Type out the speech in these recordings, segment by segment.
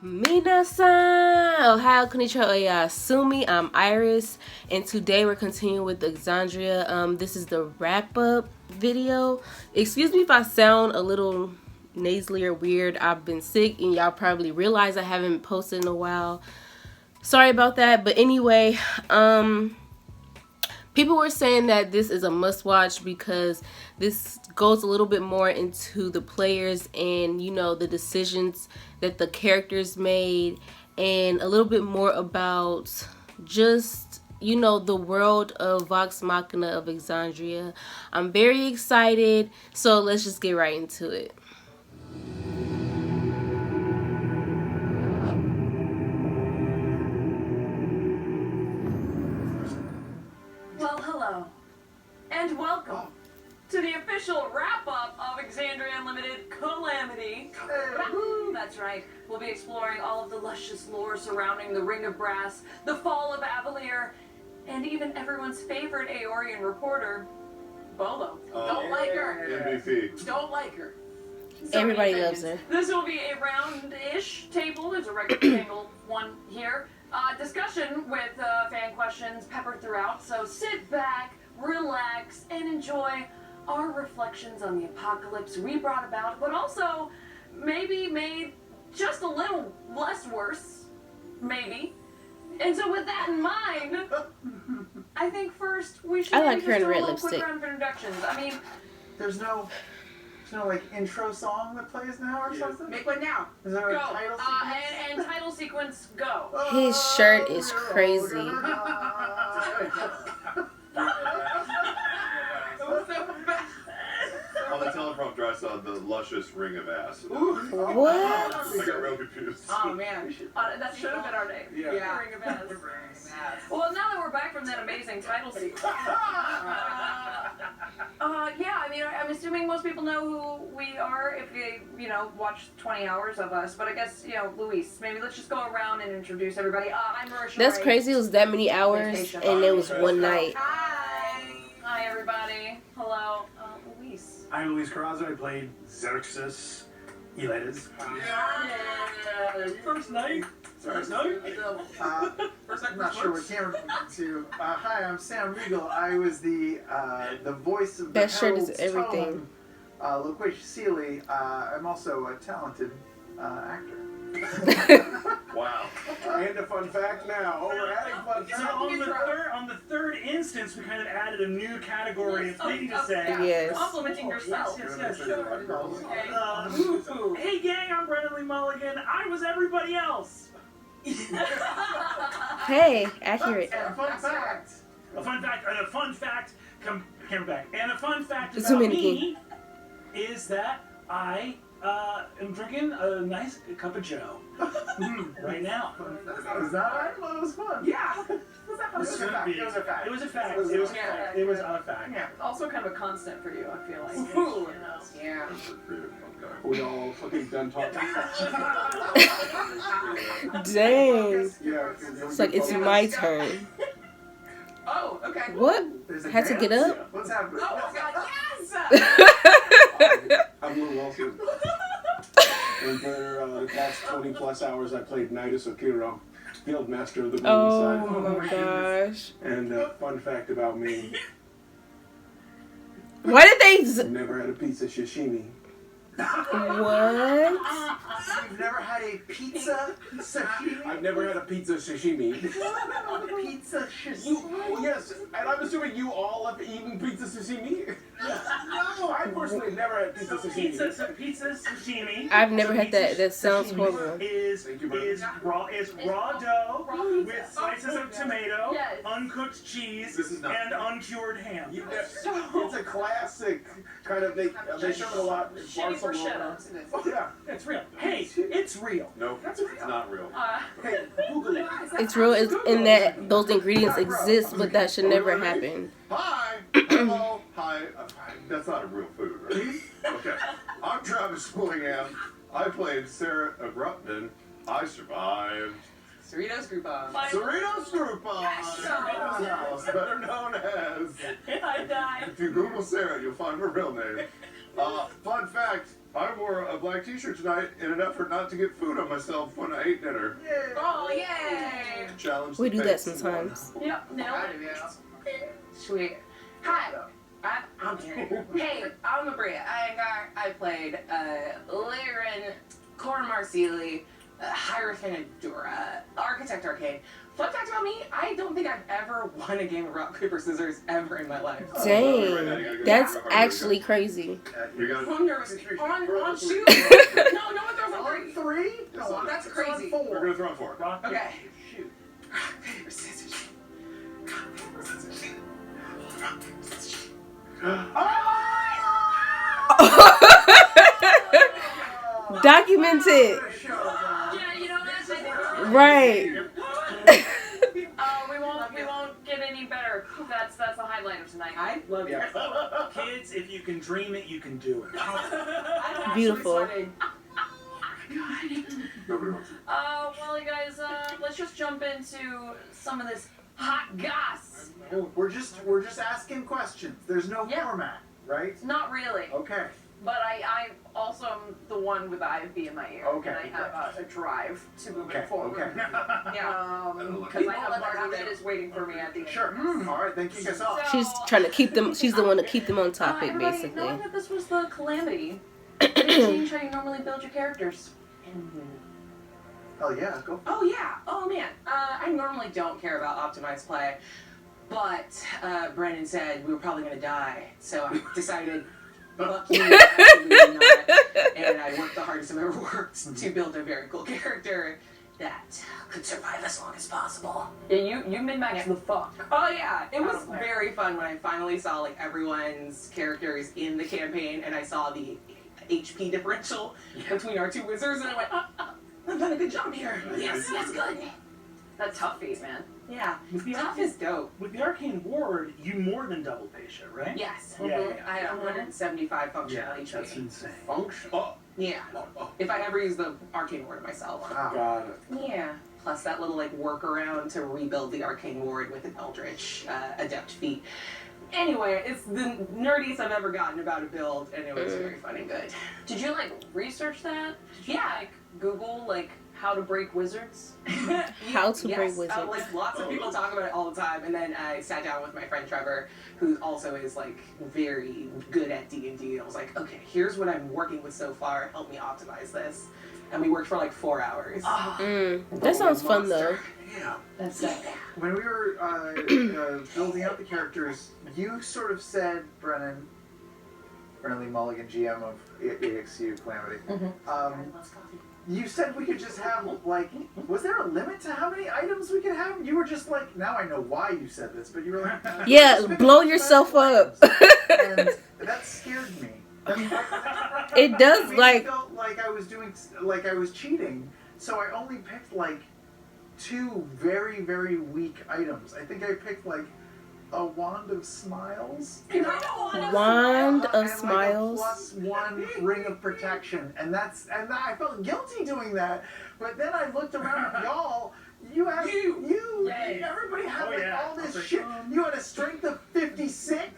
Minasan! Ohio konnichiwa oyasumi. I'm Iris, and today we're continuing with Exandria. This is the wrap-up video. Excuse me if I sound a little nasally or weird. I've been sick, and y'all probably realize I haven't posted in a while. Sorry about that, but anyway, people were saying that this is a must-watch because this goes a little bit more into the players and, you know, the decisions that the characters made, and a little bit more about just, you know, the world of Vox Machina of Exandria. I'm very excited, so let's just get right into it. Well, hello, and welcome to the official wrap-up of Exandria Unlimited Calamity. That's right, we'll be exploring all of the luscious lore surrounding the Ring of Brass, the fall of Avalier, and even everyone's favorite Aeorian reporter, Bolo. Don't like her. MVP. Don't like her. Everybody loves her. This will be a round-ish table. There's a rectangle one here. Discussion with fan questions peppered throughout. So sit back, relax, and enjoy our reflections on the apocalypse we brought about, but also maybe made just a little less worse. Maybe. And so with that in mind, I think first we should I like maybe her in just do a red little quick lipstick. round of introductions. I mean, There's no like intro song that plays now or something? Make one now. Is there a go. title sequence? And title sequence, go. His shirt is crazy. On the teleprompter, I saw the luscious ring of ass. What? I got real confused. Oh man. That should have been our name. Yeah. Ring of Ass. Well, now that we're back from that amazing title sequence. Yeah, I mean, I'm assuming most people know who we are if they, you know, watch 20 hours of us. But I guess, you know, Luis, maybe let's just go around and introduce everybody. I'm Marisha. That's crazy. It was that many hours, and it was one night. Hi. Hi, everybody. Hello. Luis. I'm Luis Carrazzo. I played Xerxes Elides. First night. I'm not sure what camera to. Hi, I'm Sam Regal. I was the voice of the That shirt is Herald's everything. Tone, Loquacia Sealy. I'm also a talented actor. Wow. And a fun fact now. Oh, we're adding fun So facts. on the third instance, we kind of added a new category of thing to say. Yes. Complimenting yourself. Yes. Okay. Hey gang, I'm Brennan Lee Mulligan. I was everybody else. Hey, accurate. And a fun fact. A fun fact. Camera back. And a fun fact about Zoom in me is that I am drinking a nice cup of Joe right now. Is that right? Well, it was fun. Yeah. It was a fact. It was a fact. It was a fact. It was a It was fact. It was a fact. Yeah. Also kind of a constant for you, I feel like. Ooh. You know. Yeah. We all fucking done talking. Dang. Yeah. It's like it's my turn. Oh, okay. What? There's a Had to dance? get up? What's happening? Oh my god, yes! I'm Lou Wilson. And for the past 20 plus hours, I played Nidus Akira, Field Master of the Moon Oh Side. my gosh. And fun fact about me, Why did they... I never had a piece of sashimi. What? You've never had a pizza sashimi? I've never had a pizza sashimi. Pizza sashimi? Yes, and I'm assuming you all have eaten pizza sashimi? No, I personally have never had pizza sashimi. Pizza sashimi. I've never had that. That sounds Sashimi horrible. Is raw dough with slices of tomato, Yes. uncooked cheese, This is not- and uncured ham. It's a classic kind of, they show it a lot in Shitty Barcelona. bruschetta. Yeah. It's real. Hey, it's real. Nope, it's not real. Hey, Google it. It's real in that those ingredients exist, but that should never happen. Hi. Hello. Hi. That's not a real food, right? Okay. I'm Travis Willingham. I played Sarah Abrupton. I survived. Cerritos Groupon. Cerritos Groupon. Yes. Better known as. I died. If you Google Sarah, you'll find her real name. Fun fact, I wore a black t-shirt tonight in an effort not to get food on myself when I ate dinner. Yay. Oh, yay! Challenge We the do that fates. sometimes. Yep, nailed Proud it. of you. Sweet. Hi. I'm here. Hey, I'm Maria. I played Lyran, Cora Marsili, Hierophant Adura, Architect Arcane. Fun fact about me, I don't think I've ever won a game of rock, paper, scissors ever in my life. Dang, that's actually crazy. You got I'm nervous. On shoot? No one throws on On three. 3? Yes, No, that's it's crazy. On We're 4. gonna throw in 4. Rock, Okay. shoot. Rock, paper, scissors. Rock, paper, scissors. Rock, paper, scissors. Documented. Yeah, you know what? I think Right. we won't get any better. That's the highlight of tonight. I love you. Kids, if you can dream it, you can do it. I'm Beautiful. actually Nobody wants it. Well, you guys, let's just jump into some of this hot goss. We're just asing questions. There's no Yeah. format, right? Not really, Okay. but I also am the one with the IFB in my ear, Okay, and I have a drive to move it forward. Okay. Yeah. Because I have a party that is waiting for me at the end. Sure. All right. Then kick us off. She's trying to keep them. She's the one to keep them on topic, Everybody, basically. knowing that this was the Calamity, did it change how you normally build your characters? Hell yeah. Go. Oh yeah. Oh man. I normally don't care about optimized play, but Brennan said we were probably gonna die, so I decided, fuck you, absolutely not. And I worked the hardest I've ever worked to build a very cool character that could survive as long as possible. Yeah, you min-maxed the fuck. Oh yeah, it was Out there. very fun when I finally saw like everyone's characters in the campaign, and I saw the HP differential between our two wizards, and I went, I've done a good job here. Yes, good. That tough feat, man. Yeah, With the, tough is dope. with the Arcane Ward, you more than doubled Patient, right? Yes. Yeah, yeah. I had 175 functional Yeah, HP. that's insane. Function. Oh, Yeah. If I ever use the arcane ward myself. Wow. Got it. Yeah. Plus that little like workaround to rebuild the arcane ward with an eldritch adept feat. Anyway, it's the nerdiest I've ever gotten about a build, and it was very fun and good. Did you like research that? Did you, Yeah. like Google like how to break wizards? How to break Yes, wizards. like lots of people talk about it all the time, and then I sat down with my friend Trevor, who also is like very good at D&D. I was like, okay, here's what I'm working with so far. Help me optimize this. And we worked for like 4 hours. That sounds fun though. Yeah. That's sick. When we were building out the characters, you sort of said, Brennan Lee Mulligan, GM of EXU Calamity. You said we could just have, like, was there a limit to how many items we could have? You were just like, now I know why you said this, but you were like, Yeah, just pick blow up yourself up. And that scared me. It does, It like, felt like I was cheating, so I only picked like 2 very, very weak items. I think I picked like a wand of smiles. wand of and smiles. Like a +1 ring of protection, and I felt guilty doing that. But then I looked around at y'all. You had Yay. everybody had Oh, like yeah. all this shit. You had a strength of 56.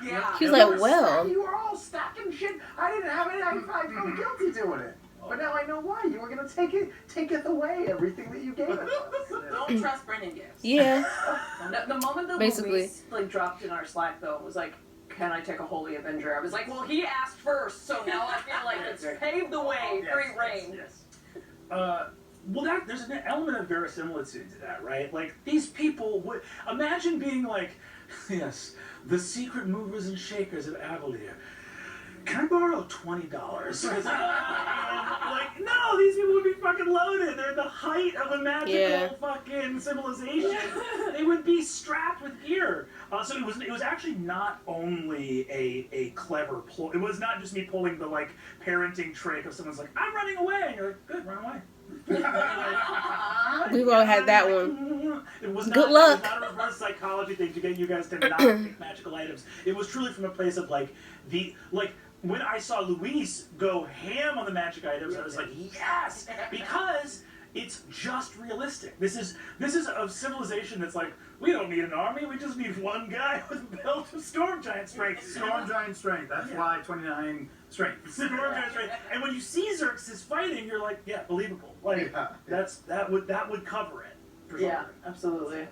Yeah. She's like, well, You were all stacking shit. I didn't have it. I felt guilty doing it. But now I know why. You were gonna taketh away everything that you gave us. Don't trust Brennan gifts. yeah. The moment that Basically. Luis like dropped in our Slack though was like, can I take a Holy Avenger? I was like, well, he asked first, so now I feel like it's paved the way, free reign. Yes. Well, there's an element of verisimilitude to that, right? Like, these people would... Imagine being like, yes, the secret movers and shakers of Avalier. Can I borrow $20? Like, no, these people would be fucking loaded. They're the height of a magical fucking civilization. They would be strapped with gear. So it was actually not only a clever ploy. It was not just me pulling the, like, parenting trick of someone's like, I'm running away. And you're like, good, run away. We've all had that one. It was not, Good luck. It was not a reverse psychology thing to get you guys to not pick magical items. It was truly from a place of like when I saw Luis go ham on the magic items, I was like, yes, because it's just realistic. This is a civilization that's like, we don't need an army, we just need one guy with a belt of storm giant strength. Storm giant strength. That's why 29 strength. Storm giant strength. And when you see Xerxes fighting, you're like, yeah, believable. Like that would cover it. For Yeah, sure. absolutely.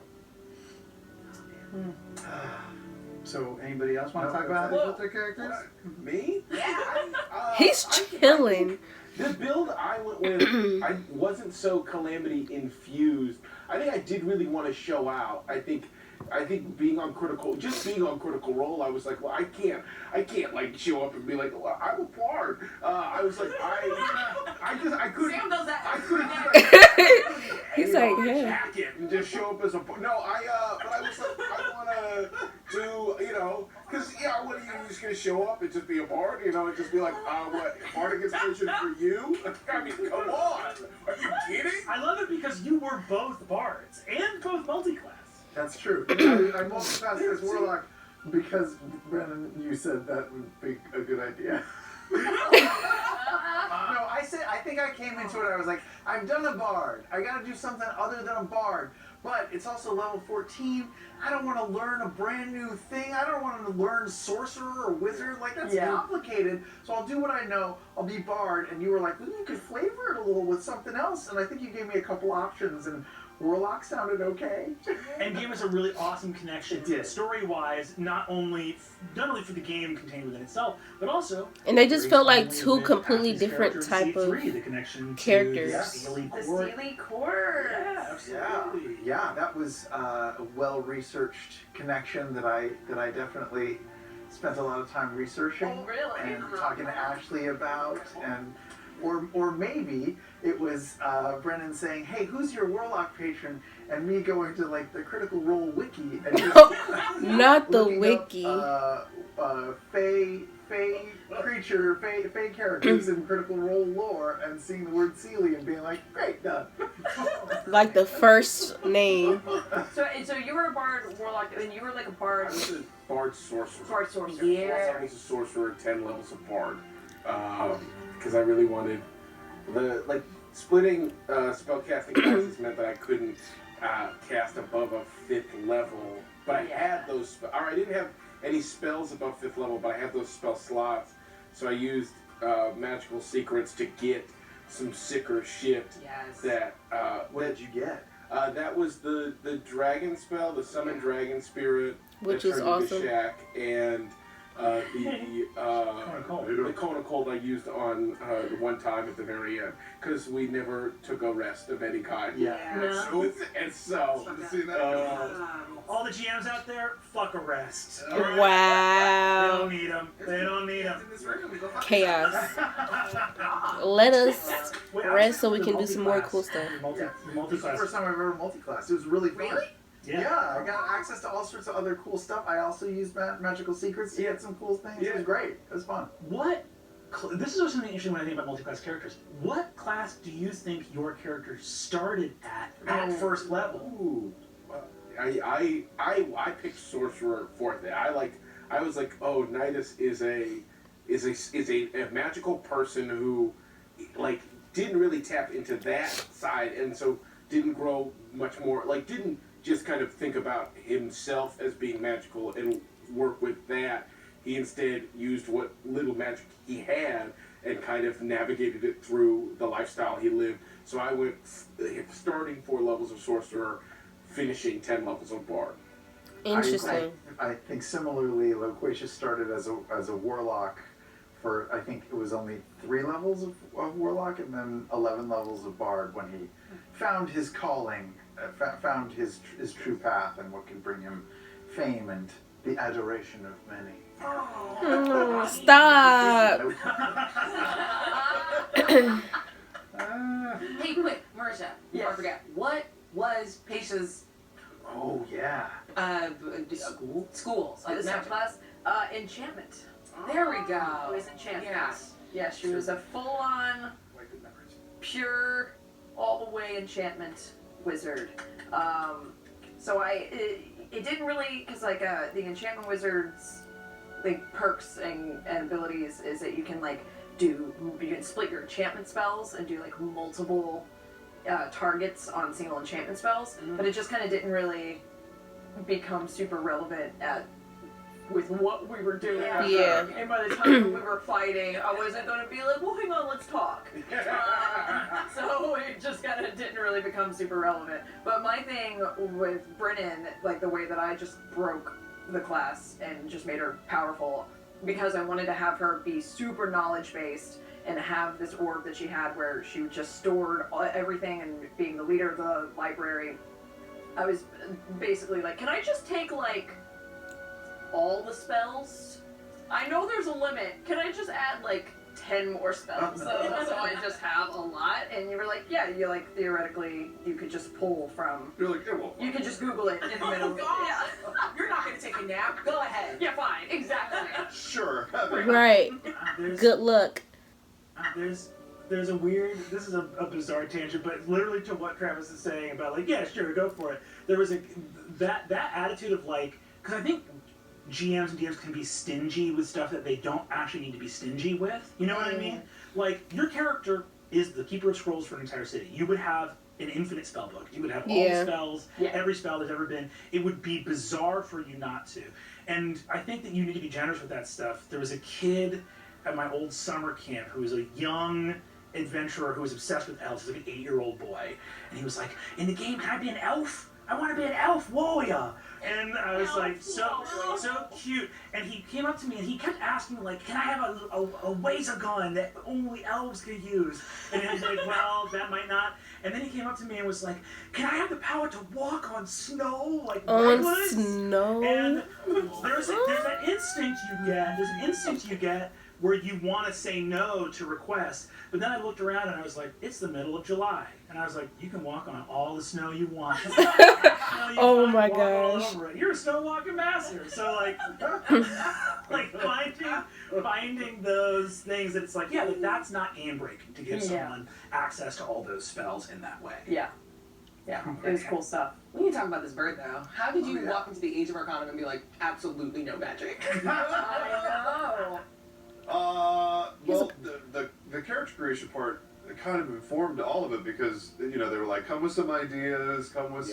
So, anybody else want to talk about their characters? Me? Yeah. He's chilling. The build I went with, I wasn't so Calamity infused. I think I did really want to show out. I think being on Critical Role, I was like, well, I can't like show up and be like, well, I'm a bard. I was like, I couldn't. Sam does that. I couldn't. He's like, yeah. Jacket and just show up as a bard. No, but I was like, I want to do, because what are you just gonna show up and just be a bard? And just be like, what Bardic Inspiration for you? I mean, come on, are you kidding? I love it because you were both bards and both multi-class. That's true. I multi-classed as Warlock because, Brennan, you said that would be a good idea. No, I think I came into it, I was like, I've done a bard. I gotta do something other than a bard. But it's also level 14. I don't want to learn a brand new thing. I don't want to learn sorcerer or wizard. Like, that's complicated. So I'll do what I know. I'll be bard. And you were like, well, you could flavor it a little with something else. And I think you gave me a couple options. And Warlock sounded okay. And gave us a really awesome connection. It did. Story-wise, not only for the game contained within itself, but also... And they just felt like two completely different type of the connection characters. The Steely Court. Yeah, absolutely. Yeah, that was a well-researched connection that I definitely spent a lot of time researching. Oh, really? And talking to Ashley about, and or maybe it was Brennan saying, "Hey, who's your Warlock patron?" and me going to like the Critical Role wiki and just not the looking wiki. up, Fey creature, Fey characters in Critical Role lore, and seeing the word Sealy and being like, "Great, done." Like the first name. So you were a bard, Warlock, and you were like a bard. I was a bard sorcerer. Bard sorcerer. Yeah. I was a sorcerer, 10 levels of bard. Because I really wanted splitting spellcasting classes meant that I couldn't cast above a 5th level. But I had those. Or I didn't have any spells above 5th level, but I had those spell slots. So I used magical secrets to get some sicker shit. Yes. That What did you get? that was the dragon spell, the summon dragon spirit, Which that was turned into awesome. Shaq, and the cone of cold I used on the one time at the very end because we never took a rest of any kind. No. And so All the GMs out there, fuck a rest. They Wow. don't need them. They don't need them. Chaos. Let us rest so we can do some more cool stuff. This is the Multi-class. first time I've ever multi-classed. It was really fun. Really? Yeah, I got access to all sorts of other cool stuff. I also used magical secrets to get some cool things. It was great. It was fun. This is something interesting when I think about multi-class characters. What class do you think your character started at first level? Ooh. I picked sorcerer for that. I was like, oh, Nidus is a magical person who didn't really tap into that side, and so didn't grow much more. Didn't just kind of think about himself as being magical and work with that. He instead used what little magic he had and kind of navigated it through the lifestyle he lived. So I went starting 4 levels of sorcerer, finishing 10 levels of bard. Interesting. I think similarly, Loquacious started as a warlock for, I think it was only 3 levels of warlock and then 11 levels of bard when he found his calling, found his true path and what can bring him fame and the adoration of many. Oh, stop. Hey, quick, Marisha, before I forget, what was Paisha's Oh yeah. schools? This magic class, enchantment. There we It go. was enchantment. Yeah. Yeah, she was a full-on, pure, all the way enchantment wizard. So it didn't really, because the enchantment wizard's perks and abilities is that you can you can split your enchantment spells and do multiple targets on single enchantment spells, but it just kind of didn't really become super relevant with what we were doing. Yeah. And by the time we were fighting, I wasn't going to be like, well, hang on, let's talk. So it just kind of didn't really become super relevant. But my thing with Brennan, like the way that I just broke the class and just made her powerful, because I wanted to have her be super knowledge-based and have this orb that she had where she just stored everything, and being the leader of the library, I was basically like, can I just take, like, all the spells? I know there's a limit. Can I just add, like, 10 more spells? So I just have a lot. And you were like, yeah, you like, theoretically, you could just pull from... You're like, yeah, well, You could just Google it in the middle. God. You're not going to take a nap. Go ahead. Yeah, fine. Exactly. sure. Right. There's, Good luck. there's a weird, this is a bizarre tangent, but literally to what Travis is saying about, like, yeah, sure, go for it. There was that attitude of, like, because I think GMs and DMs can be stingy with stuff that they don't actually need to be stingy with. You know what I mean? Like, your character is the Keeper of Scrolls for an entire city. You would have an infinite spell book. You would have all the spells, every spell there's ever been. It would be bizarre for you not to. And I think that you need to be generous with that stuff. There was a kid at my old summer camp who was a young adventurer who was obsessed with elves. He was like an 8-year-old boy. And he was like, in the game, can I be an elf? I want to be an elf warrior. And I was like, so cute. And he came up to me and he kept asking me, like, can I have a laser gun that only elves could use? And I was like, well, that might not. And then he came up to me and was like, can I have the power to walk on snow? Like, On woods? snow? And there's that instinct you get. There's an instinct you get where you want to say no to requests. But then I looked around and I was like, it's the middle of July. And I was like, you can walk on all the snow you want. Oh my walk all gosh. over it. You're a snow walking master. So like, like finding those things that it's like, yeah, that's not game breaking to give someone access to all those spells in that way. Yeah. Yeah, it was cool stuff. We need to talk about this bird, though. How did you walk into the Age of Arcana and be like, absolutely no magic? I know. Well, the character creation part kind of informed all of it because, you know, they were like, come with some ideas, come with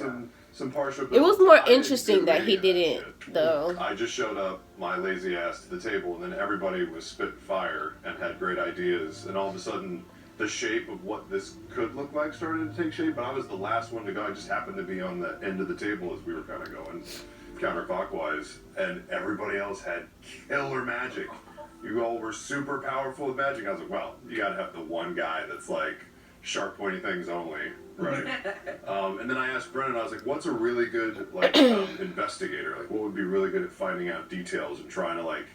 some partial... It was more I didn't interesting do that any he of that didn't, shit. though. I just showed up, my lazy ass, to the table, and then everybody was spitting fire and had great ideas, and all of a sudden, the shape of what this could look like started to take shape, but I was the last one to go. I just happened to be on the end of the table as we were kind of going counterclockwise, and everybody else had killer magic. You all were super powerful with magic. I was like, well, you gotta have the one guy that's like sharp, pointy things only, right? And then I asked Brennan, I was like, what's a really good like investigator? Like, what would be really good at finding out details and trying to like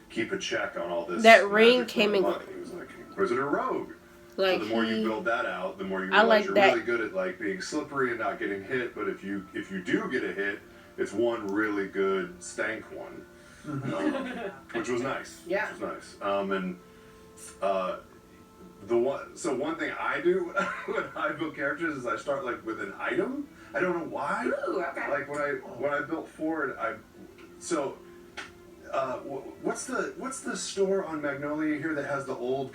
keep a check on all this? That ring magic came in. He was like, Inquisitor Rogue. Like, so the more you build that out, the more you I realize like you're that. really good at like being slippery and not getting hit. But if you do get a hit, it's one really good stank one. Which was nice. Yeah. Which was nice. One thing I do when I build characters is I start like with an item. I don't know why. Ooh, okay. Like when I built Ford, what's the store on Magnolia here that has the old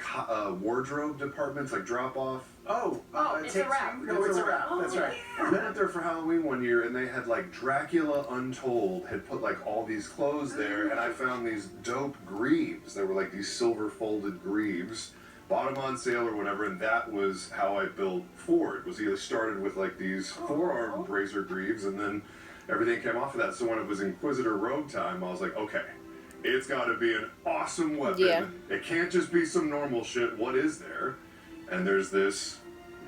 wardrobe departments like drop off? It's a wrap. No, it's a wrap. That's right. I went up there for Halloween one year, and they had like Dracula Untold had put like all these clothes there, and I found these dope greaves. They were like these silver folded greaves, bought them on sale or whatever, and that was how I built Ford. Was either started with like these forearm bracer greaves, and then everything came off of that. So when it was Inquisitor Rogue time, I was like, okay, it's got to be an awesome weapon. Yeah. It can't just be some normal shit. What is there? And there's this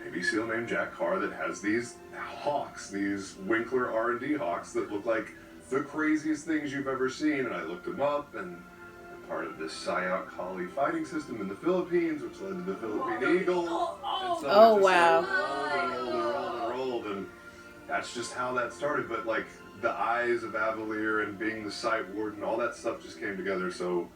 Navy SEAL named Jack Carr that has these hawks, these Winkler R&D hawks that look like the craziest things you've ever seen. And I looked them up, and they're part of this Sayat Kali fighting system in the Philippines, which led to the Philippine Eagle. And so Oh, it just wow. rolled, and that's just how that started. But like the eyes of Avalier and being the site warden, all that stuff just came together so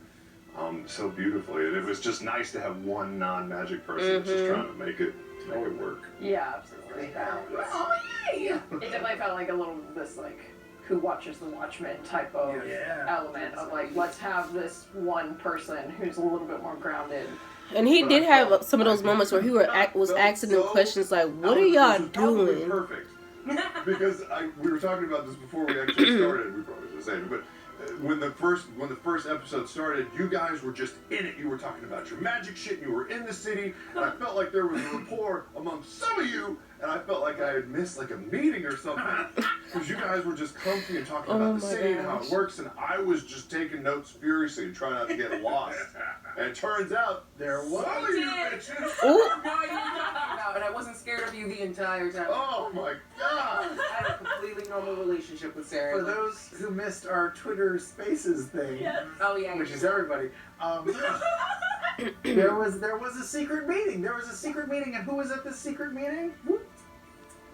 beautifully. And it was just nice to have one non-magic person that's just trying to make it work. Yeah, absolutely. Oh, yay! It definitely felt like a little this like Who Watches the Watchmen type of element of like, let's have this one person who's a little bit more grounded And he did have some of those moments where he was asking them questions like, "What are y'all doing?" Perfect. Because we were talking about this before we actually started. We probably should say it, but when the first episode started, you guys were just in it. You were talking about your magic shit. You were in the city, and I felt like there was a rapport among some of you, and I felt like I had missed like a meeting or something because you guys were just comfy and talking about the city and how it works, and I was just taking notes furiously and trying not to get lost. And it turns out there was some of you bitches. No, you were talking about, and I wasn't scared of you the entire time. Oh my god! I had a completely normal relationship with Sarah. For those who missed our Twitter Spaces thing, Oh yeah, which is everybody, there was a secret meeting. There was a secret meeting, and who was at this secret meeting?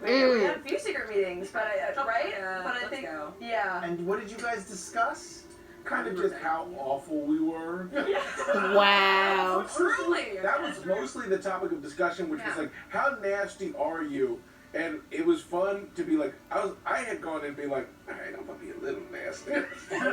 We had a few secret meetings, but right? But I think, yeah. And what did you guys discuss? Kind of just how awful we were. Wow. Truly. That was mostly the topic of discussion, which was like, how nasty are you? And it was fun to be like, I had gone and be like, all right, I'm gonna be a little nasty. And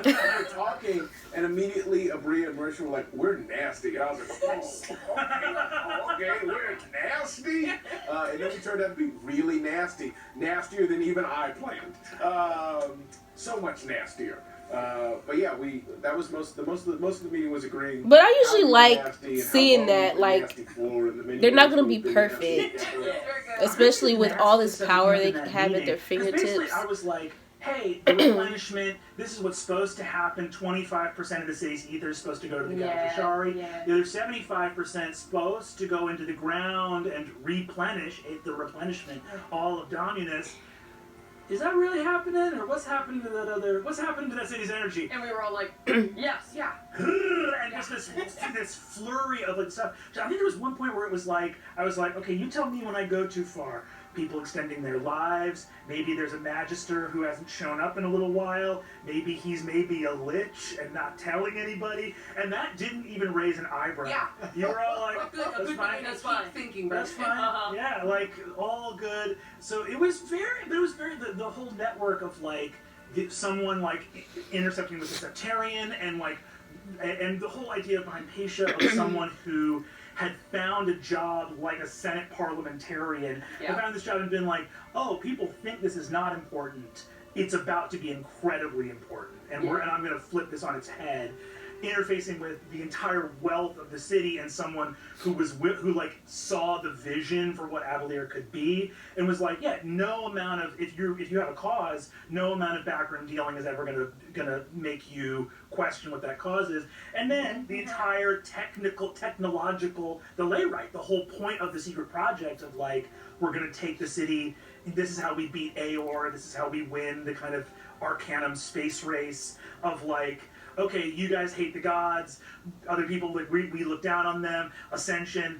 we were talking, and immediately Abria and Marisha were like, we're nasty. And I was like, oh, okay, we're nasty. And then we turned out to be really nasty, nastier than even I planned. So much nastier. But yeah, that was most of the meeting was agreeing. But I usually like seeing that, like, they're not gonna be perfect, especially with all this power they have at their fingertips. Basically, I was like, hey, the replenishment, this is what's supposed to happen. 25% of the city's ether is supposed to go to the Galvashari. The other 75% supposed to go into the ground and replenish the replenishment, all of Dominus. Is that really happening, or what's happening to that city's energy? And we were all like, yes, yeah. And just this flurry of like stuff. I think there was one point where it was like, I was like, okay, you tell me when I go too far. People extending their lives. Maybe there's a magister who hasn't shown up in a little while. Maybe he's a lich and not telling anybody. And that didn't even raise an eyebrow. Yeah. You were all like, that's fine. That's fine. Thinking, That's fine. Yeah, like all good. So it was very the whole network of like someone like intercepting with the Septarian and the whole idea behind Pesha of someone who had found a job like a Senate parliamentarian, had found this job and been like, oh, people think this is not important. It's about to be incredibly important, and I'm going to flip this on its head. Interfacing with the entire wealth of the city and someone who saw the vision for what Avalier could be and was like, yeah, no amount of if you have a cause, no amount of background dealing is ever gonna make you question what that cause is. And then the entire technological delay right, the whole point of the secret project of like, we're gonna take the city, this is how we beat Aor, this is how we win the kind of Arcanum space race of like, okay, you guys hate the gods, other people, like, we look down on them, Ascension,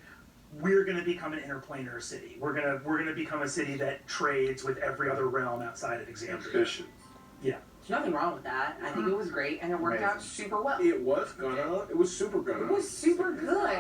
we're going to become an interplanar city. We're gonna become a city that trades with every other realm outside of Exandria. Yeah. There's nothing wrong with that. I think it was great, and it worked out super well. It was super good. It was super good.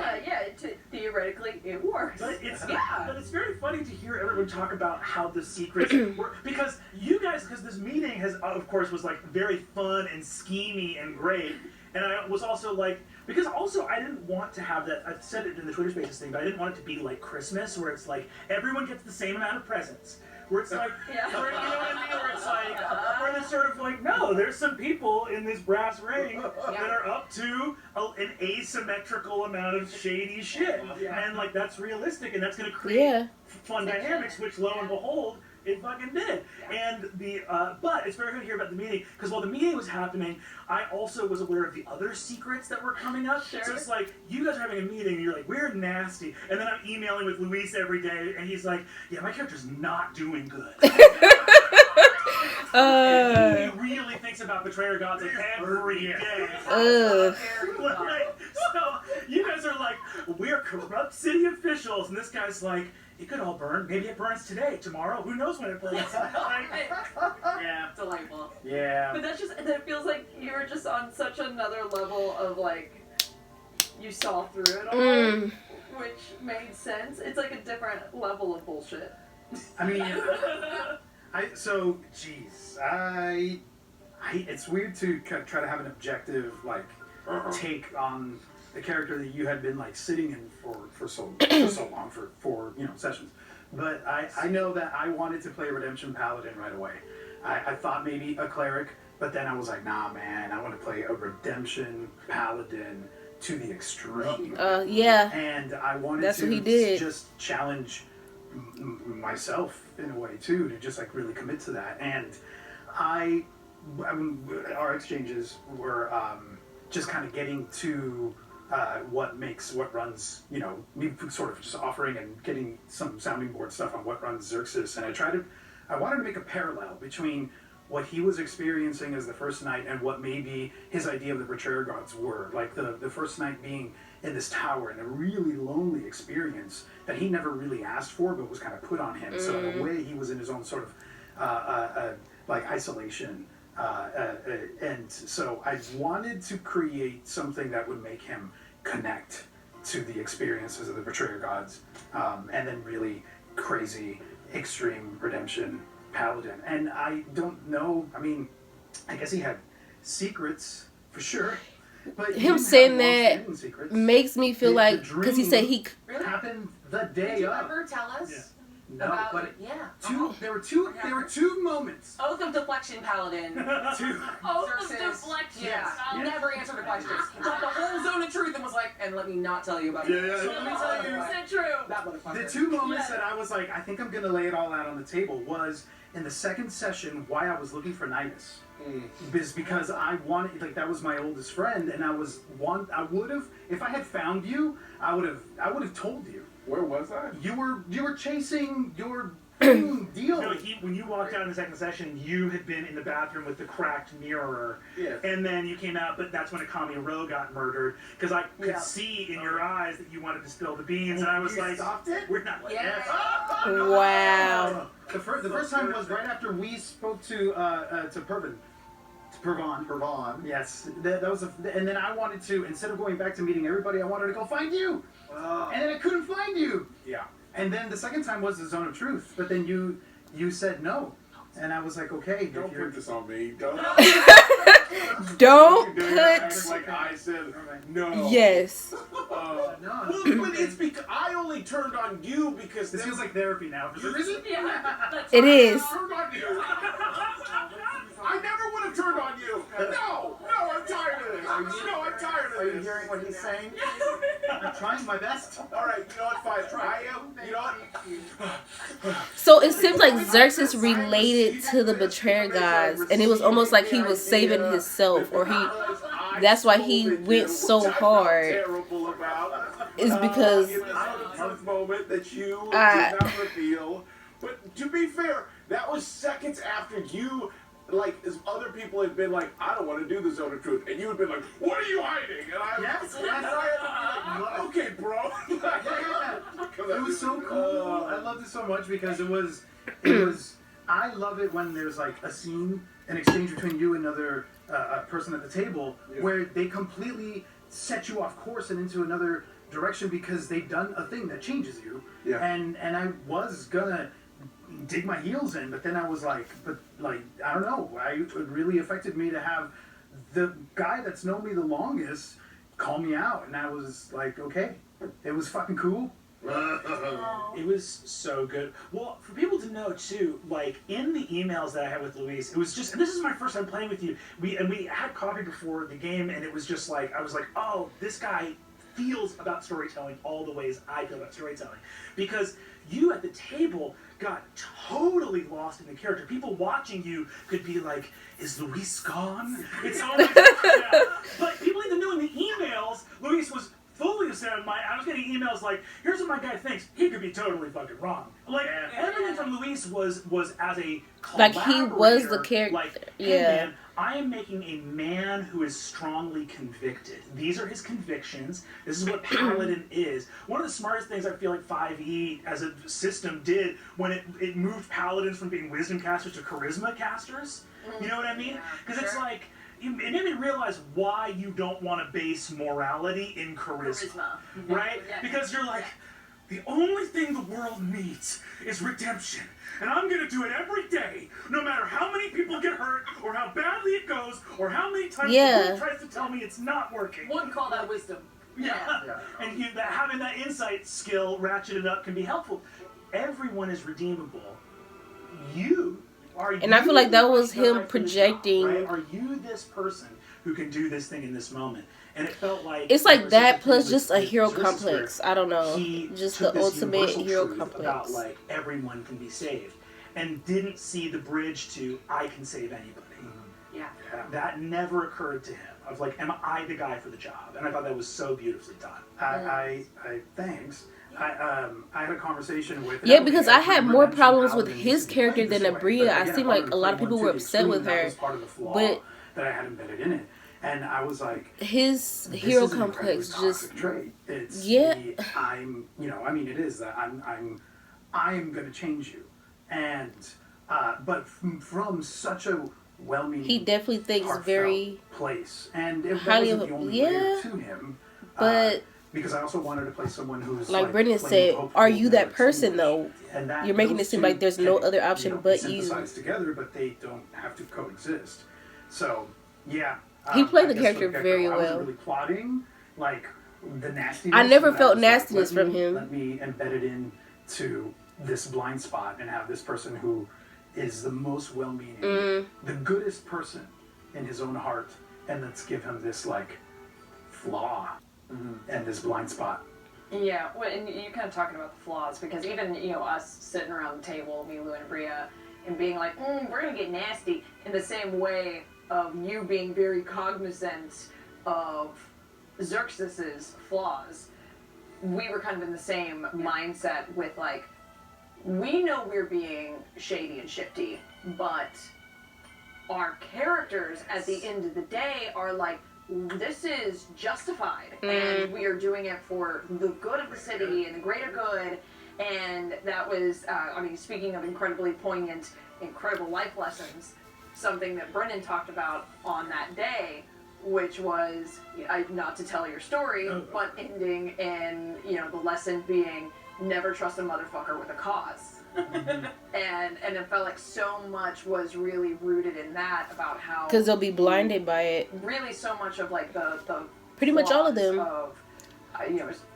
Theoretically, it works. But it's very funny to hear everyone talk about how the secrets work, because this meeting has, of course, was like very fun and schemy and great, and I was also like, because also I didn't want to have that, I've said it in the Twitter Spaces thing, but I didn't want it to be like Christmas, where it's like, everyone gets the same amount of presents. Where it's like, where, you know what I mean? Where it's like, where it's sort of like, no, there's some people in this brass ring that are up to an asymmetrical amount of shady shit. And like, that's realistic, and that's going to create fun dynamics, which lo and behold, it fucking did. And but it's very good to hear about the meeting, because while the meeting was happening, I also was aware of the other secrets that were coming up. So it's like, you guys are having a meeting, and you're like, we're nasty. And then I'm emailing with Luis every day, and he's like, yeah, my character's not doing good. He really thinks about betrayer gods every day. So you guys are like, we're corrupt city officials, and this guy's like, it could all burn. Maybe it burns today, tomorrow. Who knows when it burns? Yeah, delightful. Yeah. But that feels like you were just on such another level of like, you saw through it all, which made sense. It's like a different level of bullshit. I mean, it's weird to try to have an objective like take on a character that you had been like sitting in for so long for sessions. But I know that I wanted to play Redemption Paladin right away. I thought maybe a cleric, but then I was like, nah, man, I want to play a Redemption Paladin to the extreme. Yeah. And I wanted That's to what he did. just challenge myself in a way too, to just like really commit to that. And I mean, our exchanges were just kind of getting to what runs, me sort of just offering and getting some sounding board stuff on what runs Xerxes. And I wanted to make a parallel between what he was experiencing as the first night and what maybe his idea of the Betrayer Gods were. Like the first night being in this tower and a really lonely experience that he never really asked for but was kind of put on him. So in a way he was in his own sort of like isolation. And so I wanted to create something that would make him connect to the experiences of the Betrayer Gods, and then really crazy, extreme redemption paladin. And I don't know, I mean, I guess he had secrets for sure, but him saying that makes me feel like, because he said he happened the day Did you of. ever tell us? Yeah. About, but yeah. there were two moments. Oath of Deflection Paladin. Two. Oath of Xerxes. Deflection. Yeah. Yeah. Never answered a question. Got the whole zone of truth and was like, and let me not tell you about it. Yeah. So let me tell you, Is it true? That motherfucker. the two moments that I was like, I think I'm gonna lay it all out on the table was in the second session why I was looking for Nidus. Is because I wanted, like, that was my oldest friend, and I would have, if I had found you, I would have told you. Where was I? You were chasing your deal. No, When you walked out in the second session, you had been in the bathroom with the cracked mirror. Yes. And then you came out, but that's when Akami Ro got murdered. Because I could see in your eyes that you wanted to spill the beans, and I was like, stopped it? we're not like Yeah. that. wow. The first time was right after we spoke to Pervon. Yes, that was and then I wanted to, instead of going back to meeting everybody, I wanted to go find you, and then I couldn't find you. Yeah. And then the second time was the Zone of Truth, but then you said no, and I was like, okay, Don't put this on me. Don't. Don't Act put. like I said no. Yes. Well, No. but it's because I only turned on you because This feels like therapy now. For some reason. Yeah. It is. I turned on you. I never would have turned on you. No, I'm tired of this. No, I'm tired of Are you this. hearing what he's saying? I'm trying my best. All right, you know what? Fine. I am. You know what? So it seems like Xerxes related to the Betrayer Gods, and it was almost like he was saving himself, or that's why he went so hard. Terrible about Is because a moment that you did not reveal. But to be fair, that was seconds after you. Like, as other people had been like, I don't want to do the Zone of Truth, and you had been like, what are you hiding? And I, Yes, and I had to be like, okay, bro. Yeah. It was so cool. I loved it so much because it was. I love it when there's like a scene, an exchange between you and another person at the table, where they completely set you off course and into another direction because they've done a thing that changes you. Yeah. And I was gonna dig my heels in, but then I was like, I don't know. It really affected me to have the guy that's known me the longest call me out, and I was like, okay, it was fucking cool. It was so good. Well, for people to know too, like in the emails that I had with Luis, it was just, and this is my first time playing with you. We had coffee before the game, and it was just like, I was like, oh, this guy feels about storytelling all the ways I feel about storytelling, because you at the table got totally lost in the character. People watching you could be like, is Luis gone? It's always yeah. But people even knew in the emails, Luis was fully set in mind. I was getting emails like, here's what my guy thinks. He could be totally fucking wrong. Like, everything from Luis was as a like he was the character. Like, hey man, I am making a man who is strongly convicted. These are his convictions. This is what Paladin is. One of the smartest things I feel like 5e as a system did when it moved Paladins from being wisdom casters to charisma casters. You know what I mean? Because it's like, it made me realize why you don't want to base morality in charisma. Right? Yeah. Because you're like, the only thing the world needs is redemption. And I'm going to do it every day, no matter how many people get hurt, or how badly it goes, or how many times the world tries to tell me it's not working. One call that wisdom. Yeah. And having that insight skill ratcheted up can be helpful. Everyone is redeemable. And I feel like that was him projecting. Job, right? Are you this person who can do this thing in this moment? And it felt like it's like that plus just a hero complex. I don't know, just the ultimate hero complex about like everyone can be saved, and didn't see the bridge to I can save anybody. Yeah. That never occurred to him. I was like, am I the guy for the job? And I thought that was so beautifully done. Thanks. I had a conversation with because I had more problems with his character than Abria. I seemed like a lot of people were upset with her, but that I had embedded in it, and I was like, his hero complex just it's it is that I'm gonna change you, and but from such a well-meaning, he definitely thinks very place, and that highly wasn't the only layer to him, but. Because I also wanted to play someone who's like Brendan said, are you that person though? And you're making it seem like there's no other option but you. Synthesize together, but they don't have to coexist. So yeah, he played the character very well. I wasn't really plotting like the nastiness. I never felt nastiness from him. Let me embed it into this blind spot and have this person who is the most well-meaning, the goodest person in his own heart, and let's give him this like flaw. And this blind spot. Yeah, well, and you're kind of talking about the flaws, because even, us sitting around the table, me, Lou, and Bria, and being like, we're going to get nasty, in the same way of you being very cognizant of Xerxes's flaws, we were kind of in the same mindset with, like, we know we're being shady and shifty, but our characters, at the end of the day, are like, this is justified, and we are doing it for the good of the city and the greater good. And that was, speaking of incredibly poignant, incredible life lessons, something that Brennan talked about on that day, which was, not to tell your story, but ending in, the lesson being never trust a motherfucker with a cause. and it felt like so much was really rooted in that, about how, because they'll be blinded by it. Really, so much of like the pretty much all of them. Of,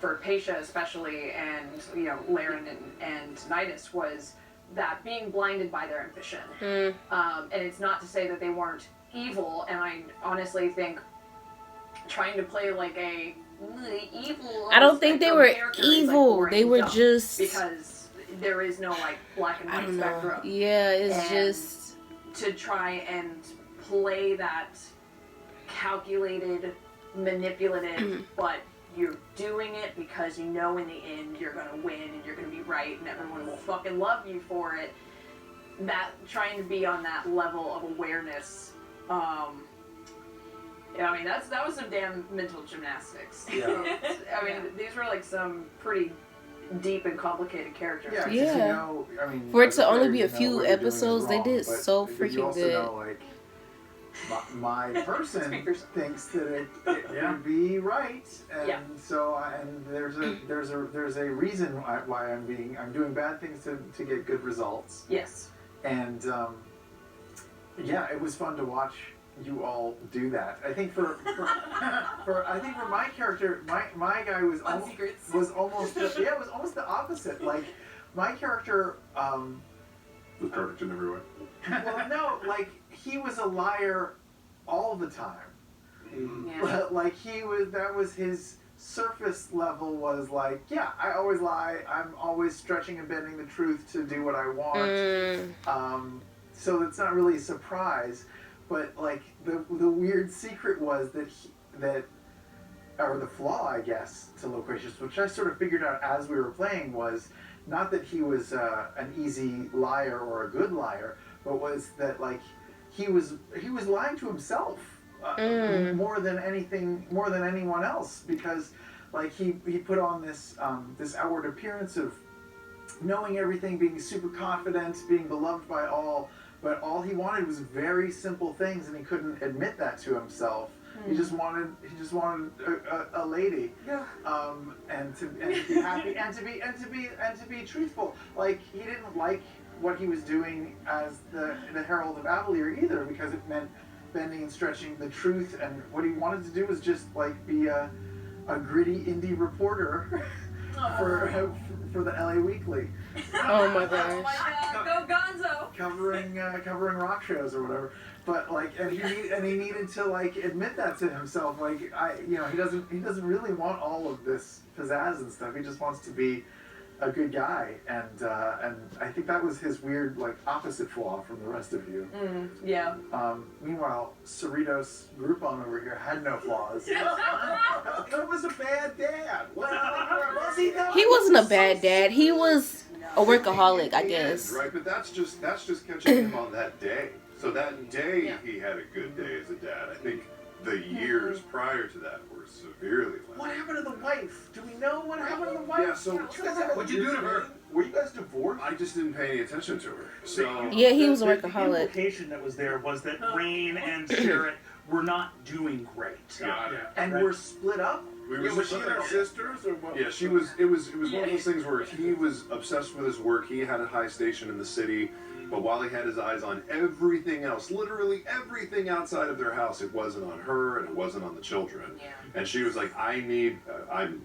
for Paisha especially, and Laren and Nidus, was that being blinded by their ambition. And it's not to say that they weren't evil, and I honestly think trying to play like a evil. I don't think they were evil. They were just because there is no like black and white spectrum. Yeah, it's just to try and play that calculated, manipulative, but you're doing it because in the end you're gonna win and you're gonna be right and everyone will fucking love you for it. That trying to be on that level of awareness, that was some damn mental gymnastics. Yeah. These were like some pretty deep and complicated characters. Yeah. For it to only be a few episodes, they did so freaking good. My person thinks that it would be right, and so there's a reason why I'm doing bad things to get good results. Yes. And it was fun to watch you all do that. I think for my character, my guy was almost the opposite. Like my character was perfect in every way. Well, no, like he was a liar all the time. Yeah. Like that was his surface level, was like, yeah, I always lie. I'm always stretching and bending the truth to do what I want. So it's not really a surprise. But like the weird secret was or the flaw, I guess, to Loquacious, which I sort of figured out as we were playing, was not that he was an easy liar or a good liar, but was that like he was lying to himself more than anyone else, because like he put on this outward appearance of knowing everything, being super confident, being beloved by all. But all he wanted was very simple things, and he couldn't admit that to himself. He just wanted a lady, and to be happy, and to be truthful. Like he didn't like what he was doing as the Herald of Avalier either, because it meant bending and stretching the truth. And what he wanted to do was just like be a a gritty indie reporter for the LA Weekly. Oh my Oh gosh. my God, go Gonzo! Covering rock shows or whatever. But like, and he needed to like admit that to himself. Like he doesn't really want all of this pizzazz and stuff. He just wants to be a good guy, and I think that was his weird like opposite flaw from the rest of you. Yeah. Meanwhile, Cerritos Groupon over here had no flaws. He was a bad dad. Was he though? He wasn't a bad dad. He was a workaholic, I guess. Right, but that's just catching him on that day. So that day he had a good day as a dad. I think the years prior to that were severely less. What happened to the wife? Do we know what happened to the wife? Yeah, so what'd you do to her? Were you guys divorced? I just didn't pay any attention to her. So Yeah, he was a The workaholic. implication that was there was that Rain and Sherritt were not doing great. Yeah. And Right. we're split up. Was she and her sisters or what? yeah, she was. It was one of those things where he was obsessed with his work. He had a high station in the city, but while he had his eyes on everything else, literally everything outside of their house, it wasn't on her and it wasn't on the children. Yeah. And she was like, "I need.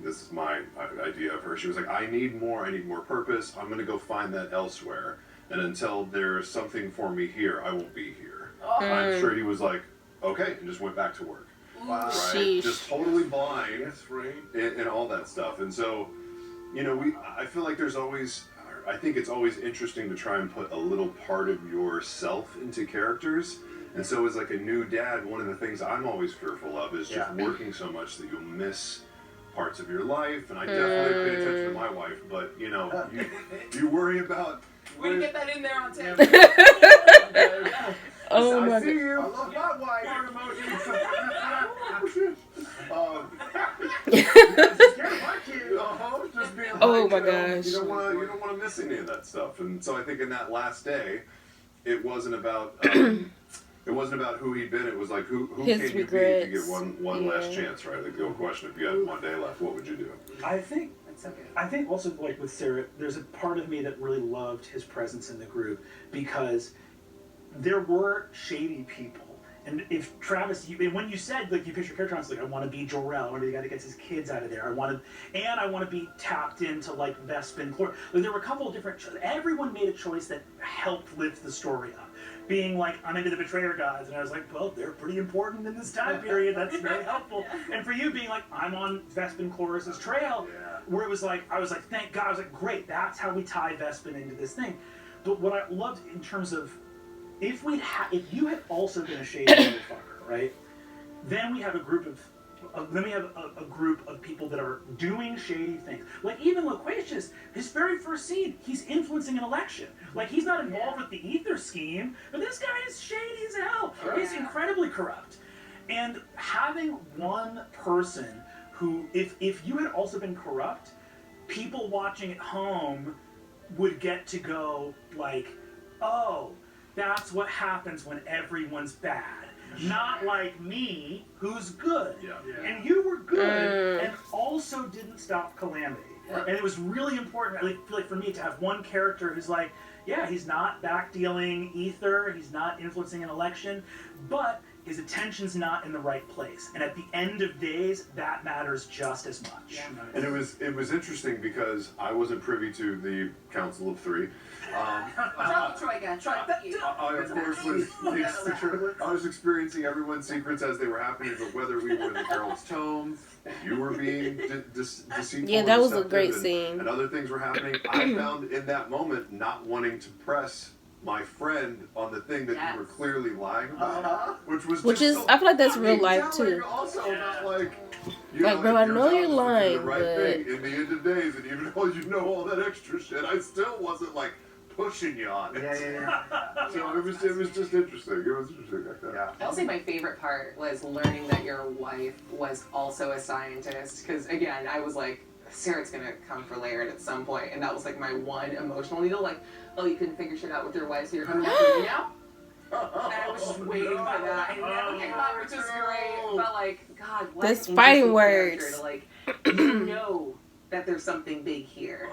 This is my idea of her. She was like, I need more purpose. I'm gonna go find that elsewhere. And until there's something for me here, I won't be here." I'm sure he was like, "Okay," and just went back to work. Wow. Right? Sheesh. Just totally blind. That's right. And all that stuff. And so, I feel like I think it's always interesting to try and put a little part of yourself into characters. And so as like a new dad, one of the things I'm always fearful of is just working so much that you'll miss parts of your life. And I definitely pay attention to my wife, but you worry about... Way to get that in there on tape. Oh I my see god. you. I love my wife. Heart emojis. Scared my kid. Just being Oh like, my gosh. You don't want to miss any of that stuff. And so I think in that last day, it wasn't about who he'd been. It was like who His can you be if regrets. you get one last chance, right? Like the old question: if you had one day left, what would you do? I think also like with Sarah, there's a part of me that really loved his presence in the group because there were shady people. And if Travis, when you said like you pitched your character on, it's like I want to be Jor-El, I want to be the guy that gets his kids out of there. I want to be tapped into like Vespin, Chlor. Like, there were a couple of different. Everyone made a choice that helped lift the story up. Being like, I'm into the Betrayer gods, and I was like, well, they're pretty important in this time period. That's very helpful. And for you being like, I'm on Vespin Chloris's trail, where it was like, I was like, thank God. I was like, great, that's how we tie Vespin into this thing. But what I loved in terms of, if you had also been a shady motherfucker, right? Then we have a group of people that are doing shady things. Like even Loquacious, his very first scene, he's influencing an election. Like he's not involved with the ether scheme, but this guy is shady as hell. He's incredibly corrupt. And having one person who, if you had also been corrupt, people watching at home would get to go like, oh, that's what happens when everyone's bad. Not like me, who's good. And you were good and also didn't stop Calamity. And it was really important, I feel like for me, to have one character who's like, yeah, he's not backdealing ether, he's not influencing an election, but his attention's not in the right place. And at the end of days, that matters just as much. And it was interesting because I wasn't privy to the Council of Three. Troy again. Troy, you. I of course was experiencing everyone's secrets as they were happening, but whether we were in the Herald's Tome, you were being deceitful. Yeah, that was a deceptive, great scene. And other things were happening. I found in that moment not wanting to press my friend on the thing that you were clearly lying about, which is I feel like that's real life too. Also not like, bro, I know you're lying, the right but thing in the end of days, and even though you know all that extra shit, I still wasn't like pushing you on it. So it was just interesting. It was interesting like that. I'll say my favorite part was learning that your wife was also a scientist. Because again, I was like, Sarah's gonna come for Laird at some point, and that was like my one emotional needle. Like, oh, you couldn't figure shit out with your wife, so you're coming after me now. And I was just waiting for that, and it never came out, which is great. But like, God, what That's an fighting interesting words. character to, like, you know that there's something big here,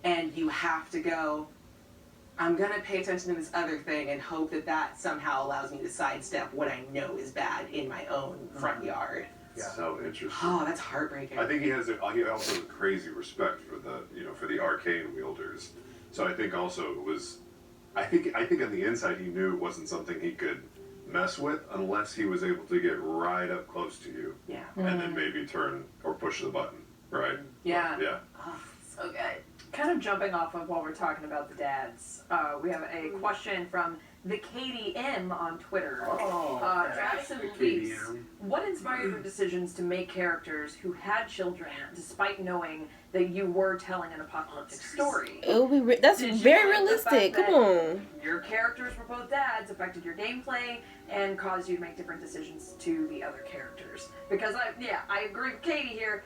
and you have to go, I'm gonna pay attention to this other thing and hope that somehow allows me to sidestep what I know is bad in my own front yard. so interesting. Oh, that's heartbreaking. I think he also has a crazy respect for the arcane wielders. So I think also it was, I think on the inside he knew it wasn't something he could mess with unless he was able to get right up close to you. Yeah. And then maybe turn or push the button, right? Yeah. Yeah. Oh, so good. Kind of jumping off of while we're talking about the dads, we have a question from the Katie M on Twitter. Jackson Leaks, what inspired your decisions to make characters who had children despite knowing that you were telling an apocalyptic story? That's very realistic. Come on. Your characters were both dads affected your gameplay and caused you to make different decisions to the other characters. Because I agree with Katie here.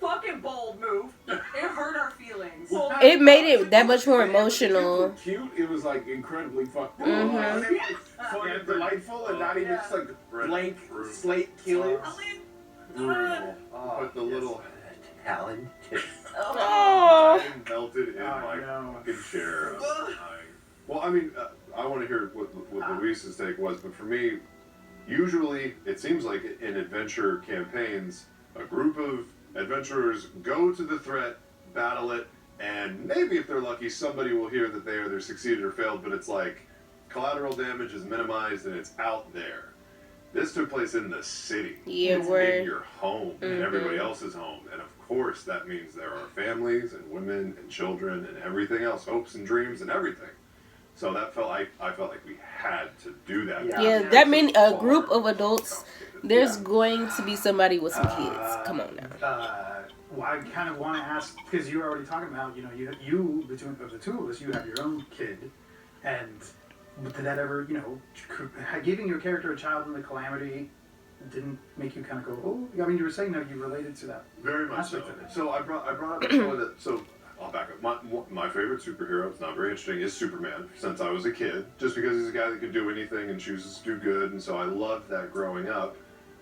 Fucking bold move. It hurt our feelings. Well, It made it that much more emotional. Cute. It was like incredibly fucked up. Mm-hmm. Fun and delightful, and not even just like blank slate killing. Brutal. But the little talented. Oh. I melted in my fucking chair. Well, I mean, I want to hear what Luis's take was, but for me, usually it seems like in adventure campaigns, a group of adventurers go to the threat, battle it, and maybe if they're lucky, somebody will hear that they either succeeded or failed, but it's like collateral damage is minimized and it's out there. This took place in the city. Yeah, it's in your home and everybody else's home. And of course, that means there are families and women and children and everything else, hopes and dreams and everything. So that I felt like we had to do that. Yeah, that meant a group of adults. There's going to be somebody with some kids. Come on now. Well, I kind of want to ask, because you were already talking about, you between the two of us, you have your own kid, and did that ever, giving your character a child in the Calamity didn't make you kind of go, oh, I mean, you were saying that you related to that. Very much so. So I brought up before that, so I'll back up. My favorite superhero, it's not very interesting, is Superman, since I was a kid, just because he's a guy that can do anything and chooses to do good, and so I loved that growing up.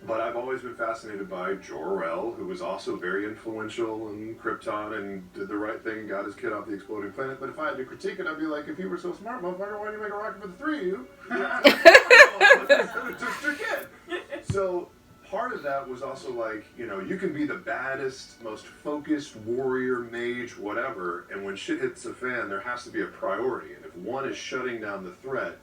But I've always been fascinated by Jor-El, who was also very influential in Krypton and did the right thing and got his kid off the exploding planet. But if I had to critique it, I'd be like, if you were so smart, motherfucker, why didn't you make a rocket for the three of you? Just your kid. So part of that was also like, you can be the baddest, most focused warrior, mage, whatever, and when shit hits the fan, there has to be a priority. And if one is shutting down the threat,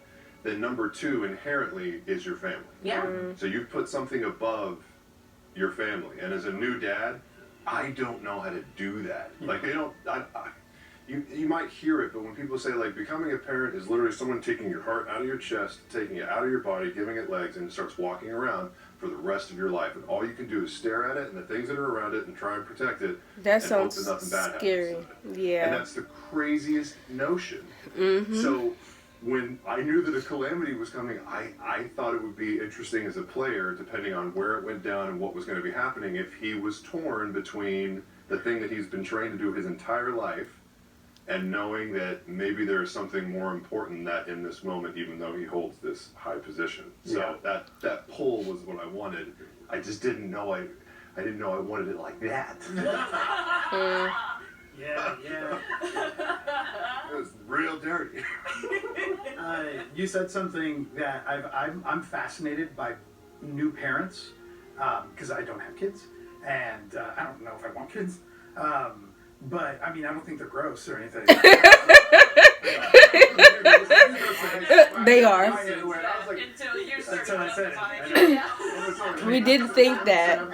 then number two inherently is your family. Yeah. So you put something above your family. And as a new dad, I don't know how to do that. Like they don't, you might hear it, but when people say like becoming a parent is literally someone taking your heart out of your chest, taking it out of your body, giving it legs, and it starts walking around for the rest of your life. And all you can do is stare at it and the things that are around it and try and protect it. That and hope sounds that nothing bad scary. happens. Yeah. And that's the craziest notion. So when I knew that a Calamity was coming, I thought it would be interesting as a player, depending on where it went down and what was going to be happening, if he was torn between the thing that he's been trained to do his entire life and knowing that maybe there is something more important that in this moment, even though he holds this high position. So that pull was what I wanted. I just didn't know I didn't know I wanted it like that. Yeah. It was real dirty. You said something that I'm fascinated by new parents, because I don't have kids, and I don't know if I want kids. But I mean, I don't think they're gross or anything. They are. Until you started it. We did think that,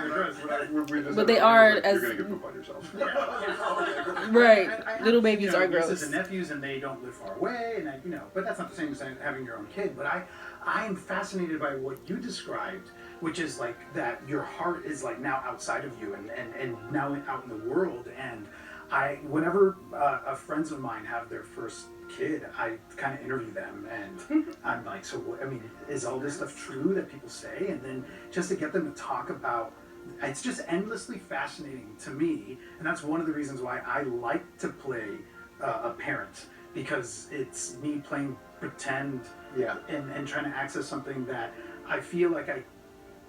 but they are as You're gonna get poop on yourself. right. Little babies are nieces gross. and nephews, and they don't live far away, and but that's not the same as having your own kid. But I'm fascinated by what you described, which is like that your heart is like now outside of you and now out in the world. And whenever friends of mine have their first kid, I kind of interview them, and I'm like, so what, I mean, is all this stuff true that people say? And then just to get them to talk about, it's just endlessly fascinating to me, and that's one of the reasons why I like to play a parent, because it's me playing pretend and trying to access something that I feel like I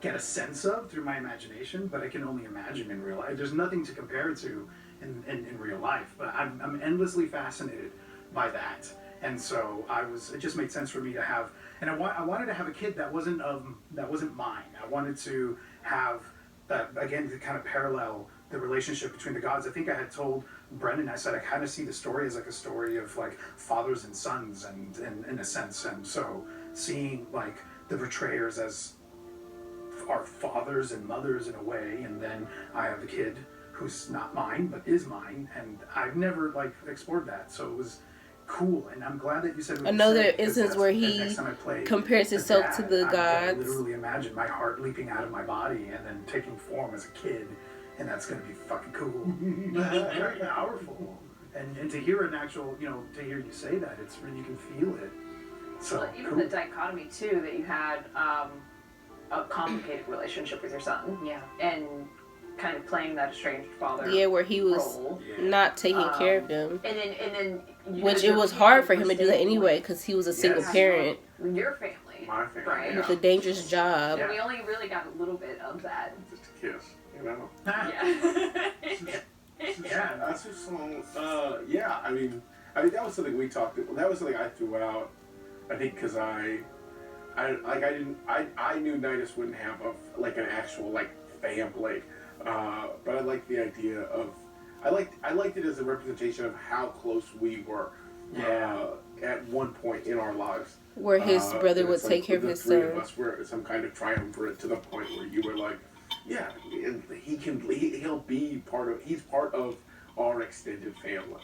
get a sense of through my imagination, but I can only imagine in real life. There's nothing to compare it to in real life, but I'm endlessly fascinated by that. And so it just made sense for me to have, and I wanted to have a kid that wasn't mine. I wanted to have that, again, to kind of parallel the relationship between the gods. I think I had told Brendan, I said I kind of see the story as like a story of like fathers and sons, and in a sense, and so seeing like the betrayers as our fathers and mothers in a way, and then I have a kid who's not mine but is mine, and I've never like explored that, so it was cool, and I'm glad that you said another instance where he compares himself to the gods. I literally imagine my heart leaping out of my body and then taking form as a kid, and that's gonna be fucking cool. Very powerful, and to hear an actual, to hear you say that, it's really, you can feel it. So well, even cool. the dichotomy too, that you had a complicated relationship with your son, and kind of playing that estranged father. Yeah, where he was role. not taking care of them. And then which it was hard for him to do that anyway, because he was a single parent. Your family. My family. Right. With a dangerous job. And we only really got a little bit of that. Just a kiss, you know? Yeah. Yeah, that's just some, yeah, I mean, that was something we talked about. That was something I threw out, I think, because I knew Nidus wouldn't have an actual, family, but I liked the idea of, I liked it as a representation of how close we were, at one point in our lives. Where his brother would take care of his son. The three of us were some kind of triumvirate to the point where you were like, yeah, he'll be he's part of our extended family.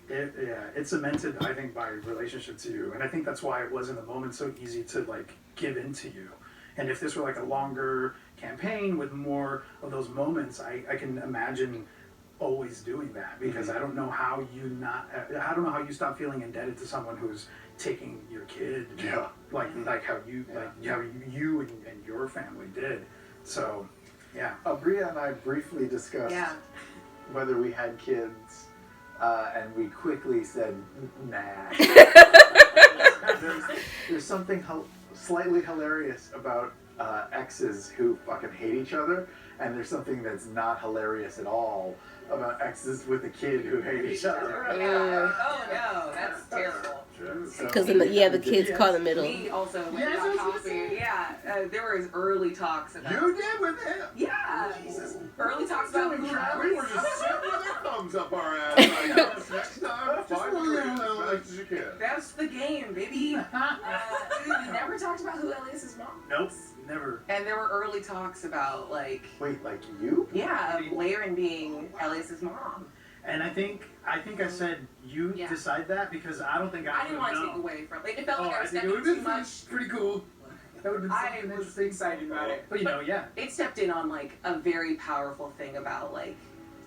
It cemented, I think, my relationship to you, and I think that's why it was in the moment so easy to give into you. And if this were a longer campaign with more of those moments, I can imagine always doing that, because I don't know how you stop feeling indebted to someone who's taking your kid, like how you and your family did. So, yeah. Bria and I briefly discussed whether we had kids, and we quickly said, nah. There's something slightly hilarious about exes who fucking hate each other, and there's something that's not hilarious at all about exes with a kid who hate each other. Oh no, that's terrible. Because the kids caught in the middle. We also went and got coffee. Yeah, there was early talks about. You did with him. Yeah. Jesus. Early talks about who We were just sitting with our thumbs up our ass. Like, next time, 5 degrees as fast as you can. That's the game, baby. We never talked about who Elias's mom. Nope, never. And there were early talks about Wait, like you? Yeah, Laren being Elias's mom. And I think I said you decide that, because I don't think I didn't want to take away from it. It felt like I was think stepping it would have too been much. pretty cool. That would have been I something was interesting. excited about it. But it stepped in on a very powerful thing about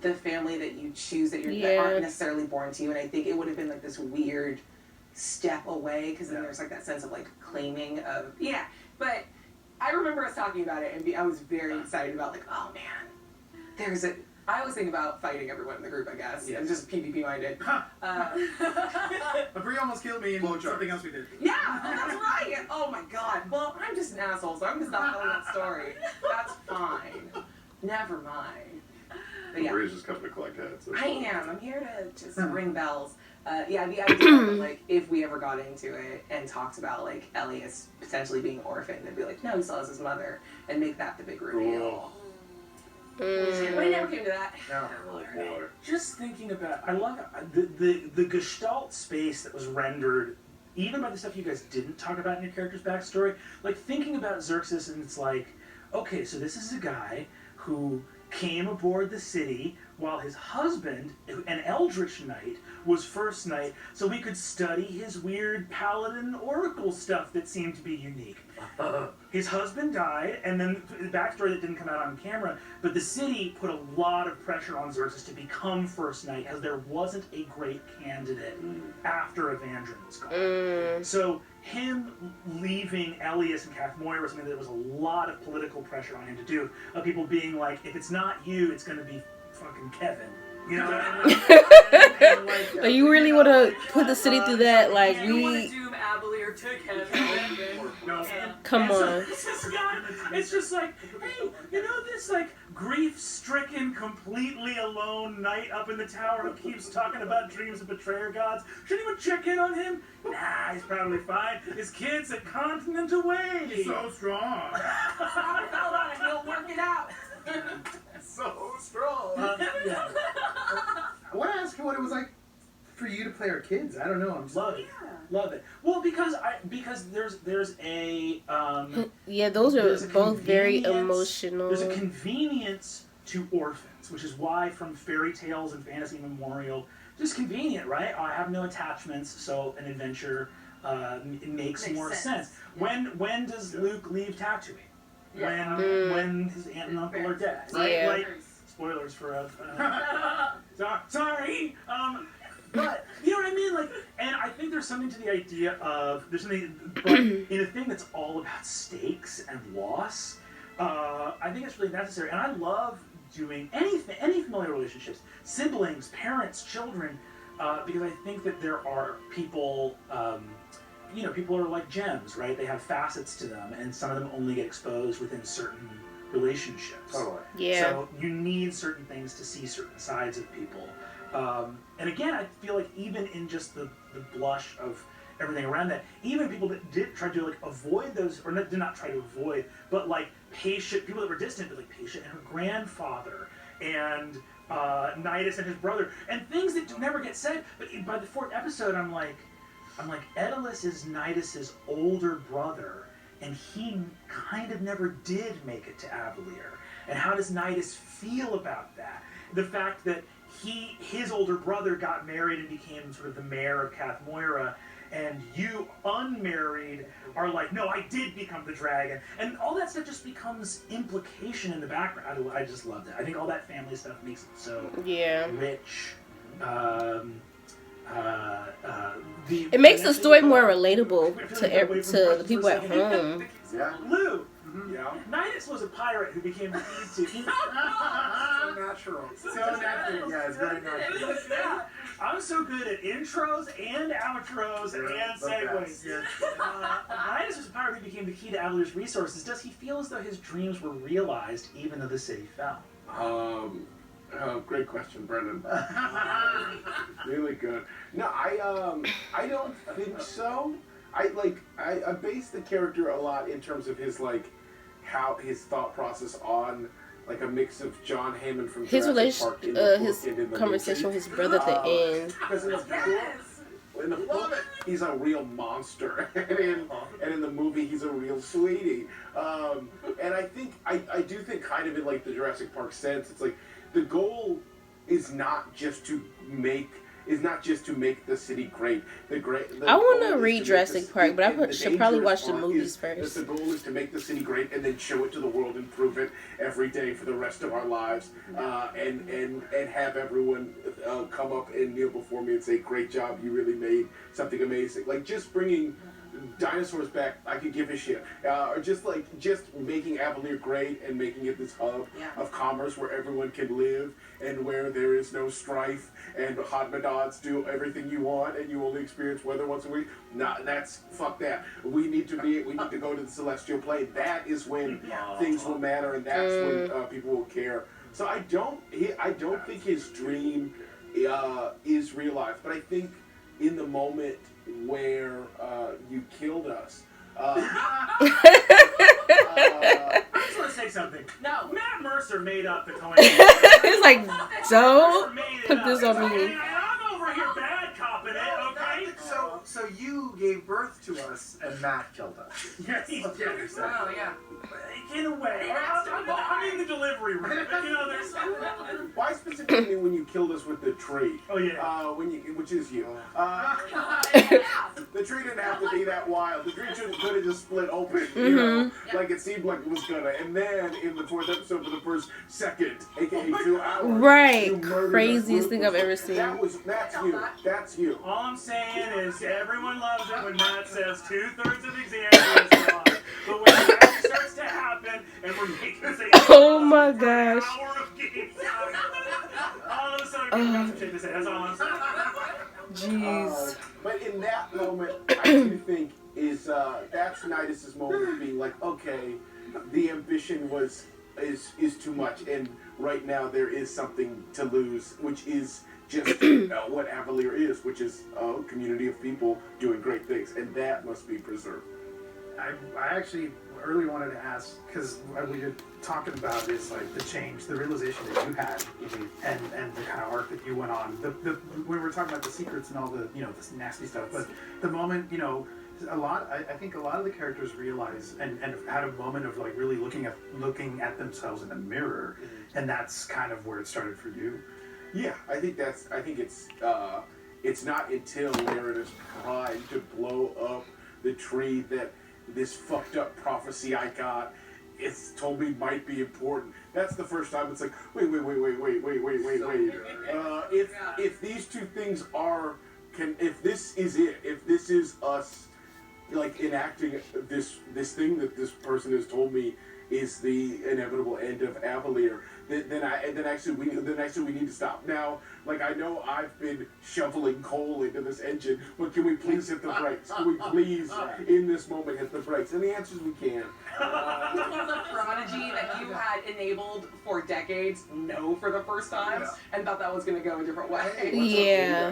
the family that you choose that that aren't necessarily born to you, and I think it would have been this weird step away, because then there's that sense of claiming of But I remember us talking about it, and I was very excited about oh man, I always think about fighting everyone in the group, I guess. I'm just PvP minded. But Brie almost killed me in something else we did. Yeah, that's right. Oh my god. Well, I'm just an asshole, so I'm just not telling that story. That's fine. Never mind. But yeah. Bria's just coming to collect heads. I am. I'm here to just ring bells. The idea of if we ever got into it and talked about Elias potentially being orphaned, and be no, he still has his mother, and make that the big reveal. But it never came to that. No. Just thinking about, I love the Gestalt space that was rendered, even by the stuff you guys didn't talk about in your character's backstory. Thinking about Xerxes, and it's okay, so this is a guy who came aboard the city while his husband, an Eldritch Knight, was first knight, so we could study his weird paladin oracle stuff that seemed to be unique. His husband died, and then the backstory that didn't come out on camera, but the city put a lot of pressure on Xerxes to become first knight, because there wasn't a great candidate after Evandrin was gone. So him leaving Elias and Kath Moira was something that there was a lot of political pressure on him to do, of people being if it's not you, it's going to be fucking Kevin. You know, and you really want to put the city through that? You want to doom Avalier to Kevin. Come on. It's just hey, this grief-stricken, completely alone knight up in the tower who keeps talking about dreams of betrayer gods. Should anyone check in on him? Nah, he's probably fine. His kid's a continent away. He's so strong. Hold on, he'll work it out. So strong. Yeah. I want to ask you what it was like for you to play our kids. I don't know. I'm Love it. Love it. Well, because there's a Yeah, those there's are a both very convenience- emotional. There's a convenience to orphans, which is why from fairy tales and fantasy memorial, just convenient, right? I have no attachments, so an adventure makes more sense. When does Luke leave Tatooine? When his aunt and uncle are dead, right? Yeah. Like, spoilers for sorry. But you know what I mean? Like, and I think there's something to the idea of there's something, but in a thing that's all about stakes and loss, I think it's really necessary. And I love doing any familiar relationships, siblings, parents, children, because I think that there are people. People are like gems, right? They have facets to them, and some of them only get exposed within certain relationships. Totally. Yeah. So you need certain things to see certain sides of people. And again, I feel like even in just the blush of everything around that, even people that did try to like avoid those, or did not try to avoid, but like patient people that were distant, but like patient and her grandfather and Nidus and his brother, and things that never get said. But by the fourth episode, I'm like, Daedalus is Nidus's older brother, and he kind of never did make it to Avalier. And how does Nidus feel about that? The fact that his older brother got married and became sort of the mayor of Kath Moira, and you, unmarried, are like, no, I did become the dragon. And all that stuff just becomes implication in the background. I just loved it. I think all that family stuff makes it so rich. It makes the story more relatable to the people at home. Yeah. Lou, Yeah. Nidus was a pirate who became the key to... So natural. So natural. Yeah, it's very natural. Yeah. I'm so good at intros and outros and segues. Yes. Nidus was a pirate who became the key to Avalier's resources. Does he feel as though his dreams were realized even though the city fell? Great question, Brendan. Really good. No, I don't think so. I base the character a lot in terms of his how his thought process on like a mix of John Hammond from His Jurassic Park in the book his and in the conversation movie. with his brother at the end. Because in the book, he's a real monster, and in the movie, he's a real sweetie. And I think I do think kind of in like the Jurassic Park sense, it's like the goal is not just to make the city great. I want to read Jurassic Park, but I should probably watch the movies first. The goal is to make the city great and then show it to the world and prove it every day for the rest of our lives, and have everyone come up and kneel before me and say, "Great job, you really made something amazing." Like just bringing dinosaurs back, I could give a shit. Or just making Avalier great and making it this hub of commerce where everyone can live and where there is no strife and Hadmadads do everything you want and you only experience weather once a week. Nah, fuck that. We need to go to the celestial plane. That is when things will matter, and that's when people will care. So I don't think his dream is realized, but I think in the moment where you killed us. I just want to say something. No. Matt Mercer made up the coin. It's like, don't put this on me. And I'm over here bad copping it, okay? So you gave birth to us, and Matt killed us. Yeah, he's dead. Oh, yeah. In a way. I'm in the delivery room. There's... Why specifically when you killed us with the tree? Oh, yeah. Which is you. The tree didn't have to be that wild. The tree could have just split open, like it seemed like it was gonna. And then in the fourth episode, for the first second, aka 2 hours, Right. you murdered us Craziest thing I've ever seen. That's you. That's you. All I'm saying is everyone loves it when Matt says 2/3 of Exandria is lost. But when it actually starts to happen and we're making this Oh my gosh. hour of game time, all of a sudden people got some shit to say. That's all I'm saying. Jeez. But in that moment, I do think that's Nidus's moment of being like, okay, the ambition was is too much, and right now there is something to lose, which is just what Avalier is, which is a community of people doing great things, and that must be preserved. I actually early wanted to ask, because we were talking about is like the change, the realization that you had, and the kind of arc that you went on. We were talking about the secrets and all the this nasty stuff, but the moment I think a lot of the characters realize and had a moment of like really looking at themselves in a mirror, and that's kind of where it started for you. Yeah, I think it's not until Laren is trying to blow up the tree that this fucked up prophecy I got, it's told me might be important. That's the first time it's like, wait. If these two things if this is it, if this is us, like enacting this thing that this person has told me is the inevitable end of Avalier, then actually we need to stop. Now, like I know I've been shoveling coal into this engine, but can we please hit the brakes? Can we please, in this moment, hit the brakes? And the answer is we can. This was a prodigy that you had enabled for decades, for the first time, and thought that was going to go a different way. Yeah.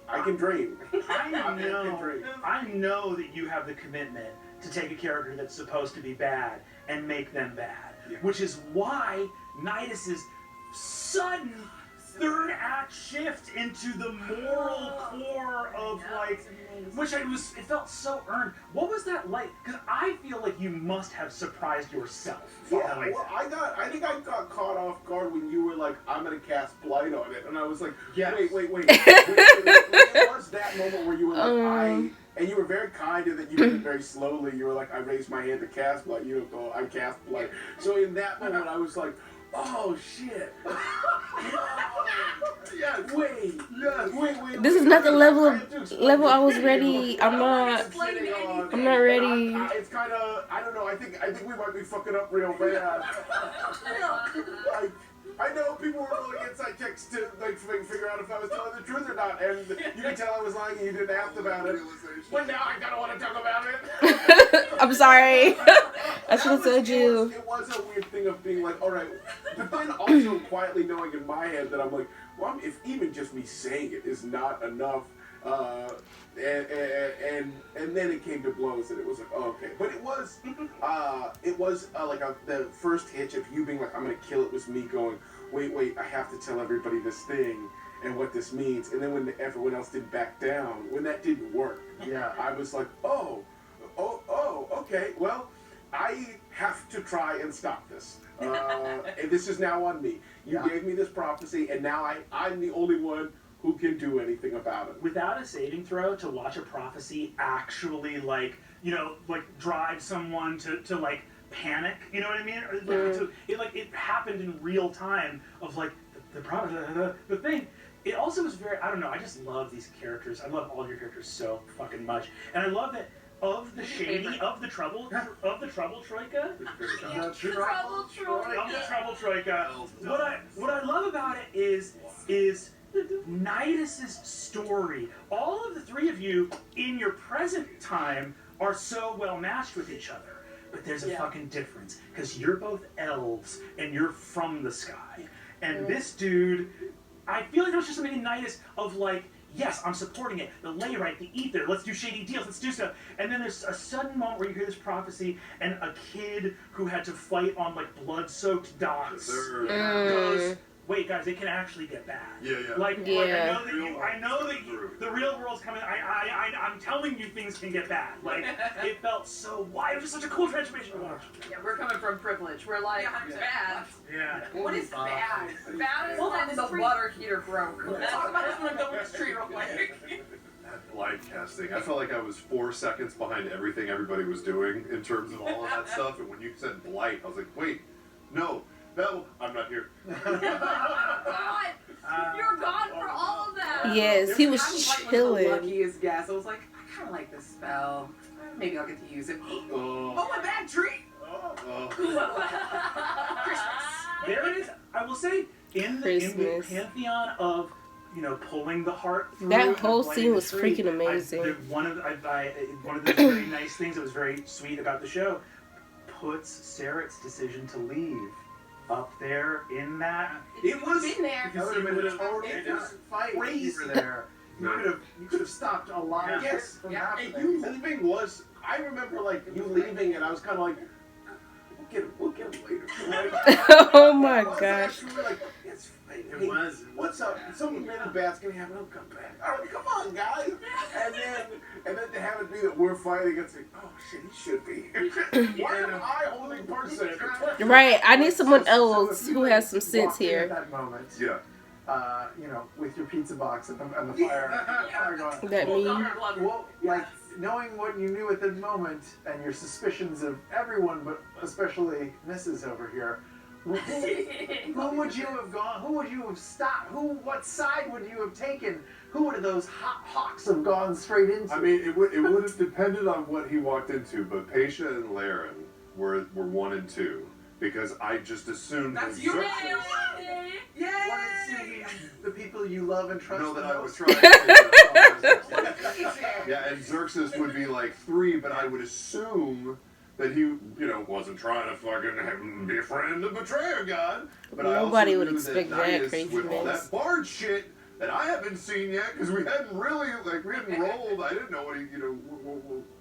I can dream. I know that you have the commitment to take a character that's supposed to be bad and make them bad, which is why Nidus's sudden third act shift into the moral core of it felt so earned. What was that like? Because I feel like you must have surprised yourself. Yeah, well, I think I got caught off guard when you were like, I'm gonna cast Blight on it, and I was like, wait. It was that moment where you were like, and you were very kind in that you did it very slowly. You were like, I raised my hand to cast Blight. You don't go, I cast Blight. So in that moment, I was like, oh shit. Wait. This is not the level I was ready. I'm not ready. It's kind of, I don't know. I think we might be fucking up real bad. I know people were rolling inside checks to figure out if I was telling the truth or not, and you could tell I was lying and you didn't ask about it. But now I don't want to talk about it. I'm sorry. I should have told you. It was a weird thing of being like, all right, but then also quietly knowing in my head that I'm like, well, if even just me saying it is not enough, and then it came to blows, and it was like, oh, okay. But it was the first hitch of you being like, I'm gonna kill it, was me going, wait, I have to tell everybody this thing and what this means. And then when everyone else did back down, when that didn't work, I was like, oh, okay, well, I have to try and stop this. And this is now on me. You gave me this prophecy, and now I'm the only one who can do anything about it. Without a saving throw, to watch a prophecy actually drive someone to panic, you know what I mean? It happened in real time of the thing. It also was very, I don't know, I just love these characters. I love all your characters so fucking much. And I love that of the shady, of the trouble troika. Of the trouble troika. What I love about it is Nidus's story. All of the three of you in your present time are so well matched with each other. But there's a fucking difference, because you're both elves and you're from the sky. And this dude, I feel like there was just something in Nidus of yes, I'm supporting it. The Layrite, the Ether, let's do shady deals, let's do stuff. And then there's a sudden moment where you hear this prophecy, and a kid who had to fight on blood-soaked docks goes, wait, guys, it can actually get bad. I know that the real world's coming. I'm telling you, things can get bad. It felt so wide. It was just such a cool transformation to watch. Yeah, we're coming from privilege. We're like, bad. Yeah. What is bad? Bad is when the water heater broke. Talk about this when I'm done with this tree real quick. Light casting. I felt like I was 4 seconds behind everything everybody was doing in terms of all of that stuff. And when you said blight, I was like, wait, no, I'm not here. God, you're gone for all of that. Yes, he was chilling. The luckiest guess. I was like, I kind of like this spell. Maybe I'll get to use it. Oh, a bad tree. Christmas. There is, I will say, in the pantheon of pulling the heart through. That whole scene was freaking amazing. One of the very nice things that was very sweet about the show, puts Sarah's decision to leave up there in that. It was been there. That would have been a total fight if you were there. You could have stopped a lot of shit yes, from and happening. you leaving was. I remember like you leaving, and I was kind of like, we'll get him later. Oh my I was gosh. actually like, it's fine. It Hey, was. What's up? Something really bad's gonna happen. I'll come back. All right, come on, guys. And then to have it be that we're fighting, it's like, oh shit, he should be. Why am I holding person? Right, I need someone So else if you who had has some sense walked in here. At that moment, Yeah. with your pizza box and the fire going. That meme. Well, like knowing what you knew at the moment and your suspicions of everyone, but especially Mrs. over here, who would you have gone? Who would you have stopped? What side would you have taken? Who would those hot hawks have gone straight into? I mean, it would have depended on what he walked into, but Paisha and Laren were 1 and 2 because I just assumed That's that your Xerxes- man! Yay! The people you love and trust. No, that the I would most? try to take Yeah, and Xerxes would be like 3, but I would assume that he, wasn't trying to fucking be a friend of betrayer god. But Nobody I also would knew expect that Nidus, with all craziness. that bard shit that I haven't seen yet, because we hadn't really, we hadn't rolled. I didn't know what he,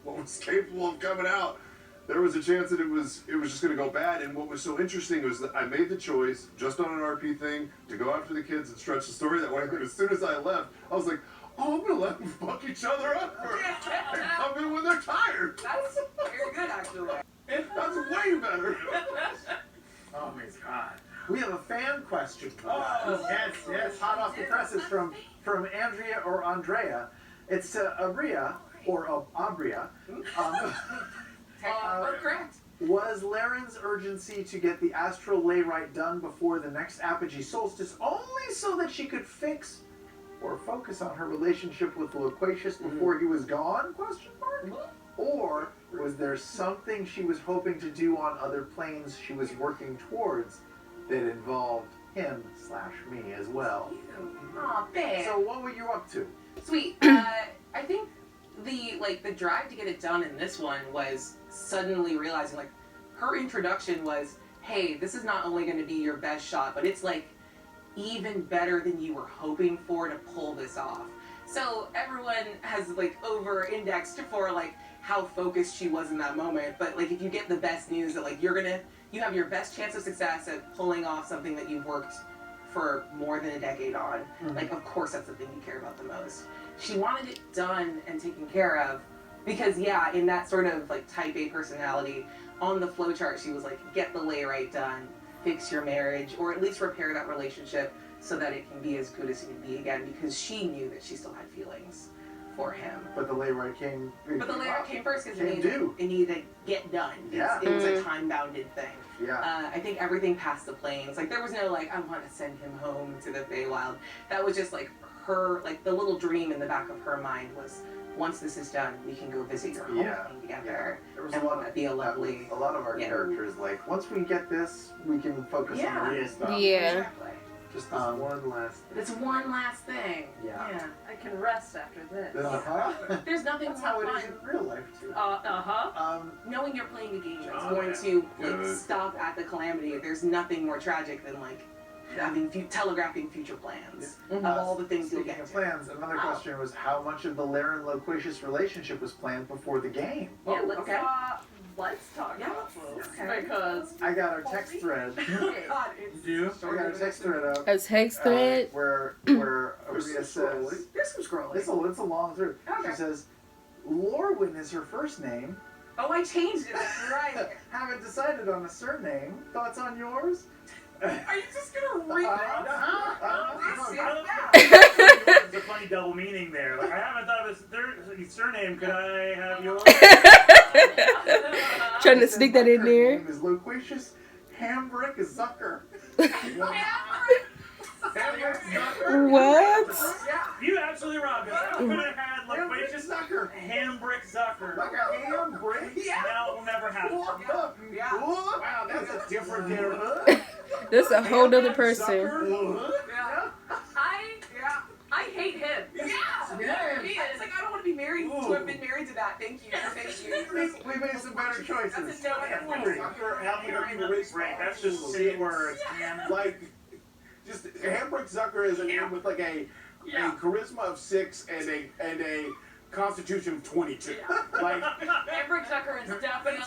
what was capable of coming out. There was a chance that it was just going to go bad. And what was so interesting was that I made the choice, just on an RP thing, to go after the kids and stretch the story that way. But as soon as I left, I was like, oh, I'm going to let them fuck each other up and come in when they're tired. That's very good, actually. That's way better. Oh my god. We have a fan question. Oh, yes. Hot off the presses from Andrea or Andrea. It's Abria or Abria. Correct. Was Laren's urgency to get the astral lay right done before the next apogee solstice only so that she could fix or focus on her relationship with Loquacious before he was gone? Question mark. Or was there something she was hoping to do on other planes she was working towards that involved him/me as well? Aw, babe. So what were you up to? Sweet. I think the drive to get it done in this one was suddenly realizing, her introduction was, hey, this is not only going to be your best shot, but it's even better than you were hoping for to pull this off. So everyone has over-indexed for how focused she was in that moment, but if you get the best news that you have your best chance of success at pulling off something that you've worked for more than a decade on, of course that's the thing you care about the most. She wanted it done and taken care of because, yeah, in that sort of type A personality, on the flowchart she was get the lay right done, fix your marriage, or at least repair that relationship so that it can be as good as it can be again, because she knew that she still had feelings for him. But the lay right came. But the lay right came first because Came due. it needed to get done. Yeah. It was a time-bounded thing. Yeah. I think everything past the planes, there was no I want to send him home to the Feywild. That was just her, the little dream in the back of her mind was, once this is done, we can go visit your home together. There was And a lot that'd of be a lovely. a lot of our characters once we get this, we can focus on the real stuff. Yeah. Exactly. Just this one last. It's one last thing. Yeah. I can rest after this. There's nothing That's more how it is fun. in real life too. Knowing you're playing a game that's Oh, going yeah. to stop at the Calamity. There's nothing more tragic than having telegraphing future plans of all the things you'll Speaking get of to. plans, another question was how much of the Laren Loquacious relationship was planned before the game? Yeah, Okay. let's talk Yeah. about this Okay. because I got our text thread. God, it's You do? I got our text thread up. A text thread. Where Aria says There's some scrolling. it's a long thread. Okay. She says Lorwyn is her first name. Oh, I changed it. That's right. Haven't decided on a surname. Thoughts on yours? Are you just gonna read There's a funny double meaning there. I haven't thought of his surname. Could I have yours? Trying to sneak that in Her there. name is Loquacious Hambrick Zucker. What? You absolutely wrong. I could have had Loquacious Zucker. Hambrick Zucker. Like a hambrick. Now it will never happen. Wow, that's a different game. That's a whole nother person. I hate him. Yeah. He is. I don't want to be married married to have been married to that. Thank you. Thank you. We made some better choices. That's a no Hambrick Zucker having a race Right, that's just 6 words, man. like, just Hambrick Zucker is a name with like a charisma of 6 and a constitution of 22. Like, Hambrick Zucker is definitely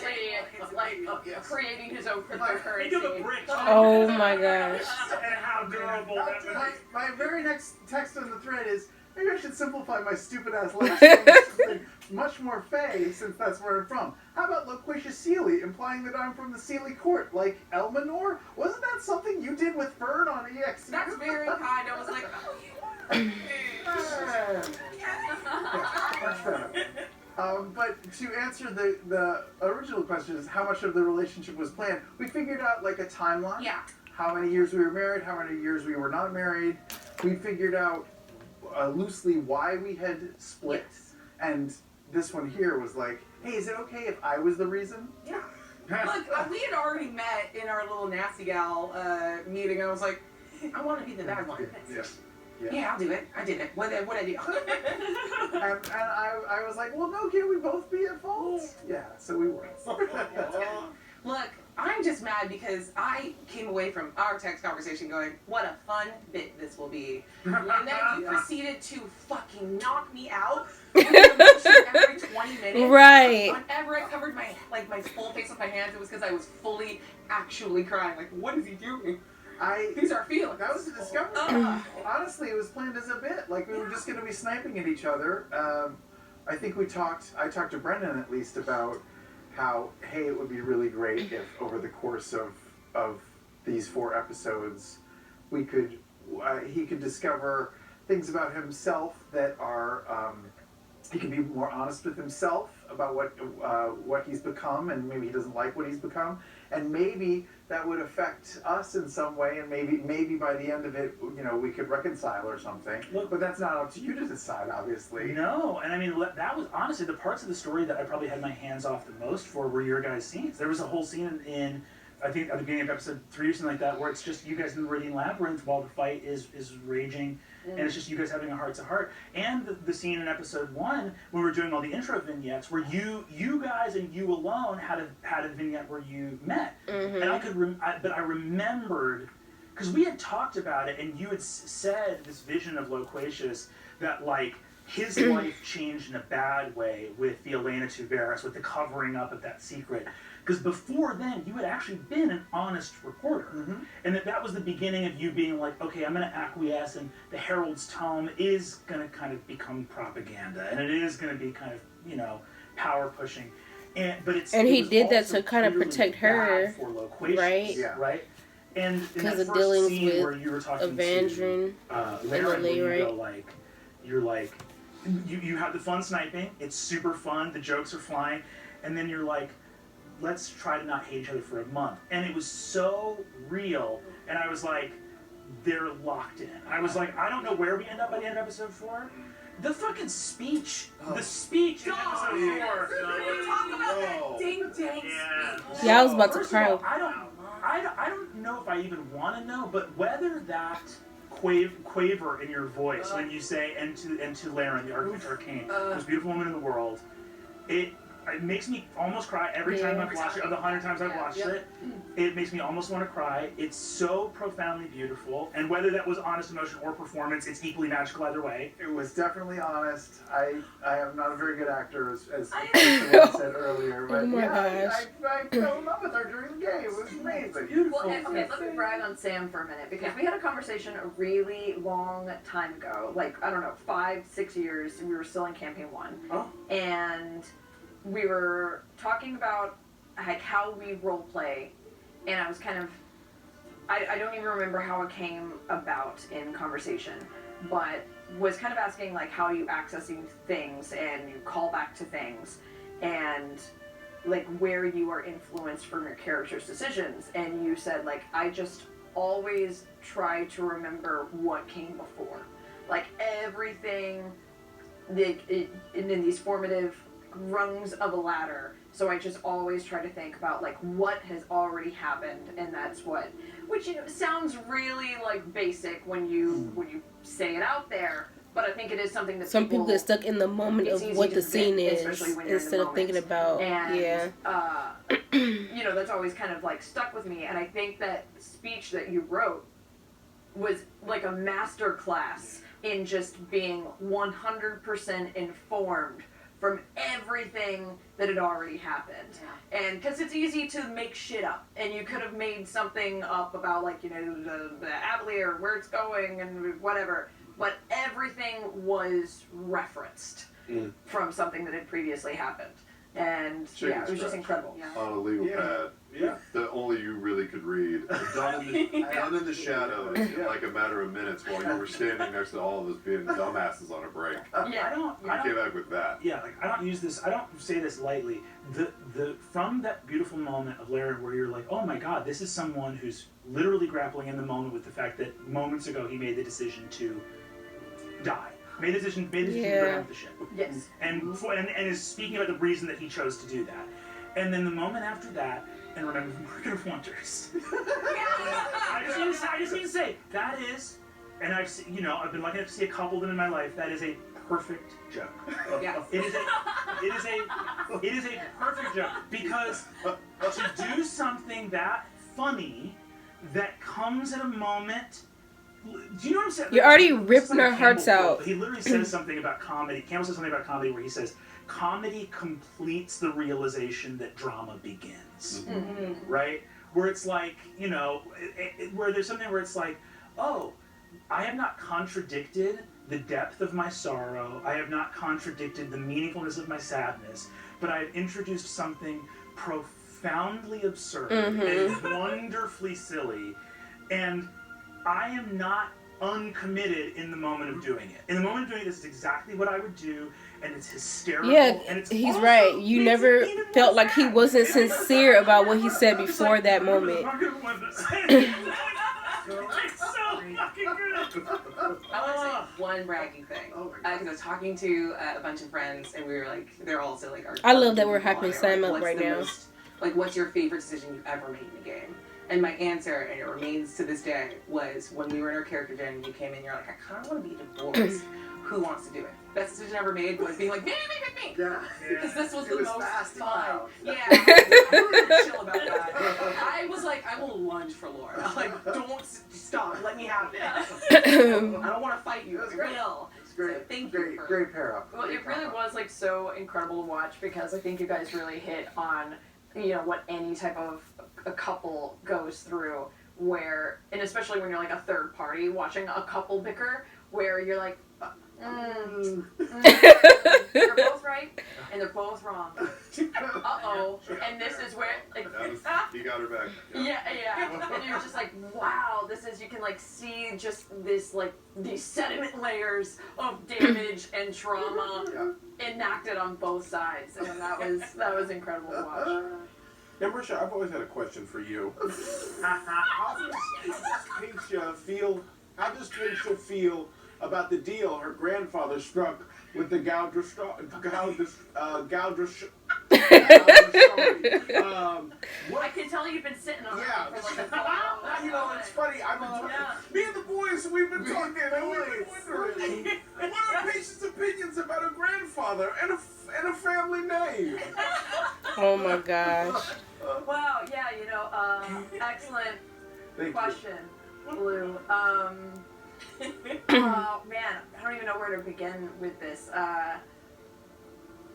like creating his own cryptocurrency. Think of a brick. Oh my gosh. And how durable that was. My very next text on the thread is, maybe I should simplify my stupid ass last name to something much more fey, since that's where I'm from. How about Loquacious Sealy, implying that I'm from the Sealy court, like Elmanor? Wasn't that something you did with Fern on EXU? That's very kind. I was like, Much better. But to answer the original question is how much of the relationship was planned, we figured out like a timeline. yeah. How many years we were married, how many years we were not married. We figured out loosely why we had split. Yes. And this one here was like, hey, is it okay if I was the reason? Yeah. Look, we had already met in our little nasty gal meeting. I was like, I want to be the bad one. Yes. Yeah, I'll do it. I did it. What I do? And I was like, well, no, can't we both be at fault? Yeah, so we were. Look, I'm just mad because I came away from our text conversation going, what a fun bit this will be. And then you proceeded to fucking knock me out with emotion every 20 minutes. Right. Whenever I covered my full face with my hands, it was because I was fully actually crying. Like, what is he doing? These are feelings. That was a discovery. Honestly, it was planned as a bit. Like, we were just going to be sniping at each other. I think I talked to Brendan at least about how, hey, it would be really great if over the course of these 4 episodes, he could discover things about himself that are, he can be more honest with himself about what he's become, and maybe he doesn't like what he's become, and maybe that would affect us in some way, and maybe by the end of it, we could reconcile or something. Look, but that's not up to you to decide, obviously. No, and I mean, that was honestly the parts of the story that I probably had my hands off the most for were your guys' scenes. There was a whole scene in I think at the beginning of episode 3 or something like that, where it's just you guys in the Meridian Labyrinth while the fight is raging, and it's just you guys having a heart-to-heart. And the scene in episode 1 when we were doing all the intro vignettes, where you guys and you alone had a vignette where you met, and I remembered because we had talked about it, and you had said this vision of Loquacious that like his life changed in a bad way with the Elena Tuberis, with the covering up of that secret. Because before then, you had actually been an honest reporter. And that was the beginning of you being like, okay, I'm going to acquiesce, and the Herald's tome is going to kind of become propaganda, and it is going to be kind of, power pushing. And he did that to kind of protect her, right? Yeah. Right? And because of dealings with where you were talking Evandrin and the you're like, you have the fun sniping, it's super fun, the jokes are flying, and then you're like, let's try to not hate each other for a month. And it was so real, and I was like, they're locked in. I was like, I don't know where we end up by the end of episode 4. The fucking speech, the speech in episode 4. Can we talk about that ding-dang speech? Yeah, I was about to cry. All, I don't know if I even want to know, but whether that quaver in your voice when you say and to Laren, the Arcane, most beautiful woman in the world, it makes me almost cry every time I've watched it. Of the 100 times I've watched it, it makes me almost want to cry. It's so profoundly beautiful, and whether that was honest emotion or performance, it's equally magical either way. It was definitely honest. I am not a very good actor, as I said earlier, but I fell in love with her during the game. It was amazing. Beautiful. Well, okay, let me brag on Sam for a minute, because we had a conversation a really long time ago, like, I don't know, 5-6 years, and we were still in Campaign 1. And we were talking about like how we role play, and I was kind of, I don't even remember how it came about in conversation, but was kind of asking like how you accessing things and you call back to things, and like where you are influenced from your character's decisions. And you said like, I just always try to remember what came before, like everything in these formative rungs of a ladder. So I just always try to think about like what has already happened, and that's which sounds really like basic when you say it out there, but I think it is something that some people get stuck in the moment it's of easy what to the scene forget, is especially when you're in the instead of thinking moment. about And, you know, that's always kind of like stuck with me. And I think that speech that you wrote was like a master class in just being 100% informed from everything that had already happened. Yeah. And because it's easy to make shit up, and you could have made something up about, like, you know, the Avalier, where it's going and whatever, but everything was referenced from something that had previously happened. And yeah, it was just incredible. Yeah. On a legal pad. Yeah. That only you really could read. Done in the shadows, like a matter of minutes while you were standing next to all of us being dumbasses on a break. Yeah. I came back with that. Yeah, like I don't say this lightly. The from that beautiful moment of Laren where you're like, oh my god, this is someone who's literally grappling in the moment with the fact that moments ago he made the decision to die. Made the decision to drown with the ship. Yes. And is speaking about the reason that he chose to do that. And then the moment after that, and remember Market of Wonders. I just need to say, that is, and I've seen, you know, I've been lucky enough to see a couple of them in my life, that is a perfect joke. Yes. It is a perfect joke, because to do something that funny that comes at a moment. Do you know what I'm saying? You're already ripping our hearts out. He literally says something about comedy. Campbell says something about comedy where he says, comedy completes the realization that drama begins. Mm-hmm. Right? Where it's like, you know, where there's something where it's like, oh, I have not contradicted the depth of my sorrow. I have not contradicted the meaningfulness of my sadness. But I've introduced something profoundly absurd and wonderfully silly. And I am not uncommitted in the moment of doing it. In the moment of doing it, this is exactly what I would do, and it's hysterical. Yeah, and it's he's right. You never felt like he wasn't sincere about what he said before that moment. It's so fucking good. I want to say one bragging thing. Because I was talking to a bunch of friends, and we were like, they're all still like, I love that we're hyping Sam up right now. What's your favorite decision you've ever made in a game? And my answer, and it remains to this day, was when we were in our character journey, you came in, you're like, I kind of want to be divorced. Who wants to do it? Best decision ever made was being like, me. Yeah. Because this was the most fun. Yeah. I was really chill about that. I was like, I will lunge for Laura. I'm like, don't stop. Let me have it. I don't want to fight you. I will. Great, so thank great, you for, great pair up. Well, it really was like so incredible to watch, because I think you guys really hit on, you know, what any type of a couple goes through, where, and especially when you're like a third party watching a couple bicker, where you're like, they're both right and they're both wrong. Uh-oh. And this is where, like, He got her back. yeah. And you're just like, wow, this is, you can like see just this, like, these sediment layers of damage and trauma enacted on both sides, and that was incredible to watch. Now, Marisha, I've always had a question for you. How does Paisha feel about the deal her grandfather struck with the Gouger I can tell you've been sitting on it for like a while. You know, it's funny. Me and the boys, we've been talking, and we've been wondering, what are Paisha's opinions about her grandfather and a family name? Oh my gosh. Wow, yeah, you know, excellent question, Blue. Oh man, I don't even know where to begin with this.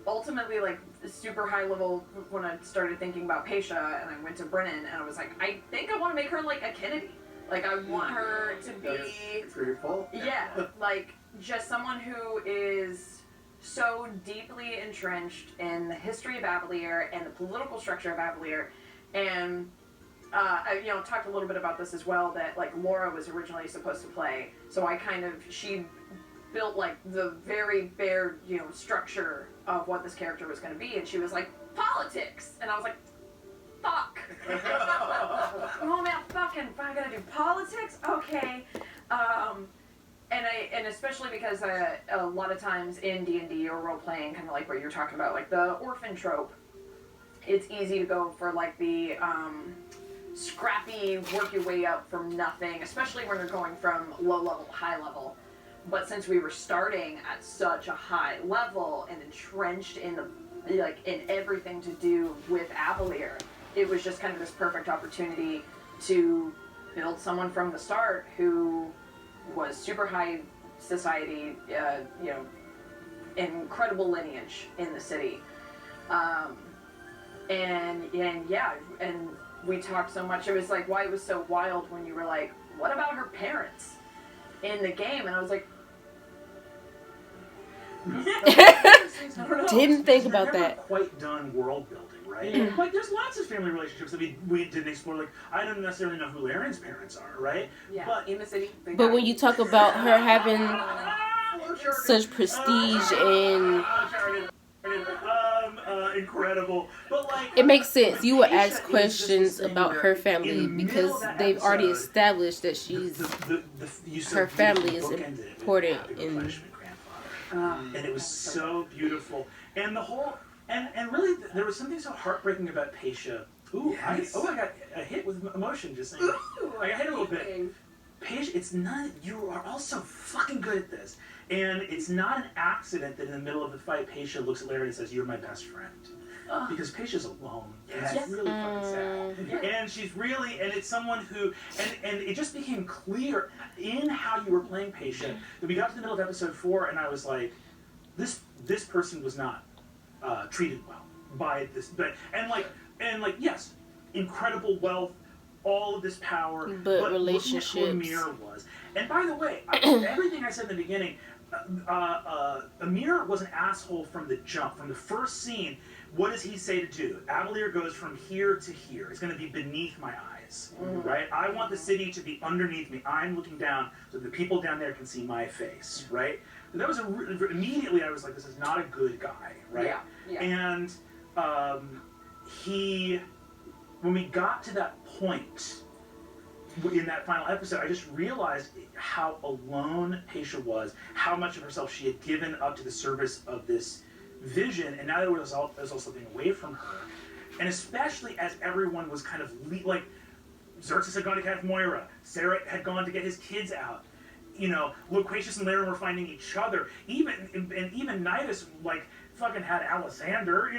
Ultimately, like, super high level, when I started thinking about Paisha, and I went to Brennan, and I was like, I think I want to make her like a Kennedy. Like, I want her to be, like, just someone who is so deeply entrenched in the history of Avalier and the political structure of Avalier, and I, you know, talked a little bit about this as well, that, like, Laura was originally supposed to play, so she built, like, the very bare, you know, structure of what this character was going to be, and she was like, politics! And I was like, fuck! Oh man, I'm gonna do politics? Okay. And especially because a lot of times in D&D or role-playing, kind of like what you're talking about, like the orphan trope, it's easy to go for, like, the scrappy, work your way up from nothing, especially when you're going from low level to high level. But since we were starting at such a high level and entrenched in in everything to do with Avalier, it was just kind of this perfect opportunity to build someone from the start who was super high society, incredible lineage in the city. And we talked so much. It was like why it was so wild when you were like, what about her parents in the game? And I was like, didn't think about never that. Quite done world building, right? Like there's lots of family relationships that we didn't explore. Like I don't necessarily know who Larian's parents are, right? yeah, But in the city. But when you talk about her having such prestige and incredible, but like it makes sense. You would ask Aisha is questions just this thing about where her in family the middle because of that they've already episode, established that she's you so her family is beautifully bookended it with important Happy in- Replenishment Grandfather. And it was so beautiful, and the whole and really there was something so heartbreaking about Paisha. Ooh, Yes. I got a hit with emotion just saying. I got hit a little bit. Paige, it's not. You are all so fucking good at this, and it's not an accident that in the middle of the fight, Paisha looks at Larry and says, "You're my best friend," because Paisha's alone. And Yes. it's really fucking sad. And she's really, and it's someone who, and it just became clear in how you were playing Paisha that we got to the middle of episode 4, and I was like, this person was not treated well by this, and yes, incredible wealth. All of this power, But relationships. Look at who Amir was. And by the way, everything I said in the beginning, Amir was an asshole from the jump, from the first scene. What does he say to do? Avalier goes from here to here. It's going to be beneath my eyes, right? I want the city to be underneath me. I'm looking down so the people down there can see my face, right? And that was immediately I was like, this is not a good guy, right? Yeah. And when we got to that point in that final episode, I just realized how alone Paisha was, how much of herself she had given up to the service of this vision, and now there was also being away from her. And especially as everyone was kind of like Xerxes had gone to Kath Moira, Sarah had gone to get his kids out. Loquacious and Laren were finding each other. Even Nidus fucking had Alexander.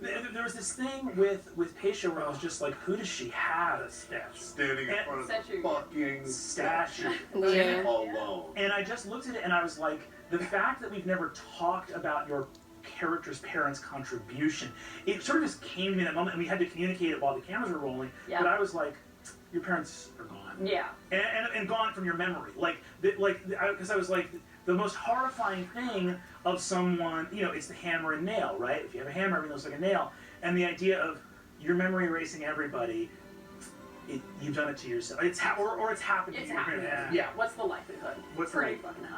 There was this thing with Paisha where I was just like, who does she have? Standing in front of Statue. the fucking Statue. Yeah. alone. And I just looked at it and I was like, the fact that we've never talked about your character's parents' contribution, it sort of just came to me in that moment, and we had to communicate it while the cameras were rolling. Yeah. But I was like, your parents are gone. Yeah. And gone from your memory. Because I was like, the most horrifying thing of someone, it's the hammer and nail, right? If you have a hammer, everything looks like a nail. And the idea of your memory erasing everybody, you've done it to yourself. It's happened to It's you. happening. Yeah. What's the likelihood? What's the Pretty likelihood? fucking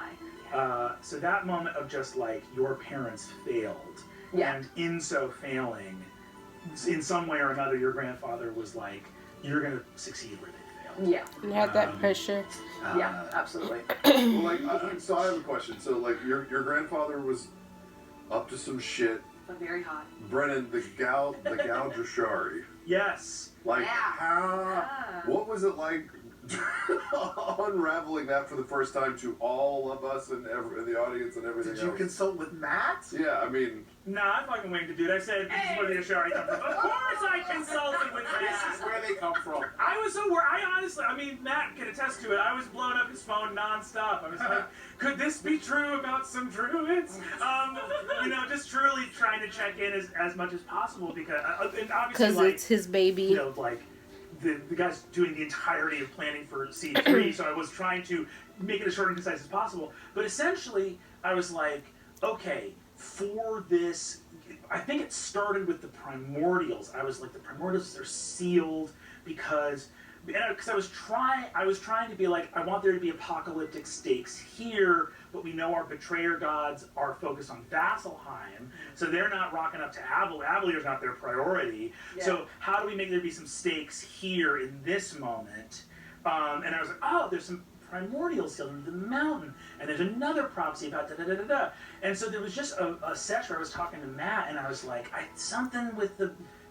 high. So that moment of just like your parents failed, Yeah. and in so failing, in some way or another, your grandfather was like, you're gonna succeed where they failed. Yeah. And have that pressure. Yeah. Absolutely. Well, so I have a question. So, your grandfather was up to some shit. But very hot. Brennan, the gal Jashari. Yes. What was it like unraveling that for the first time to all of us and the audience and everything Did you else? consult with Matt? Yeah, I mean, Nah, I fucking winged it, dude. I said, this is where the Ashari come from. Of course I consulted with This is Matt. where they come from. I was so worried. Matt can attest to it. I was blowing up his phone nonstop. I was like, could this be true about some druids? Just truly trying to check in as much as possible because, and obviously, Because it's his baby. The guy's doing the entirety of planning for C3, so I was trying to make it as short and concise as possible. But essentially, I was like, okay, for this, I think it started with the primordials. I was like, the primordials are sealed because I was trying to be like, I want there to be apocalyptic stakes here, but we know our betrayer gods are focused on Vasselheim, so they're not rocking up to Avalier. Avalier's not their priority. Yeah. So how do we make there be some stakes here in this moment? And I was like, oh, there's some primordials sealed into the mountain, and there's another prophecy about da-da-da-da-da. And so there was just a section where I was talking to Matt, and I was like, something with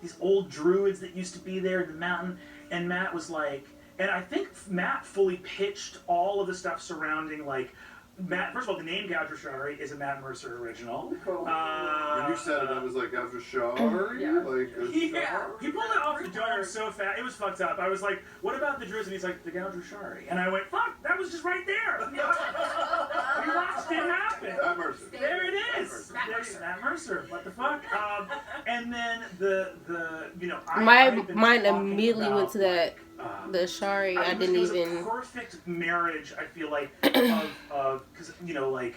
these old druids that used to be there in the mountain. And Matt was like, And I think Matt fully pitched all of the stuff surrounding, like, Matt, first of all, the name Gaudrashari is a Matt Mercer original. Cool. When you said it, I was like, after Shari? Yeah. Like, Yeah. He pulled it off the dome so fast. It was fucked up. I was like, what about the Druids? And he's like, the Gaudrashari. And I went, fuck, that was just right there. We watched it happen. Matt Mercer. There it is. Matt Mercer. What the fuck? And then the My I've been mind talking immediately about, went to that. like, The Shari, I it didn't was even. a perfect marriage, I feel like, of because like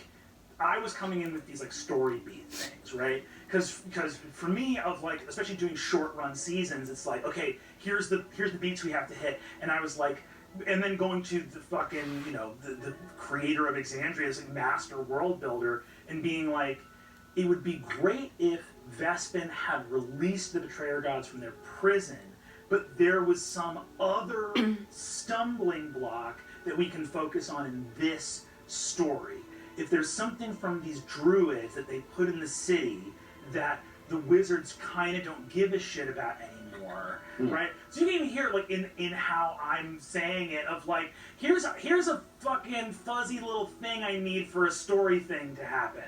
I was coming in with these like story beat things, right? Because for me, of like especially doing short run seasons, it's like okay, here's the beats we have to hit, and I was like, and then going to the fucking the creator of Exandria, this like, master world builder, and being like, it would be great if Vespin had released the Betrayer Gods from their prison. But there was some other stumbling block that we can focus on in this story. If there's something from these druids that they put in the city that the wizards kind of don't give a shit about anymore, right? So you can even hear like in how I'm saying it of like, here's a fucking fuzzy little thing I need for a story thing to happen.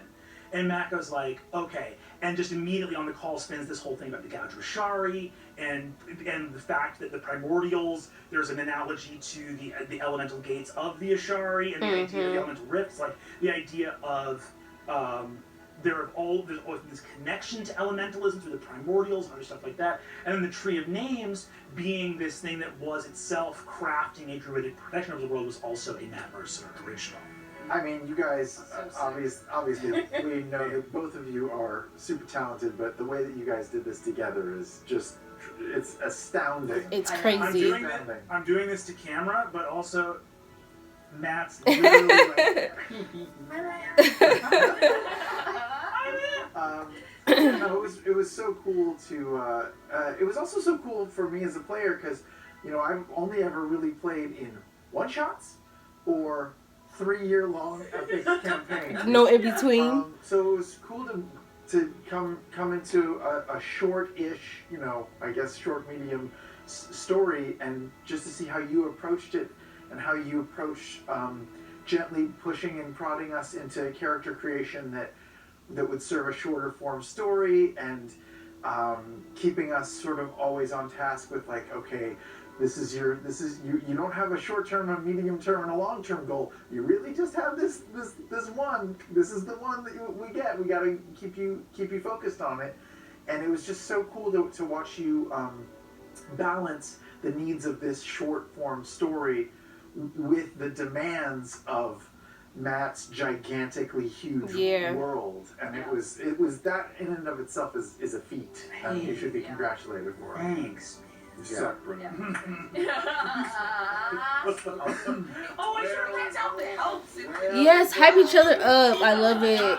And Matt goes like, okay, and just immediately on the call spins this whole thing about the Gaudrashari and the fact that the primordials, there's an analogy to the elemental gates of the Ashari and the idea of the elemental rifts, like the idea of there's this connection to elementalism through the primordials and other stuff like that, and then the Tree of Names being this thing that was itself crafting a druidic protection of the world was also a Matt Mercer original. I mean, you guys, obviously, we know that both of you are super talented, but the way that you guys did this together is just, it's astounding. It's I'm crazy. doing this to camera, but also Matt's literally right there. No, it was so cool to, it was also so cool for me as a player, because, I've only ever really played in one-shots, or 3-year-long epic campaign. No in between. So it was cool to come into a short-ish, I guess short medium story, and just to see how you approached it and how you approached gently pushing and prodding us into character creation that would serve a shorter form story, and keeping us sort of always on task with like, okay, you don't have a short term, a medium term, and a long term goal. You really just have this one. This is the one that we get. We got to keep you focused on it. And it was just so cool to watch you balance the needs of this short form story with the demands of Matt's gigantically huge world. And it was that in and of itself is a feat. You should be congratulated for it. Thanks. You suck, Brennan. Oh, I sure can't help it. Helps. Yes, hype each other up. I love it.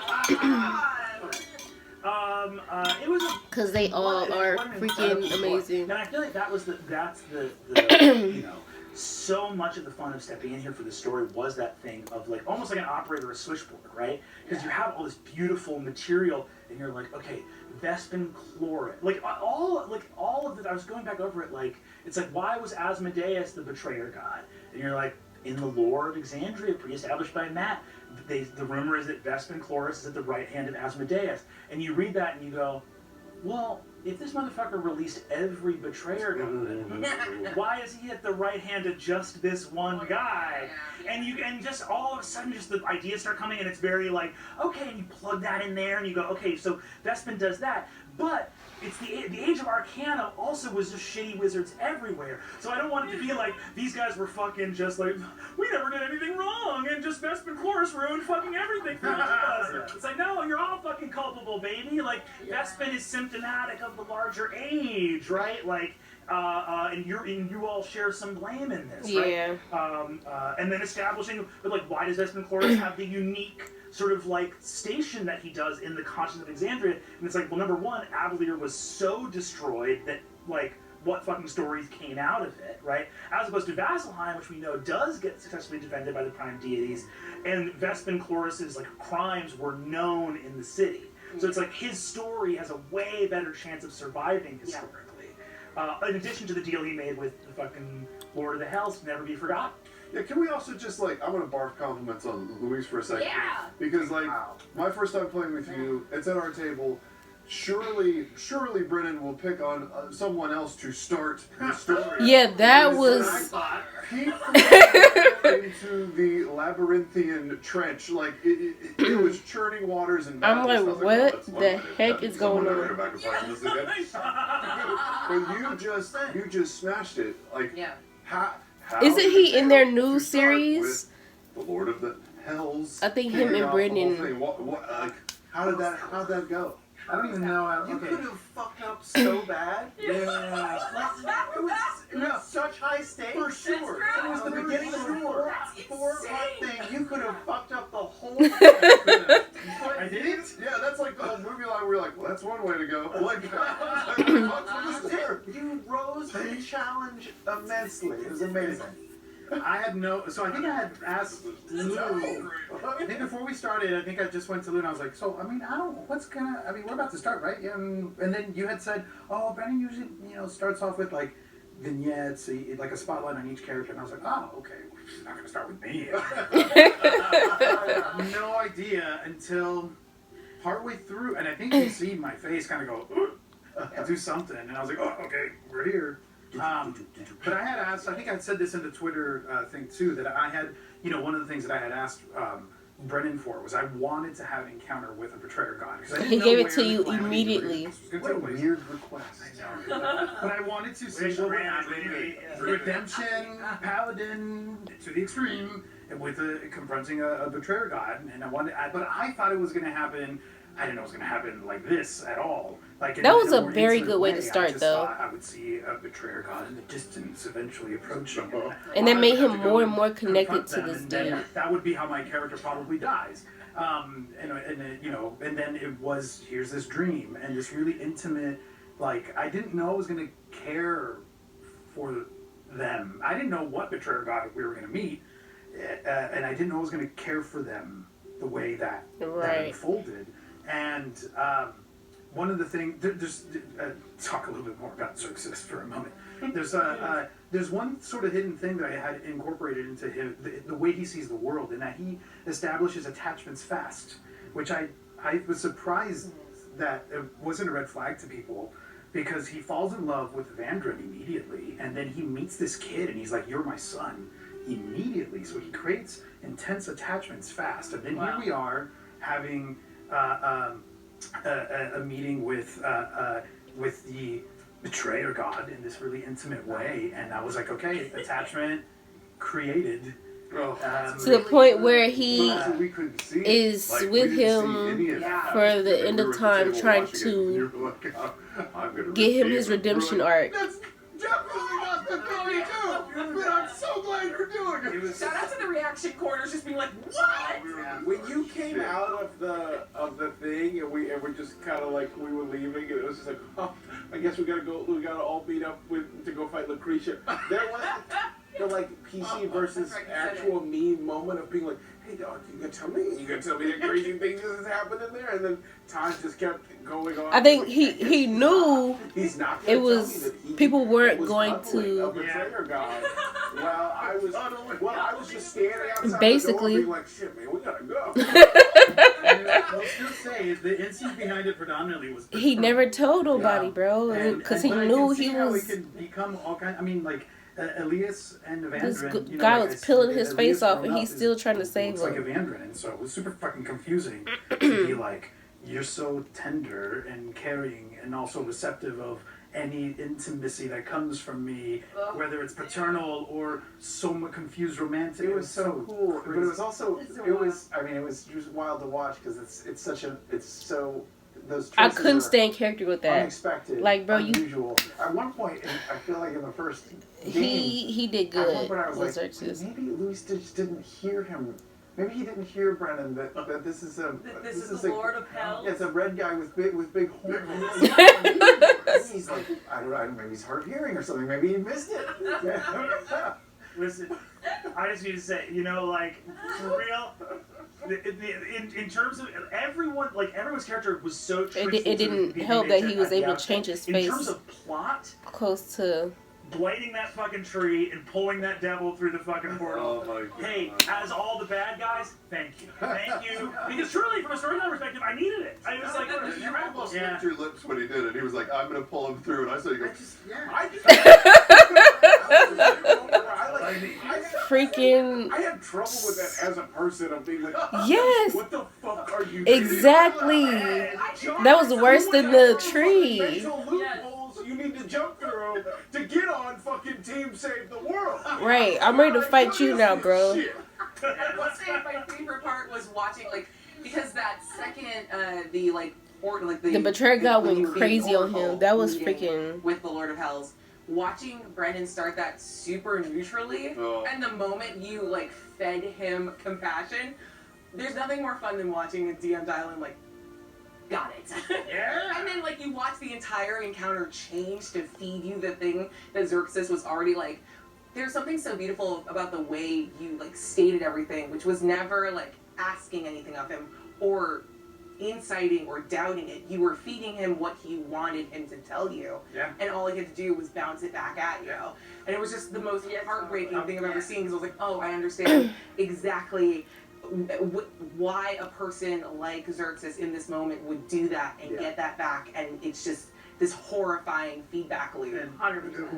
It was Because they all are freaking amazing. And I feel like that's the so much of the fun of stepping in here for the story was that thing of like almost like an operator, a switchboard, right? Because you have all this beautiful material, and you're like, okay, Vespin chlorid, like all of it. I was going back over it, like it's like, why was Asmodeus the betrayer god? And you're like, in the lore of Exandria, pre-established by Matt, the rumor is that Vespin Chloris is at the right hand of Asmodeus, and you read that and you go, well, if this motherfucker released every betrayer god, why is he at the right hand of just this one guy? And just all of a sudden, just the ideas start coming, and it's very like, okay, and you plug that in there, and you go, okay, so Vespin does that, but it's the Age of Arcana also was just shitty wizards everywhere. So I don't want it to be like these guys were fucking just like, we never did anything wrong, and just Vespin Chloris ruined fucking everything for each of us. It's like, no, you're all fucking culpable, baby. Like Vespin is symptomatic of the larger age, right? Like, and you all share some blame in this, right? And then establishing, but like, why does Vespin Chloris have the unique sort of like station that he does in the conscience of Exandria? And it's like, well, number one, Avalier was so destroyed that like, what fucking stories came out of it, right? As opposed to Vasselheim, which we know does get successfully defended by the prime deities, and Vespin Chloris's like crimes were known in the city. So it's like his story has a way better chance of surviving historically. In addition to the deal he made with the fucking Lord of the Hells, Never Be Forgotten. Yeah, can we also just I'm gonna barf compliments on Luis for a second. Yeah. Because my first time playing with you, it's at our table. Surely Brennan will pick on someone else to start the story. Yeah, that was. He flew into the labyrinthian trench, it was churning waters and I'm madness. like, I was what oh, the heck is going someone on? go back and play this again. But you just smashed it. How Isn't did he it in their feel new to start series? with the Lord of the Hells. I think him kicking and off the whole Brendan. thing? How'd that go? I don't even know. You could have fucked up so bad. Yeah. It was such high stakes. For sure. It was the beginning of a four-part thing. You could have fucked up the whole thing. I didn't? Yeah, that's like the whole movie line where you're like, well, that's one way to go. You rose to the challenge immensely. It was amazing. I had no. So I think I had asked Lou. I think before we started, I think I just went to Lou and I was like, so, I mean, we're about to start, right? And then you had said, oh, Brennan usually, starts off with like vignettes, like a spotlight on each character. And I was like, oh, okay, she's not going to start with me. I had no idea until partway through. And I think you see my face kind of go, and do something. And I was like, oh, okay, we're here. But I had asked, I think I said this in the Twitter thing too, that I had, one of the things that I had asked Brennan for was I wanted to have an encounter with a betrayer god. He gave it to you immediately. What a weird request. I know. But I wanted to see what would happen. Redemption, paladin, to the extreme, with confronting a betrayer god. And but I thought it was going to happen. I didn't know it was going to happen like this at all. That was a very good way to start, though. I would see a betrayer god in the distance eventually approaching. And that made him more and more connected to this dude. That would be how my character probably dies. And then it was, here's this dream and this really intimate, I didn't know I was going to care for them. I didn't know what betrayer god we were going to meet. And I didn't know I was going to care for them the way that unfolded. And one of the things, talk a little bit more about Xerxes for a moment. There's one sort of hidden thing that I had incorporated into him, the way he sees the world, and that he establishes attachments fast, which I was surprised that it wasn't a red flag to people, because he falls in love with Vandrin immediately, and then he meets this kid, and he's like, you're my son, immediately. So he creates intense attachments fast, and then here we are having a meeting with the betrayer god in this really intimate way, and I was like, okay, attachment created. To the point where he is with him for the end of time, trying to get him his redemption arc. That's definitely not the thing you do, but I'm so glad you're doing it. Shout out to the reaction corners, just being like, what? When you came out of the thing and we just kind of we were leaving and it was just like, oh, I guess we gotta all meet up to go fight Lucretia. There was the PC versus actual meme moment of being like, hey dog, you gonna tell me the crazy things that has happened in there, and then time just kept going on. I think he knew he's not it was people weren't going to. I was just standing outside basically the door being like, shit, man, we gotta go. I'll still say the instinct behind it predominantly was he never told nobody, bro, because he knew he was. He could become all kinds. I mean, Elias and Evandrin. This guy was peeling his face off, and he's still trying to save him. Like Evandrin, and so it was super fucking confusing to be like, you're so tender and caring, and also receptive of any intimacy that comes from me, whether it's paternal or so confused romantic. It was so cool, crazy. but it was also it was just wild to watch because it's so. Those I couldn't stay in character with that. Unexpected, bro, unusual. At one point, I feel like in the first game, he did good. At one point, I was like, maybe Luis just didn't hear him. Maybe he didn't hear Brennan that this is the Lord of Hell. Yeah, it's a red guy with big horns. He's like, I don't know, maybe he's hard of hearing or something. Maybe he missed it. Listen, I just need to say, for real. in terms of everyone, like everyone's character was so truthful. It didn't help that he was able to change his face. In terms of plot, close to blighting that fucking tree and pulling that devil through the fucking portal. Oh my God. Hey, as all the bad guys, thank you. Because truly, from a storyline perspective, I needed it. I was like, you almost licked your lips when he did it. He was like, I'm going to pull him through. And I saw you go, freaking. I had trouble with that as a person of being like, yes, what the fuck are you exactly. That was worse than the tree. mental loopholes you need to jump through to get on fucking Team Save the World. Right, I'm ready to fight you now, bro. Let's say my favorite part was watching, like, because that second, the betrayer god when you went were crazy being on him. Oracle That was meeting freaking. with the Lord of Hells. Watching Brennan start that super neutrally, and the moment you like fed him compassion, there's nothing more fun than watching a DM dial in like, got it. Yeah. And then like you watch the entire encounter change to feed you the thing that Xerxes was already like. There's something so beautiful about the way you like stated everything, which was never like asking anything of him or inciting or doubting it. You were feeding him what he wanted him to tell you, and all he had to do was bounce it back at you. And it was just the most heartbreaking thing I've ever seen, because I was like, oh, I understand exactly why a person like Xerxes in this moment would do that and get that back, and it's just this horrifying feedback loop. And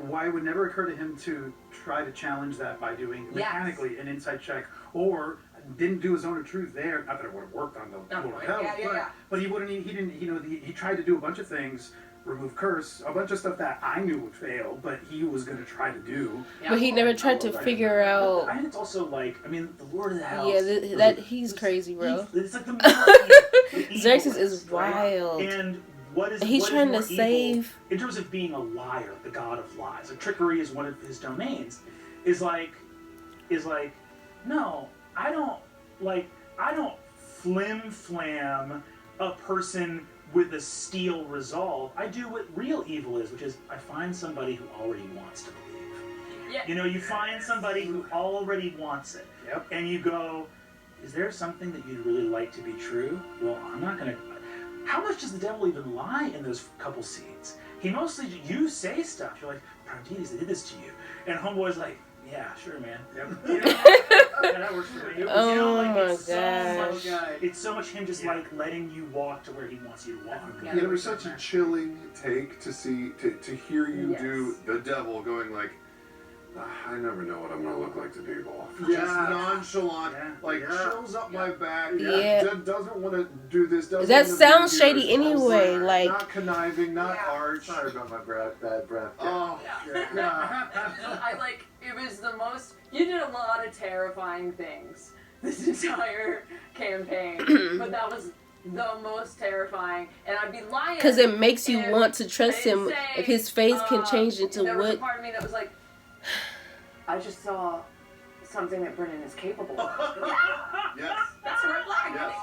why it would never occur to him to try to challenge that by doing mechanically an insight check, or didn't do his own of truth there. Not that it would have worked on the Lord of Hell, but he wouldn't. He didn't. You know, he tried to do a bunch of things, remove curse, a bunch of stuff that I knew would fail, but he was going to try to do. But he never tried to figure out. And it's also like, I mean, the Lord of the Hells. Yeah, that he's crazy, bro. It's like the Xerxes is wild. And he's trying to save. In terms of being a liar, the god of lies, like trickery is one of his domains. Is like, no, I don't flim-flam a person with a steel resolve. I do what real evil is, which is I find somebody who already wants to believe. Yeah. You know, you find somebody who already wants it. Yep. And you go, is there something that you'd really like to be true? Well, I'm not going to... How much does the devil even lie in those couple scenes? He mostly... You say stuff. You're like, Parmenides, they did this to you. And Homeboy's like, yeah, sure, man. Yep. You know, yeah, that works for me. Oh, you know, like, my it's gosh. So much, it's so much him just like letting you walk to where he wants you to walk. Yeah, it was such a chilling take to see, to hear you do the devil going like, I never know what I'm gonna look like to people. Just nonchalant, chills up my back. Doesn't want to do this. That sounds shady anyway. Like not conniving, not arch. Sorry about my bad breath. Oh, I like. It was the most. You did a lot of terrifying things this entire campaign, but that was the most terrifying. And I'd be lying because it makes you want to trust him if his face can change into there was a what. part of me that was like, I just saw something that Brennan is capable of. Yes. That's a red flag. Yes.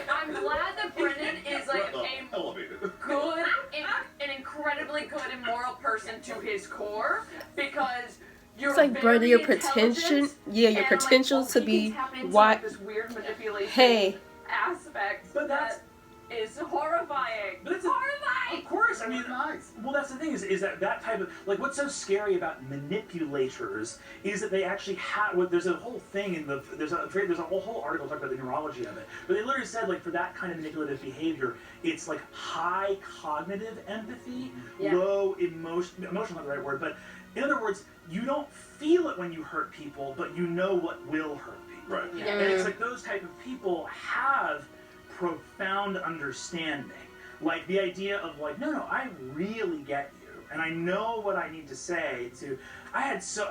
I'm glad that Brennan is like elevated. good, an incredibly good and moral person to his core, because you're It's like, bro, your potential, your potential to be why. This weird manipulation aspect, but that is horrifying. But it's horrifying. Of course, I mean, well, that's the thing is that type of like what's so scary about manipulators is that they actually have. Well, there's a whole thing in there's a whole article talking about the neurology of it, but they literally said like for that kind of manipulative behavior, it's like high cognitive empathy, low emotional not the right word, but in other words, you don't feel it when you hurt people, but you know what will hurt people. Right. Yeah. And it's like those type of people have profound understanding. Like the idea of like, no, I really get you. And I know what I need to say to...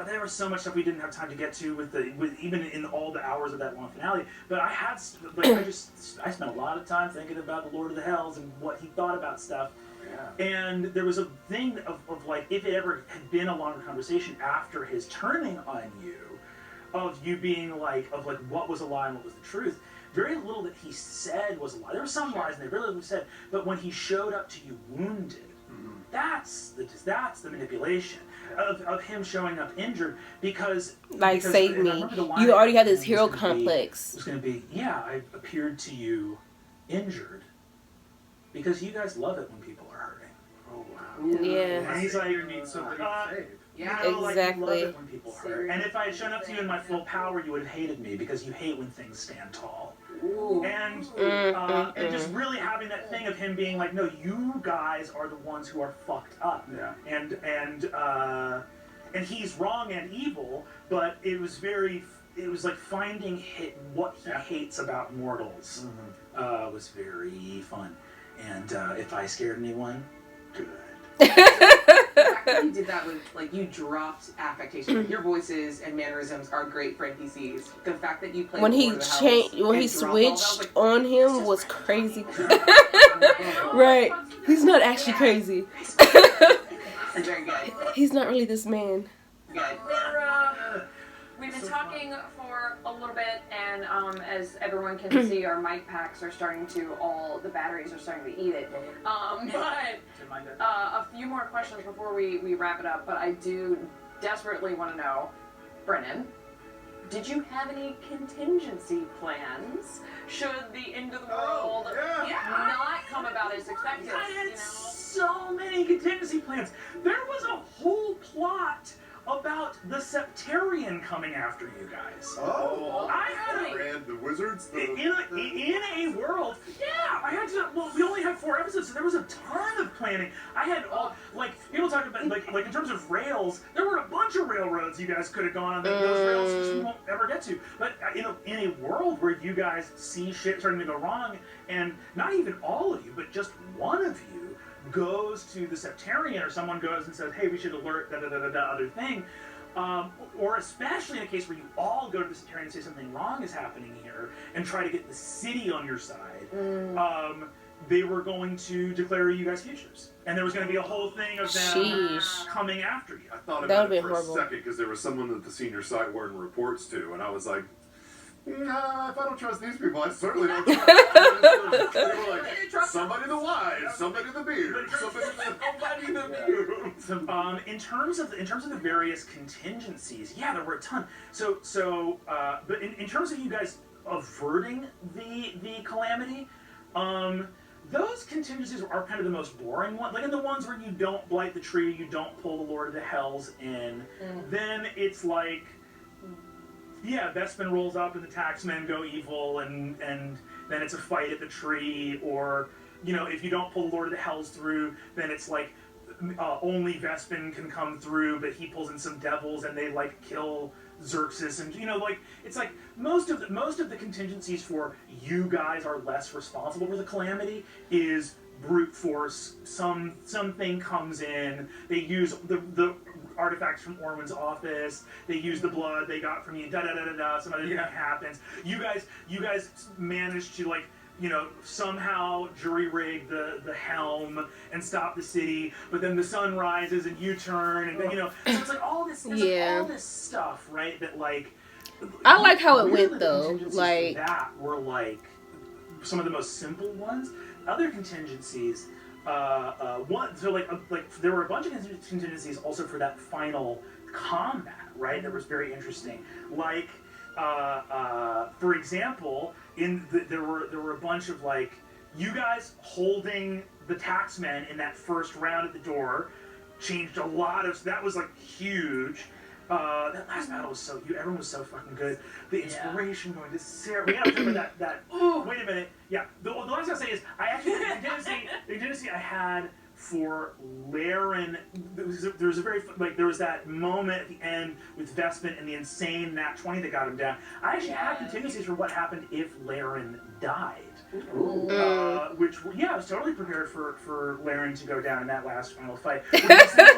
There was so much stuff we didn't have time to get to with even in all the hours of that long finale. But I spent a lot of time thinking about the Lord of the Hells and what he thought about stuff. Yeah. And there was a thing of like, if it ever had been a longer conversation after his turning on you, of you being like, of like what was a lie and what was the truth, very little that he said was a lie. There were some lies and they really little said, but when he showed up to you wounded, that's the manipulation of him showing up injured because save me. You already have this hero complex. It's going to be, yeah, I appeared to you injured because you guys love it when people are hurting. Oh wow. Yeah. And he's like, Yeah, you know, exactly. Like, you love it when people hurt. And if I had shown up to you in my full power, you would have hated me because you hate when things stand tall. Ooh. And just really having that thing of him being like, no, you guys are the ones who are fucked up. Yeah. And he's wrong and evil, but it was like finding what he hates about mortals was very fun. And if I scared anyone, good. The fact that you did that with, like, you dropped affectation. Your voices and mannerisms are great for NPCs. The fact that you played When he switched on him was crazy. Right. He's not actually crazy. Very good. He's not really this man. Good. We've been talking for a little bit, and as everyone can see, our mic packs are starting to, the batteries are starting to eat it. But a few more questions before we wrap it up, but I do desperately want to know, Brennan, did you have any contingency plans should the end of the world not come about as expected? I had so many contingency plans. There was a whole plot about the Septarian coming after you guys. Oh, I had the wizards. in a world. Yeah, I had to. Well, we only had 4 episodes, so there was a ton of planning. I had people talk about like in terms of rails. There were a bunch of railroads you guys could have gone on. Those rails just won't ever get to. But in a world where you guys see shit starting to go wrong, and not even all of you, but just one of you goes to the Septarian, or someone goes and says, hey, we should alert other thing, or especially in a case where you all go to the Septarian and say something wrong is happening here and try to get the city on your side, they were going to declare you guys fugitives, and there was going to be a whole thing of them coming after you. I thought That about would it be for horrible. a second because there was someone that the senior site warden reports to, and I was like, nah, if I don't trust these people, I certainly don't trust them. They were like, somebody the wise, somebody the beard, somebody the beard. In terms of the various contingencies, yeah, there were a ton. But in terms of you guys averting the calamity, those contingencies are kind of the most boring ones. Like in the ones where you don't blight the tree, you don't pull the Lord of the Hells in, then it's like, yeah, Bespin rolls up and the taxmen go evil, and then it's a fight at the tree, or, you know, if you don't pull the Lord of the Hells through, then it's like only Bespin can come through, but he pulls in some devils and they like kill Xerxes, and you know, like it's like most of the contingencies for you guys are less responsible for the calamity is brute force. Something comes in, they use the artifacts from Orwin's office, they use the blood they got from you, some other thing happens. You guys manage to, like, you know, somehow jury rig the helm and stop the city, but then the sun rises and you turn, and then, you know, so it's like all this all this stuff, right, that like I like how it went though. Like that were like some of the most simple ones. Other contingencies, there were a bunch of contingencies also for that final combat, right? That was very interesting. Like, for example, there were a bunch of like you guys holding the taxmen in that first round at the door changed a lot of. That was like huge. That last battle was so. Everyone was so fucking good. The inspiration going to Sarah. We gotta remember that. Wait a minute. Yeah. The last thing I'll say is I actually the contingency I had for Laren. There was that moment at the end with Vespin and the insane nat 20 that got him down. I actually had contingencies for what happened if Laren died. Which, yeah, I was totally prepared for Laren to go down in that last final fight. Essentially,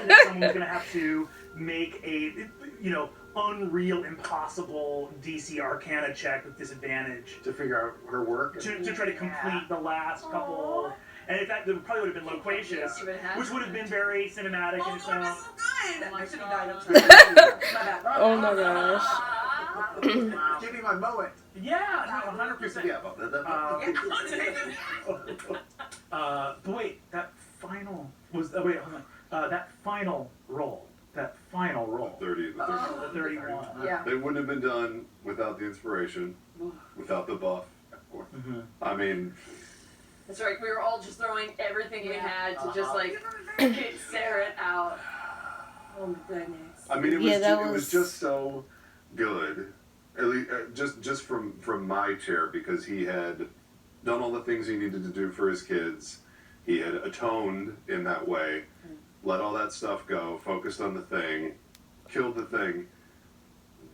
that someone was going to have to make a, you know, unreal, impossible DC Arcana check with disadvantage to figure out her work. To try to complete the last couple. And in fact, it probably would have been Loquacious, which would have been very cinematic in its own. I should have died. I'm sorry. My bad. oh my gosh. Give me my moment. Yeah, no, 100%. Yeah. But wait, that final was. Wait, hold on. wouldn't have been done without the inspiration, without the buff. I mean, That's right. We were all just throwing everything we had to just like get Sarah out. Oh my goodness. I mean, it was just so good. At least, just from my chair, because he had done all the things he needed to do for his kids. He had atoned in that way, let all that stuff go, focused on the thing, killed the thing,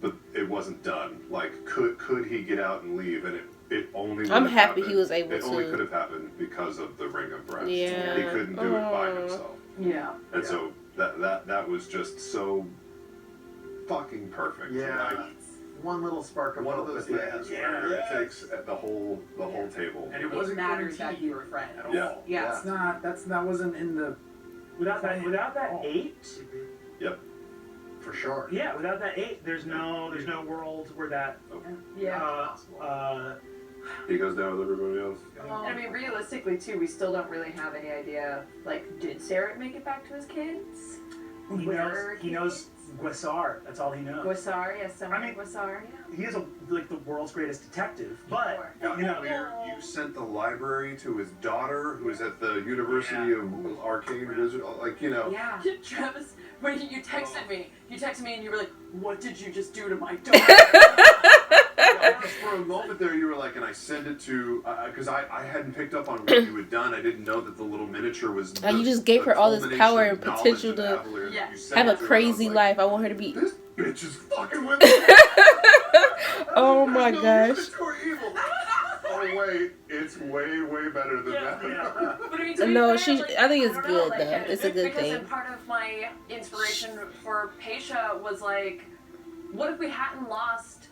but it wasn't done. Like, could he get out and leave? And it only. I'm happy he was able to. It only could have happened because of the Ring of Breath. Yeah. He couldn't do it by himself. Yeah. And so that was just so fucking perfect. Yeah. Like, one little spark of one of hope those at the things end. where it takes the whole table. And it It wasn't matters that guaranteed you were friends. at all. Yeah. Yes. That wasn't in the Without that Oh. 8, Yep. For sure. yeah, without that 8, there's no world where that. Yeah. He goes down with everybody else. I mean, realistically, too, we still don't really have any idea. Like, did Sarah make it back to his kids? He knows Guessar. That's all he knows. Guessar, yes, someone I mean- Guessar, yeah. He is like the world's greatest detective, but Got you know, clear. You sent the library to his daughter, who is at the University of Arcane Wizard. Like, you know. Yeah. Travis, when you texted me, and you were like, what did you just do to my daughter? Just for a moment there, you were like, and I sent it to, because I hadn't picked up on what you had done. I didn't know that the little miniature was. You just gave her all this culmination power of and knowledge potential of to Avalier that Yeah. you sent have a it to her. crazy I was life. I want her to be. This bitch is fucking with me. Oh my There's no gosh. limit to her evil. Oh wait, it's way better than that. But I mean, to be No, fair, like, I think it's don't know, good, like, though. It's a good because thing. Part of my inspiration for Paisha was like, what if we hadn't lost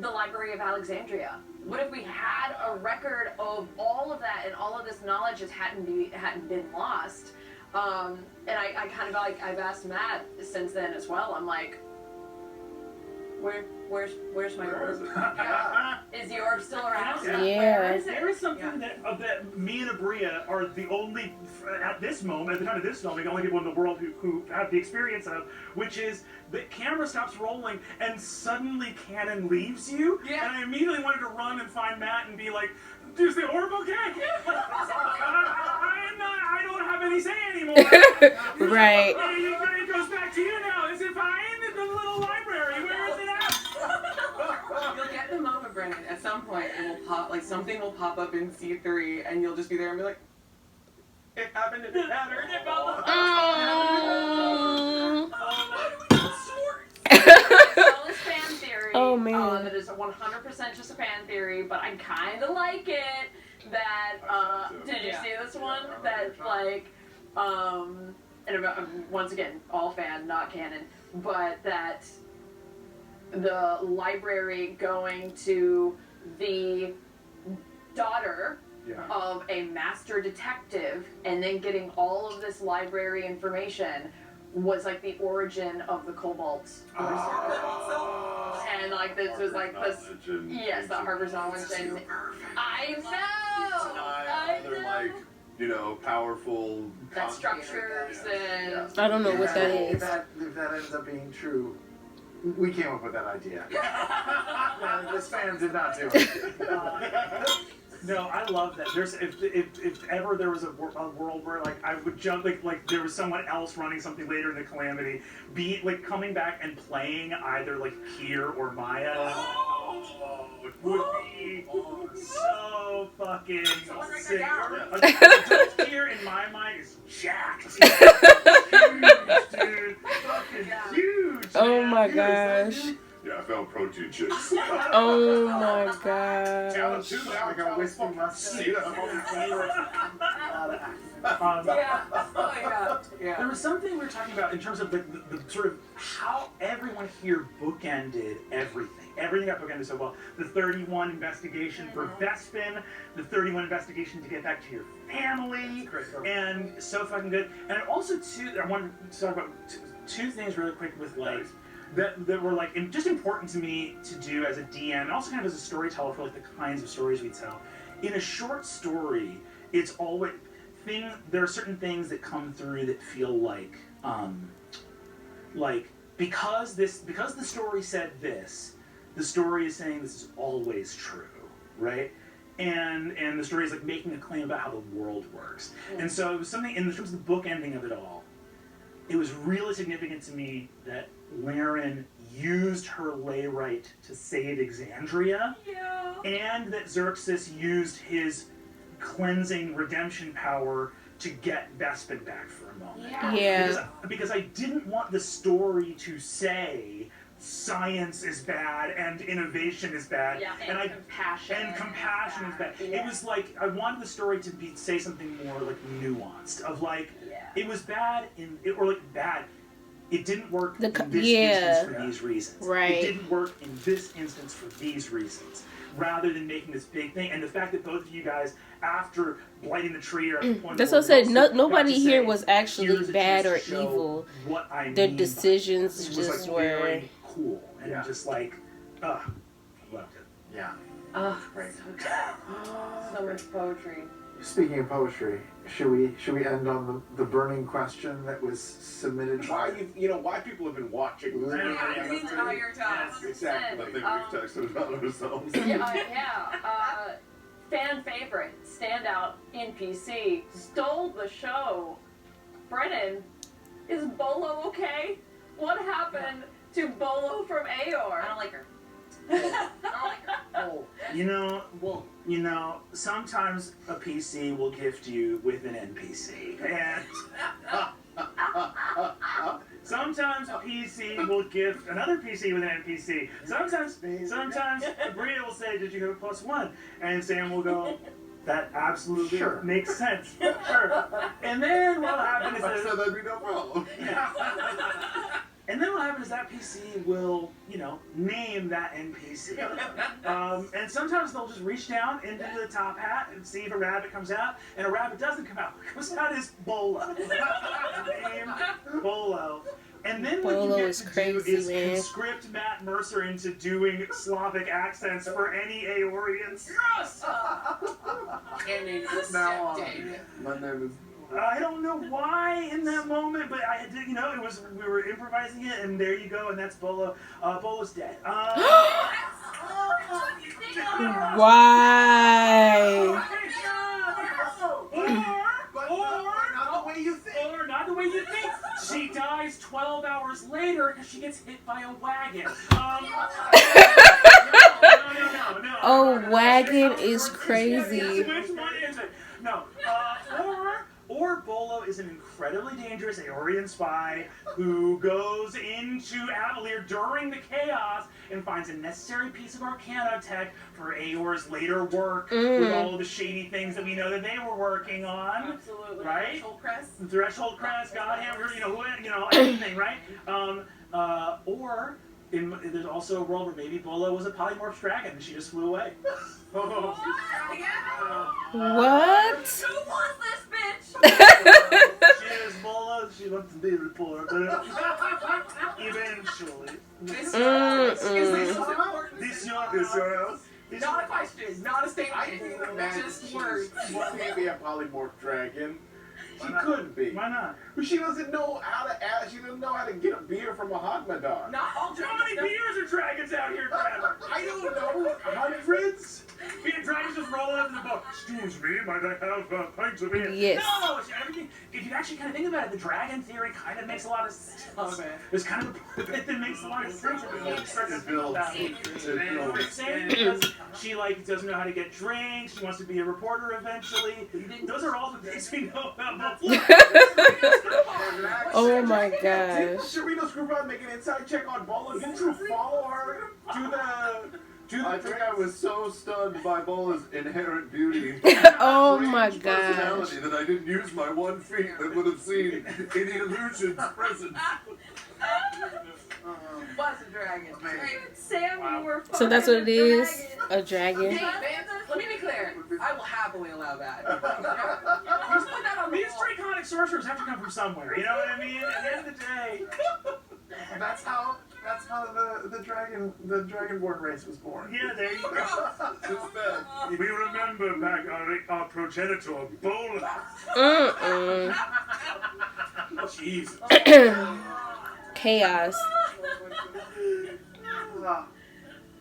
the Library of Alexandria? What if we had a record of all of that and all of this knowledge just hadn't been lost? And I kind of like, I've asked Matt since then as well. I'm like, where's my Where is orb? it? Yeah. Is the orb still around? Yeah. Where is it? there is something that me and Abria are the only at this moment, at the time of this film, the only people in the world who have the experience of, which is the camera stops rolling and suddenly Canon leaves you. Yeah. And I immediately wanted to run and find Matt and be like, "Is the orb okay?" I don't have any say anymore. Right. It goes back to you now. Is it fine? The little library. Where is it at? You'll get the moment, Brennan. At some point, it will pop. Like something will pop up in C3, and you'll just be there and be like, "It happened. It mattered. It fell." All this fan theory. Oh, man. That is 100% just a fan theory, but I kind of like it. That did you see this one? That like and once again, all fan, not canon, but that the library going to the daughter of a master detective and then getting all of this library information was like the origin of the Cobalt. And like this was like this, yes, the Harper's knowledge, and I know, They're like, you know, powerful. that structures and I don't know what that If is. that ends up being true, we came up with that idea. This fan did not do it. No, I love that. There's if ever there was a world where like I would jump like there was someone else running something later in the Calamity, be like coming back and playing either like Kier or Maya would be so fucking sick. Kier in my mind is jacked. He's huge, dude. Fucking huge. Oh man. my Huge. gosh. Yeah, I found protein shakes. Oh my gosh. I got whiskey mustard. yeah, oh my god, yeah. There was something we were talking about in terms of the sort of how everyone here bookended everything. Everything got bookended so well. The 31 investigation for Vespin, the 31 investigation to get back to your family, and so fucking good. And also, too, I wanted to talk about two things really quick with like that were like just important to me to do as a DM, and also kind of as a storyteller for like the kinds of stories we tell. In a short story, it's always there are certain things that come through that feel like because the story said this, the story is saying this is always true, right? And the story is like making a claim about how the world works. And so it was something in terms of the book ending of it all. It was really significant to me that Laren used her lay right to save Exandria, and that Xerxes used his cleansing redemption power to get Bespin back for a moment. Because I didn't want the story to say science is bad and innovation is bad, and compassion is bad. It was like I wanted the story to say something more like nuanced, of like it was bad bad. It didn't work in this instance for these reasons. Right. It didn't work in this instance for these reasons. Rather than making this big thing, and the fact that both of you guys, after blighting the tree, or that's what I said. Nobody here was actually bad or evil. What I Their mean decisions it was just like were very cool and just like, I loved it. Yeah. Oh, Great. so much poetry. Speaking of poetry, should we end on the burning question that was submitted by why people have been watching this? The entire time. Exactly. I think we've texted about ourselves. Fan favorite, standout NPC, stole the show. Brennan, is Bolo okay? What happened to Bolo from Aor? I don't like her. Sometimes a PC will gift you with an NPC, and sometimes a PC will gift another PC with an NPC. Sometimes Bria will say, "Did you have a +1?" And Sam will go, "That absolutely makes sense." Sure. And then what will happen is So that'd be no problem. And then what happens is that PC will, name that NPC. And sometimes they'll just reach down into the top hat and see if a rabbit comes out, and a rabbit doesn't come out. What comes out is Bolo. Named Bolo. And then what you get to do is conscript Matt Mercer into doing Slavic accents for any Aorians. Yes! And it's accepted. My name is... I don't know why in that moment, but I did. It was we were improvising it, and there you go, and that's Bolo. Bolo's dead. Why? Or not the way you think. She dies 12 hours later because she gets hit by a wagon. No. Oh, wagon is crazy. Which one is it? No. Or Bolo is an incredibly dangerous Aorian spy who goes into Avalir during the chaos and finds a necessary piece of Arcana tech for Aor's later work with all of the shady things that we know that they were working on. Absolutely. Right? Threshold press. The Threshold Crest, Godhammer, anything, right? There's also a world where maybe Bolo was a polymorph dragon and she just flew away. What? Who wants this bitch? She is Bolo. She wants to be a reporter. Eventually. This This your house? Not a question, not a statement. I can't imagine Just words. she can't be a polymorph dragon. She Why not? couldn't be. Why not? Well, she doesn't know how to ask. She doesn't know how to get a beer from a Hogmadar. Not all How many beers are dragons out here, Trevor? I don't know. Hundreds? Me and dragons just rolling up in the book. Excuse me, might I have pints of beer? Yes. No, everything. If you actually kind of think about it, the dragon theory kind of makes a lot of sense. There's kind of a bit that makes a lot of sense. It builds. Same because she doesn't know how to get drinks. She wants to be a reporter eventually. Those are all the things we know about Buffalo. Oh my gosh. Didn't Sharino Screwbot make an inside check on Bolo? Didn't you follow her to the I think I was so stunned by Bola's inherent beauty. Oh my Strange gosh. personality that I didn't use my one feet that would have seen any illusions present. Was a dragon. Sam, you were So that's what it is? A dragon? Hey, Vance, let me be clear. I will happily allow that. Just put that on the These wall. draconic sorcerers have to come from somewhere. You know what I mean? At the end of the day. That's how the dragonborn race was born. Yeah, there you go. Since then, We remember back our progenitor, Bola. Chaos.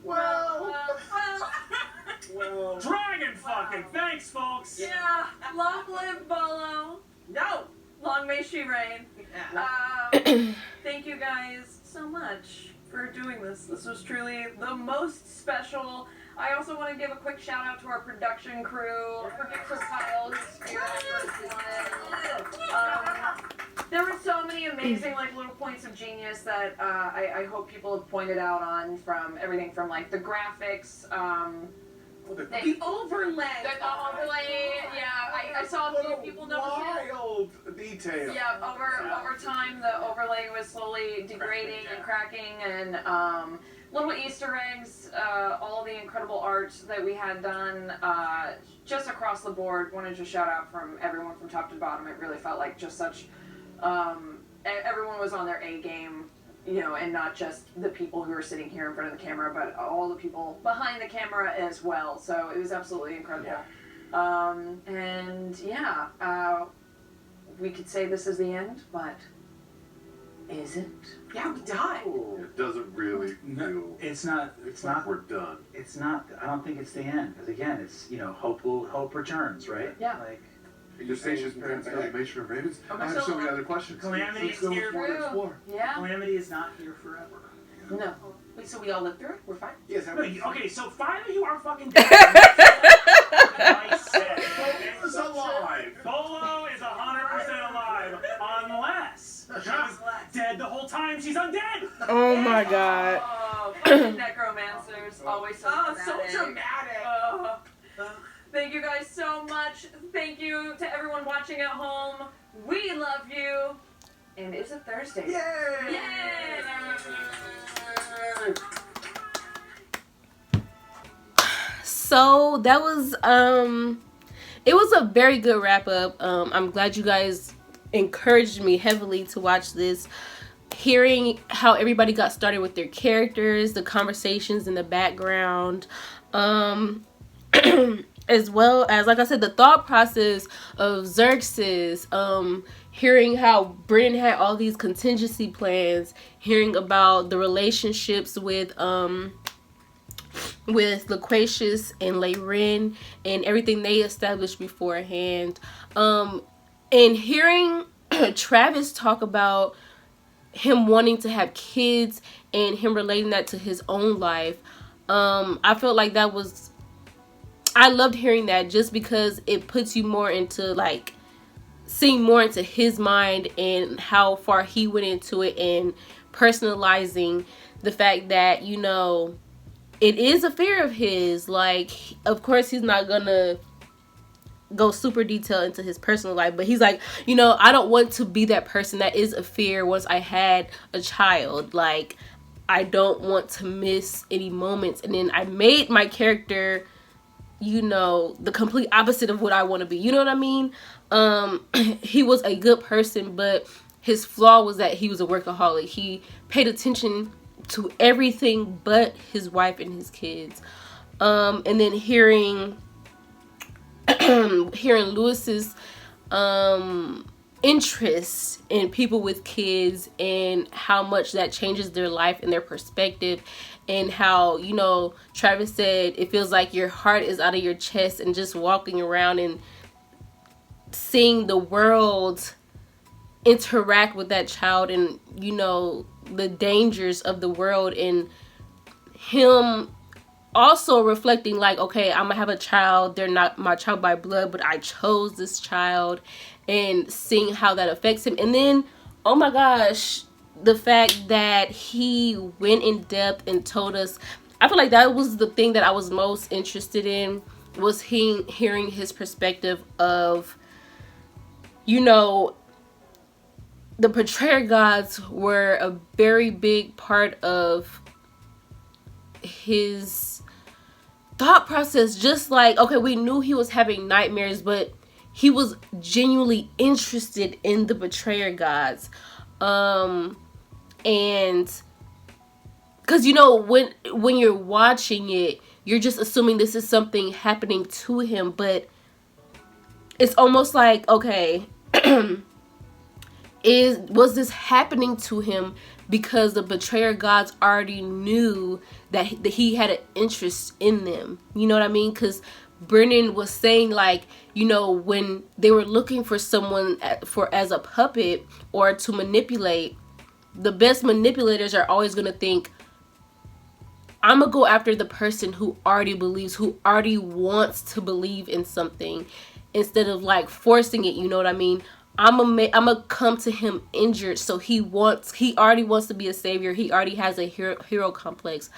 Well, Dragon fucking. Thanks, folks. Yeah. Long live Bolo. No. Long may she reign. Thank you guys so much for doing this. This was truly the most special. I also want to give a quick shout out to our production crew, producer Kyle, who's here. There were so many amazing little points of genius that I hope people have pointed out on, from everything from the graphics. The overlay. The overlay, yeah. I saw a few people notice it. wild detail. Yeah, over time, the overlay was slowly degrading and cracking, and little Easter eggs, all the incredible art that we had done, just across the board. Wanted to shout out from everyone from top to bottom. It really felt like just such, everyone was on their A game, and not just the people who are sitting here in front of the camera, but all the people behind the camera as well. So it was absolutely incredible. Yeah. We could say this is the end, but is it? Yeah, we died. It doesn't really feel It's not. like we're done. It's not. I don't think it's the end, because again, it's hope returns, right? Yeah. Eustachia's parents know the Nation of Ravens. I have so many other questions. Calamity Let's is go here. forward and explore. Yeah. Calamity is not here forever. No. Wait, so we all lived through it? We're fine? Yes, No, okay, so 5 of you are fucking dead. I said. Bolo's alive. Bolo is 100% alive, unless she was dead the whole time. She's undead. Oh my god. Oh, fucking necromancers. Always so dramatic. So dramatic. Thank you guys so much. Thank you to everyone watching at home. We love you. And it's a Thursday. Yay! Yay! So that was it was a very good wrap up. I'm glad you guys encouraged me heavily to watch this. Hearing how everybody got started with their characters, the conversations in the background, as well as, like I said, the thought process of Xerxes, hearing how Brennan had all these contingency plans, hearing about the relationships with Loquacious and Layrin and everything they established beforehand, and hearing Travis talk about him wanting to have kids and him relating that to his own life. I felt like I loved hearing that, just because it puts you more into seeing more into his mind and how far he went into it, and personalizing the fact that, it is a fear of his. Of course he's not gonna go super detailed into his personal life, but he's like, I don't want to be that person that is a fear once I had a child. I don't want to miss any moments. And then I made my character, the complete opposite of what I want to be. You know what I mean? He was a good person, but his flaw was that he was a workaholic. He paid attention to everything but his wife and his kids. And then hearing Lewis's interest in people with kids, and how much that changes their life and their perspective, and how, Travis said it feels like your heart is out of your chest, and just walking around and seeing the world interact with that child, and the dangers of the world, and him also reflecting okay, I'm gonna have a child, they're not my child by blood, but I chose this child, and seeing how that affects him. And then, oh my gosh, the fact that he went in depth and told us, I feel like that was the thing that I was most interested in, was hearing his perspective of, the betrayer gods were a very big part of his thought process. Just okay, we knew he was having nightmares, but he was genuinely interested in the betrayer gods. And because when you're watching it, you're just assuming this is something happening to him, but it's almost okay, was this happening to him because the betrayer gods already knew that he had an interest in them? You know what I mean? Because Brennan was saying, like, you know, when they were looking for someone as a puppet or to manipulate, the best manipulators are always going to think, I'm going to go after the person who already believes, who already wants to believe in something, instead of like forcing it. You know what I mean? I'm gonna come to him injured, so he already wants to be a savior. He already has a hero complex.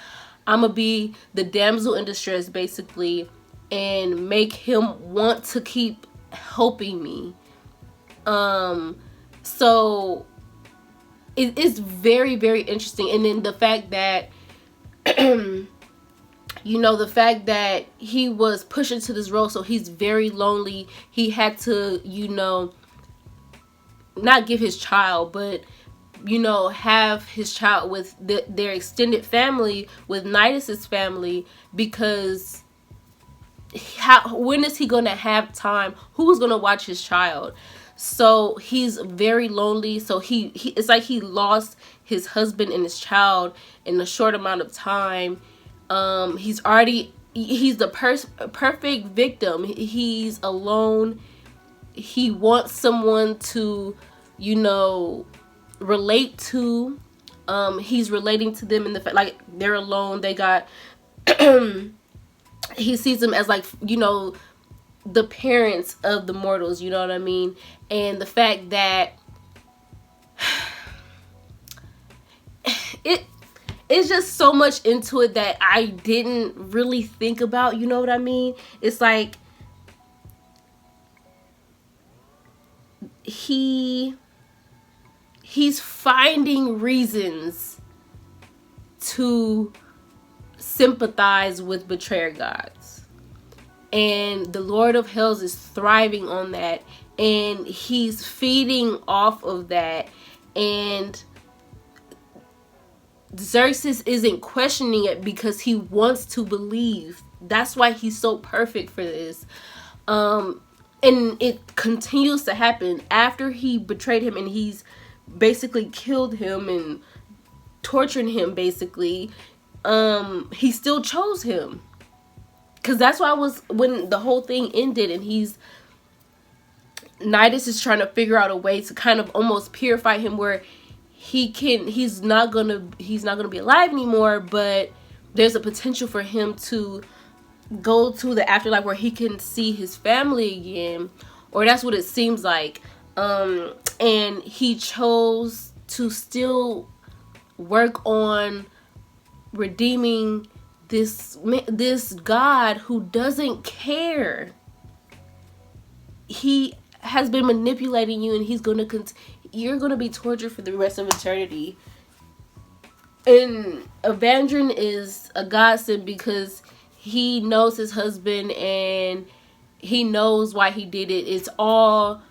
I'm gonna be the damsel in distress, basically, and make him want to keep helping me. So it is very, very interesting. And then the fact that you know, the fact that he was pushed into this role, so he's very lonely. He had to, you know, not give his child, but, you know, have his child with their extended family, with Nidus's family, because when is he gonna have time? Who's gonna watch his child? So he's very lonely. So he it's like he lost his husband and his child in a short amount of time. He's the perfect victim. He's alone. He wants someone to, you know, relate to. He's relating to them in the fact, like, they're alone. They got he sees them as, like, you know, the parents of the mortals, you know what I mean? And the fact that it's just so much into it that I didn't really think about, you know what I mean? It's like he's finding reasons to sympathize with betrayer gods, and the Lord of Hells is thriving on that, and he's feeding off of that, and Xerxes isn't questioning it because he wants to believe. That's why he's so perfect for this. And it continues to happen after he betrayed him, and he's basically killed him and tortured him, basically. He still chose him, because that's why when the whole thing ended, and Nidus is trying to figure out a way to kind of almost purify him, where he's not gonna be alive anymore, but there's a potential for him to go to the afterlife where he can see his family again, or that's what it seems like. And he chose to still work on redeeming this God who doesn't care. He has been manipulating you, and you're gonna be tortured for the rest of eternity. And Evandrin is a godsend because he knows his husband, and he knows why he did it. It's all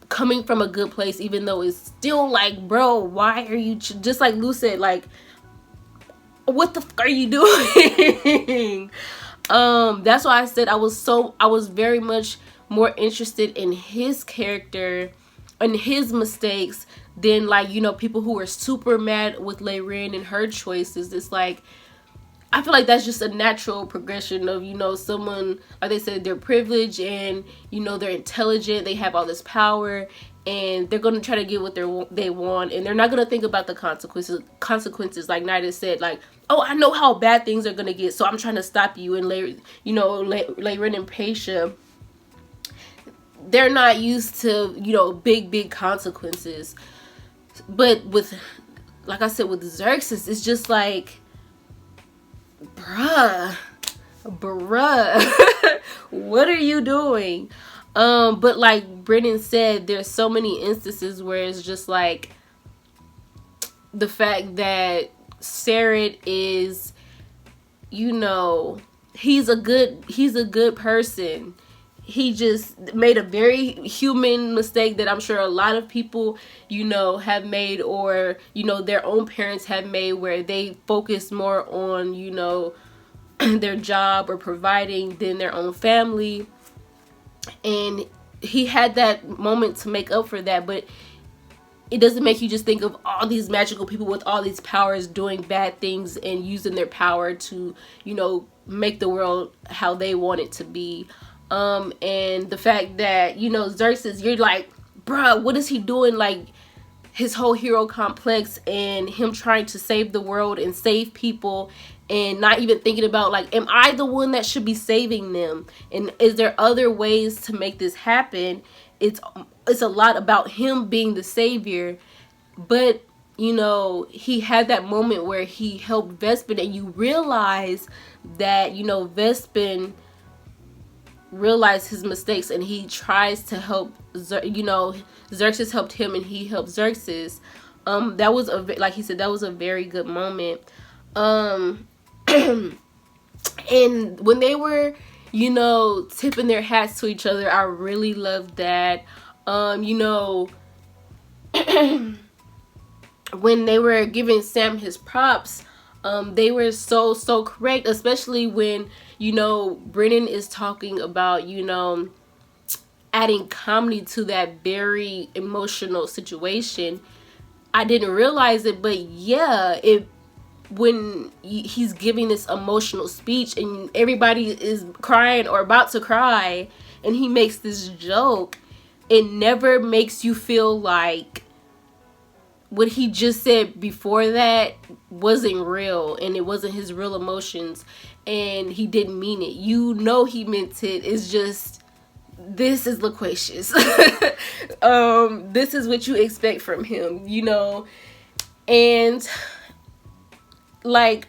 coming from a good place, even though it's still like, bro, why are you just like Lou said, like, what the fuck are you doing? That's why I said I was very much more interested in his character and his mistakes than, like, you know, people who are super mad with Layrin and her choices. It's like, I feel like that's just a natural progression of, you know, someone, like they said, they're privileged, and, you know, they're intelligent, they have all this power, and they're going to try to get what they want, and they're not going to think about the consequences, like Nidus said, like, oh, I know how bad things are going to get, so I'm trying to stop you. And Layrin and Paisha, they're not used to, you know, big consequences. But with, like I said, with Xerxes, it's just like, bruh, what are you doing? But like Brennan said, there's so many instances where it's just like the fact that Sarah is, you know, he's a good person. He just made a very human mistake that I'm sure a lot of people, you know, have made, or, you know, their own parents have made, where they focus more on, you know, their job or providing than their own family. And he had that moment to make up for that, but it doesn't make you just think of all these magical people with all these powers doing bad things and using their power to, you know, make the world how they want it to be. And the fact that, you know, Xerxes, you're like, bruh, what is he doing? Like, his whole hero complex and him trying to save the world and save people and not even thinking about, like, am I the one that should be saving them? And is there other ways to make this happen? It's a lot about him being the savior. But, you know, he had that moment where he helped Vespin, and you realize that, you know, Vespin realized his mistakes and he tries to help, you know, Xerxes helped him and he helped Xerxes. That was like he said, that was a very good moment. And when they were, you know, tipping their hats to each other, I really loved that. You know, when they were giving Sam his props, they were so correct, especially when, you know, Brennan is talking about, you know, adding comedy to that very emotional situation. I didn't realize it, but yeah, when he's giving this emotional speech and everybody is crying or about to cry and he makes this joke, it never makes you feel like what he just said before that wasn't real and it wasn't his real emotions and he didn't mean it. You know he meant it. It's just, this is loquacious. This is what you expect from him, you know. And like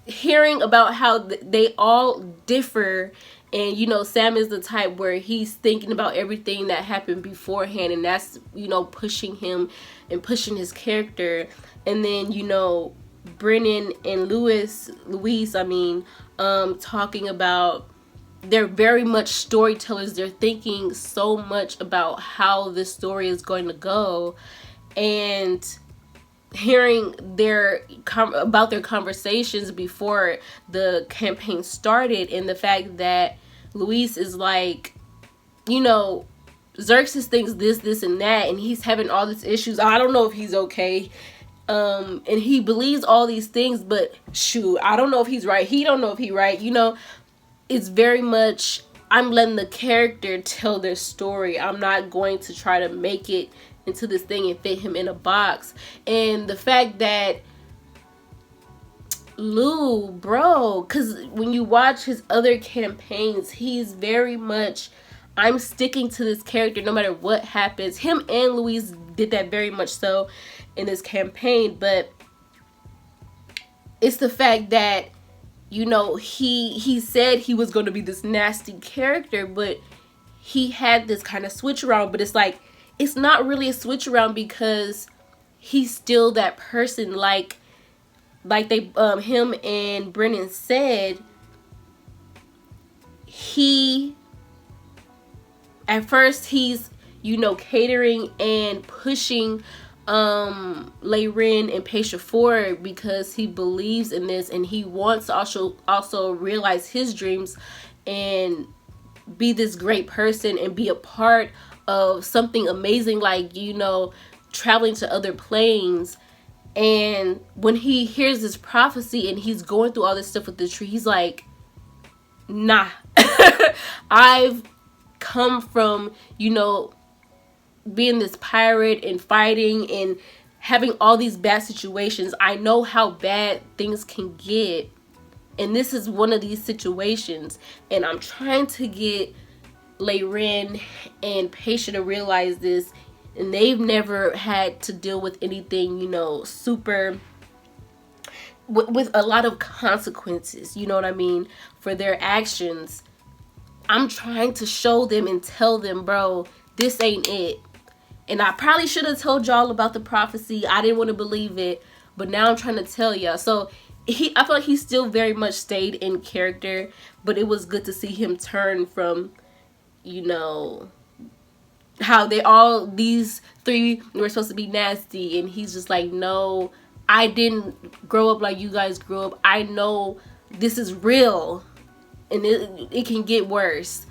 hearing about how they all differ, and you know, Sam is the type where he's thinking about everything that happened beforehand, and that's, you know, pushing him and pushing his character. And then, you know, Brennan and Louise, talking about, they're very much storytellers. They're thinking so much about how this story is going to go, and hearing about their conversations before the campaign started, and the fact that Louise is like, you know, Xerxes thinks this and that, and he's having all these issues. I don't know if he's okay. And he believes all these things, but shoot, I don't know if he's right. He don't know if he's right. You know, it's very much, I'm letting the character tell their story. I'm not going to try to make it into this thing and fit him in a box. And the fact that Lou, bro, because when you watch his other campaigns, he's very much, I'm sticking to this character no matter what happens. Him and Louise did that very much so in this campaign, but it's the fact that, you know, he said he was going to be this nasty character, but he had this kind of switch around. But it's like, it's not really a switch around because he's still that person. Like they him and Brennan said, at first he's, you know, catering and pushing Layrin and Paisha forward because he believes in this and he wants to also realize his dreams and be this great person and be a part of something amazing, like, you know, traveling to other planes. And when he hears this prophecy and he's going through all this stuff with the tree, he's like, nah. I've come from, you know, being this pirate and fighting and having all these bad situations. I know how bad things can get, and this is one of these situations, and I'm trying to get Layrin and Paisha to realize this, and they've never had to deal with anything, you know, super with a lot of consequences, you know what I mean, for their actions. I'm trying to show them and tell them, bro, this ain't it. And I probably should have told y'all about the prophecy. I didn't want to believe it, but now I'm trying to tell y'all. So I feel like he still very much stayed in character, but it was good to see him turn from, you know, how these three were supposed to be nasty, and he's just like, no, I didn't grow up like you guys grew up. I know this is real, and it can get worse.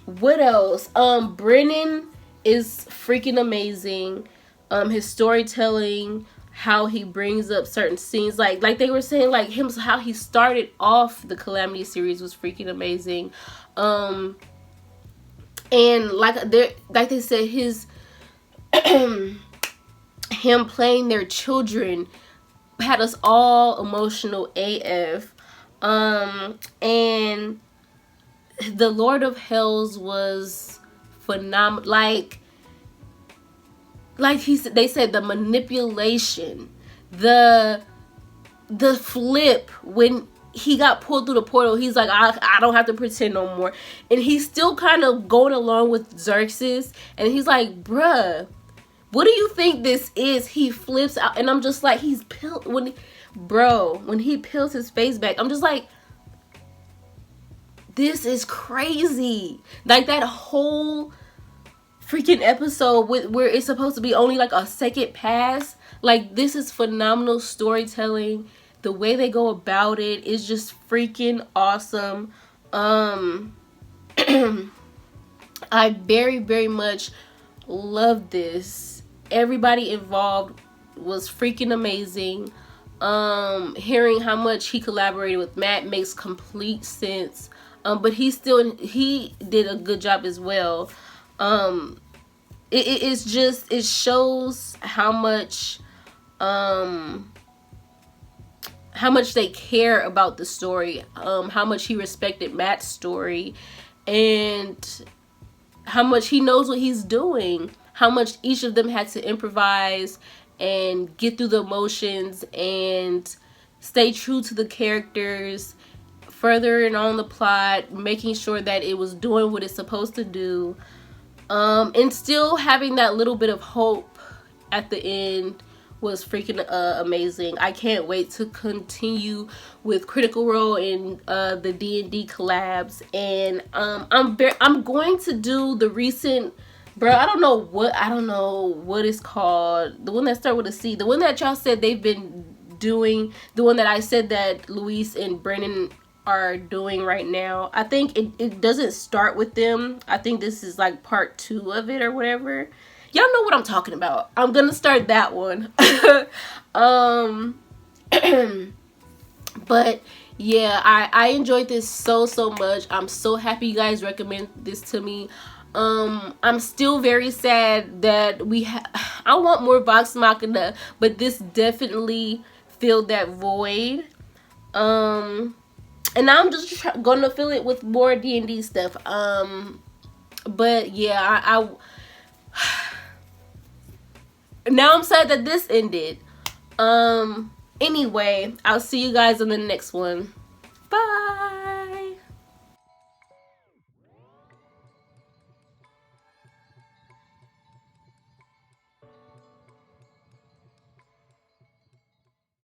What else? Brennan is freaking amazing. His storytelling, how he brings up certain scenes, like they were saying, like him, how he started off the Calamity series was freaking amazing. And like they said, his him playing their children had us all emotional AF. And the Lord of Hells was phenomenal. Like they said, the manipulation, the flip when he got pulled through the portal. He's like, I don't have to pretend no more, and he's still kind of going along with Xerxes, and he's like, bruh, what do you think this is? He flips out, and I'm just like, he's peeled when he peels his face back. I'm just like, this is crazy. Like that whole freaking episode where it's supposed to be only like a second pass. Like, this is phenomenal storytelling. The way they go about it is just freaking awesome. I very, very much love this. Everybody involved was freaking amazing. Hearing how much he collaborated with Matt makes complete sense. But he did a good job as well. It shows how much they care about the story, how much he respected Matt's story, and how much he knows what he's doing, how much each of them had to improvise and get through the emotions and stay true to the characters, furthering on the plot, making sure that it was doing what it's supposed to do, and still having that little bit of hope at the end was freaking amazing. I can't wait to continue with Critical Role and the D&D collabs, and I'm going to do the recent, I don't know what it's called, the one that started with a C, the one that y'all said they've been doing, the one that I said that Luis and Brennan are doing right now. I think it doesn't start with them. I think this is like part 2 of it or whatever. Y'all know what I'm talking about. I'm gonna start that one. But yeah, I enjoyed this so much. I'm so happy you guys recommend this to me. I'm still very sad that I want more Vox Machina, but this definitely filled that void. And now I'm just gonna fill it with more D&D stuff. But yeah, I now I'm sad that this ended. Anyway, I'll see you guys in the next one. Bye.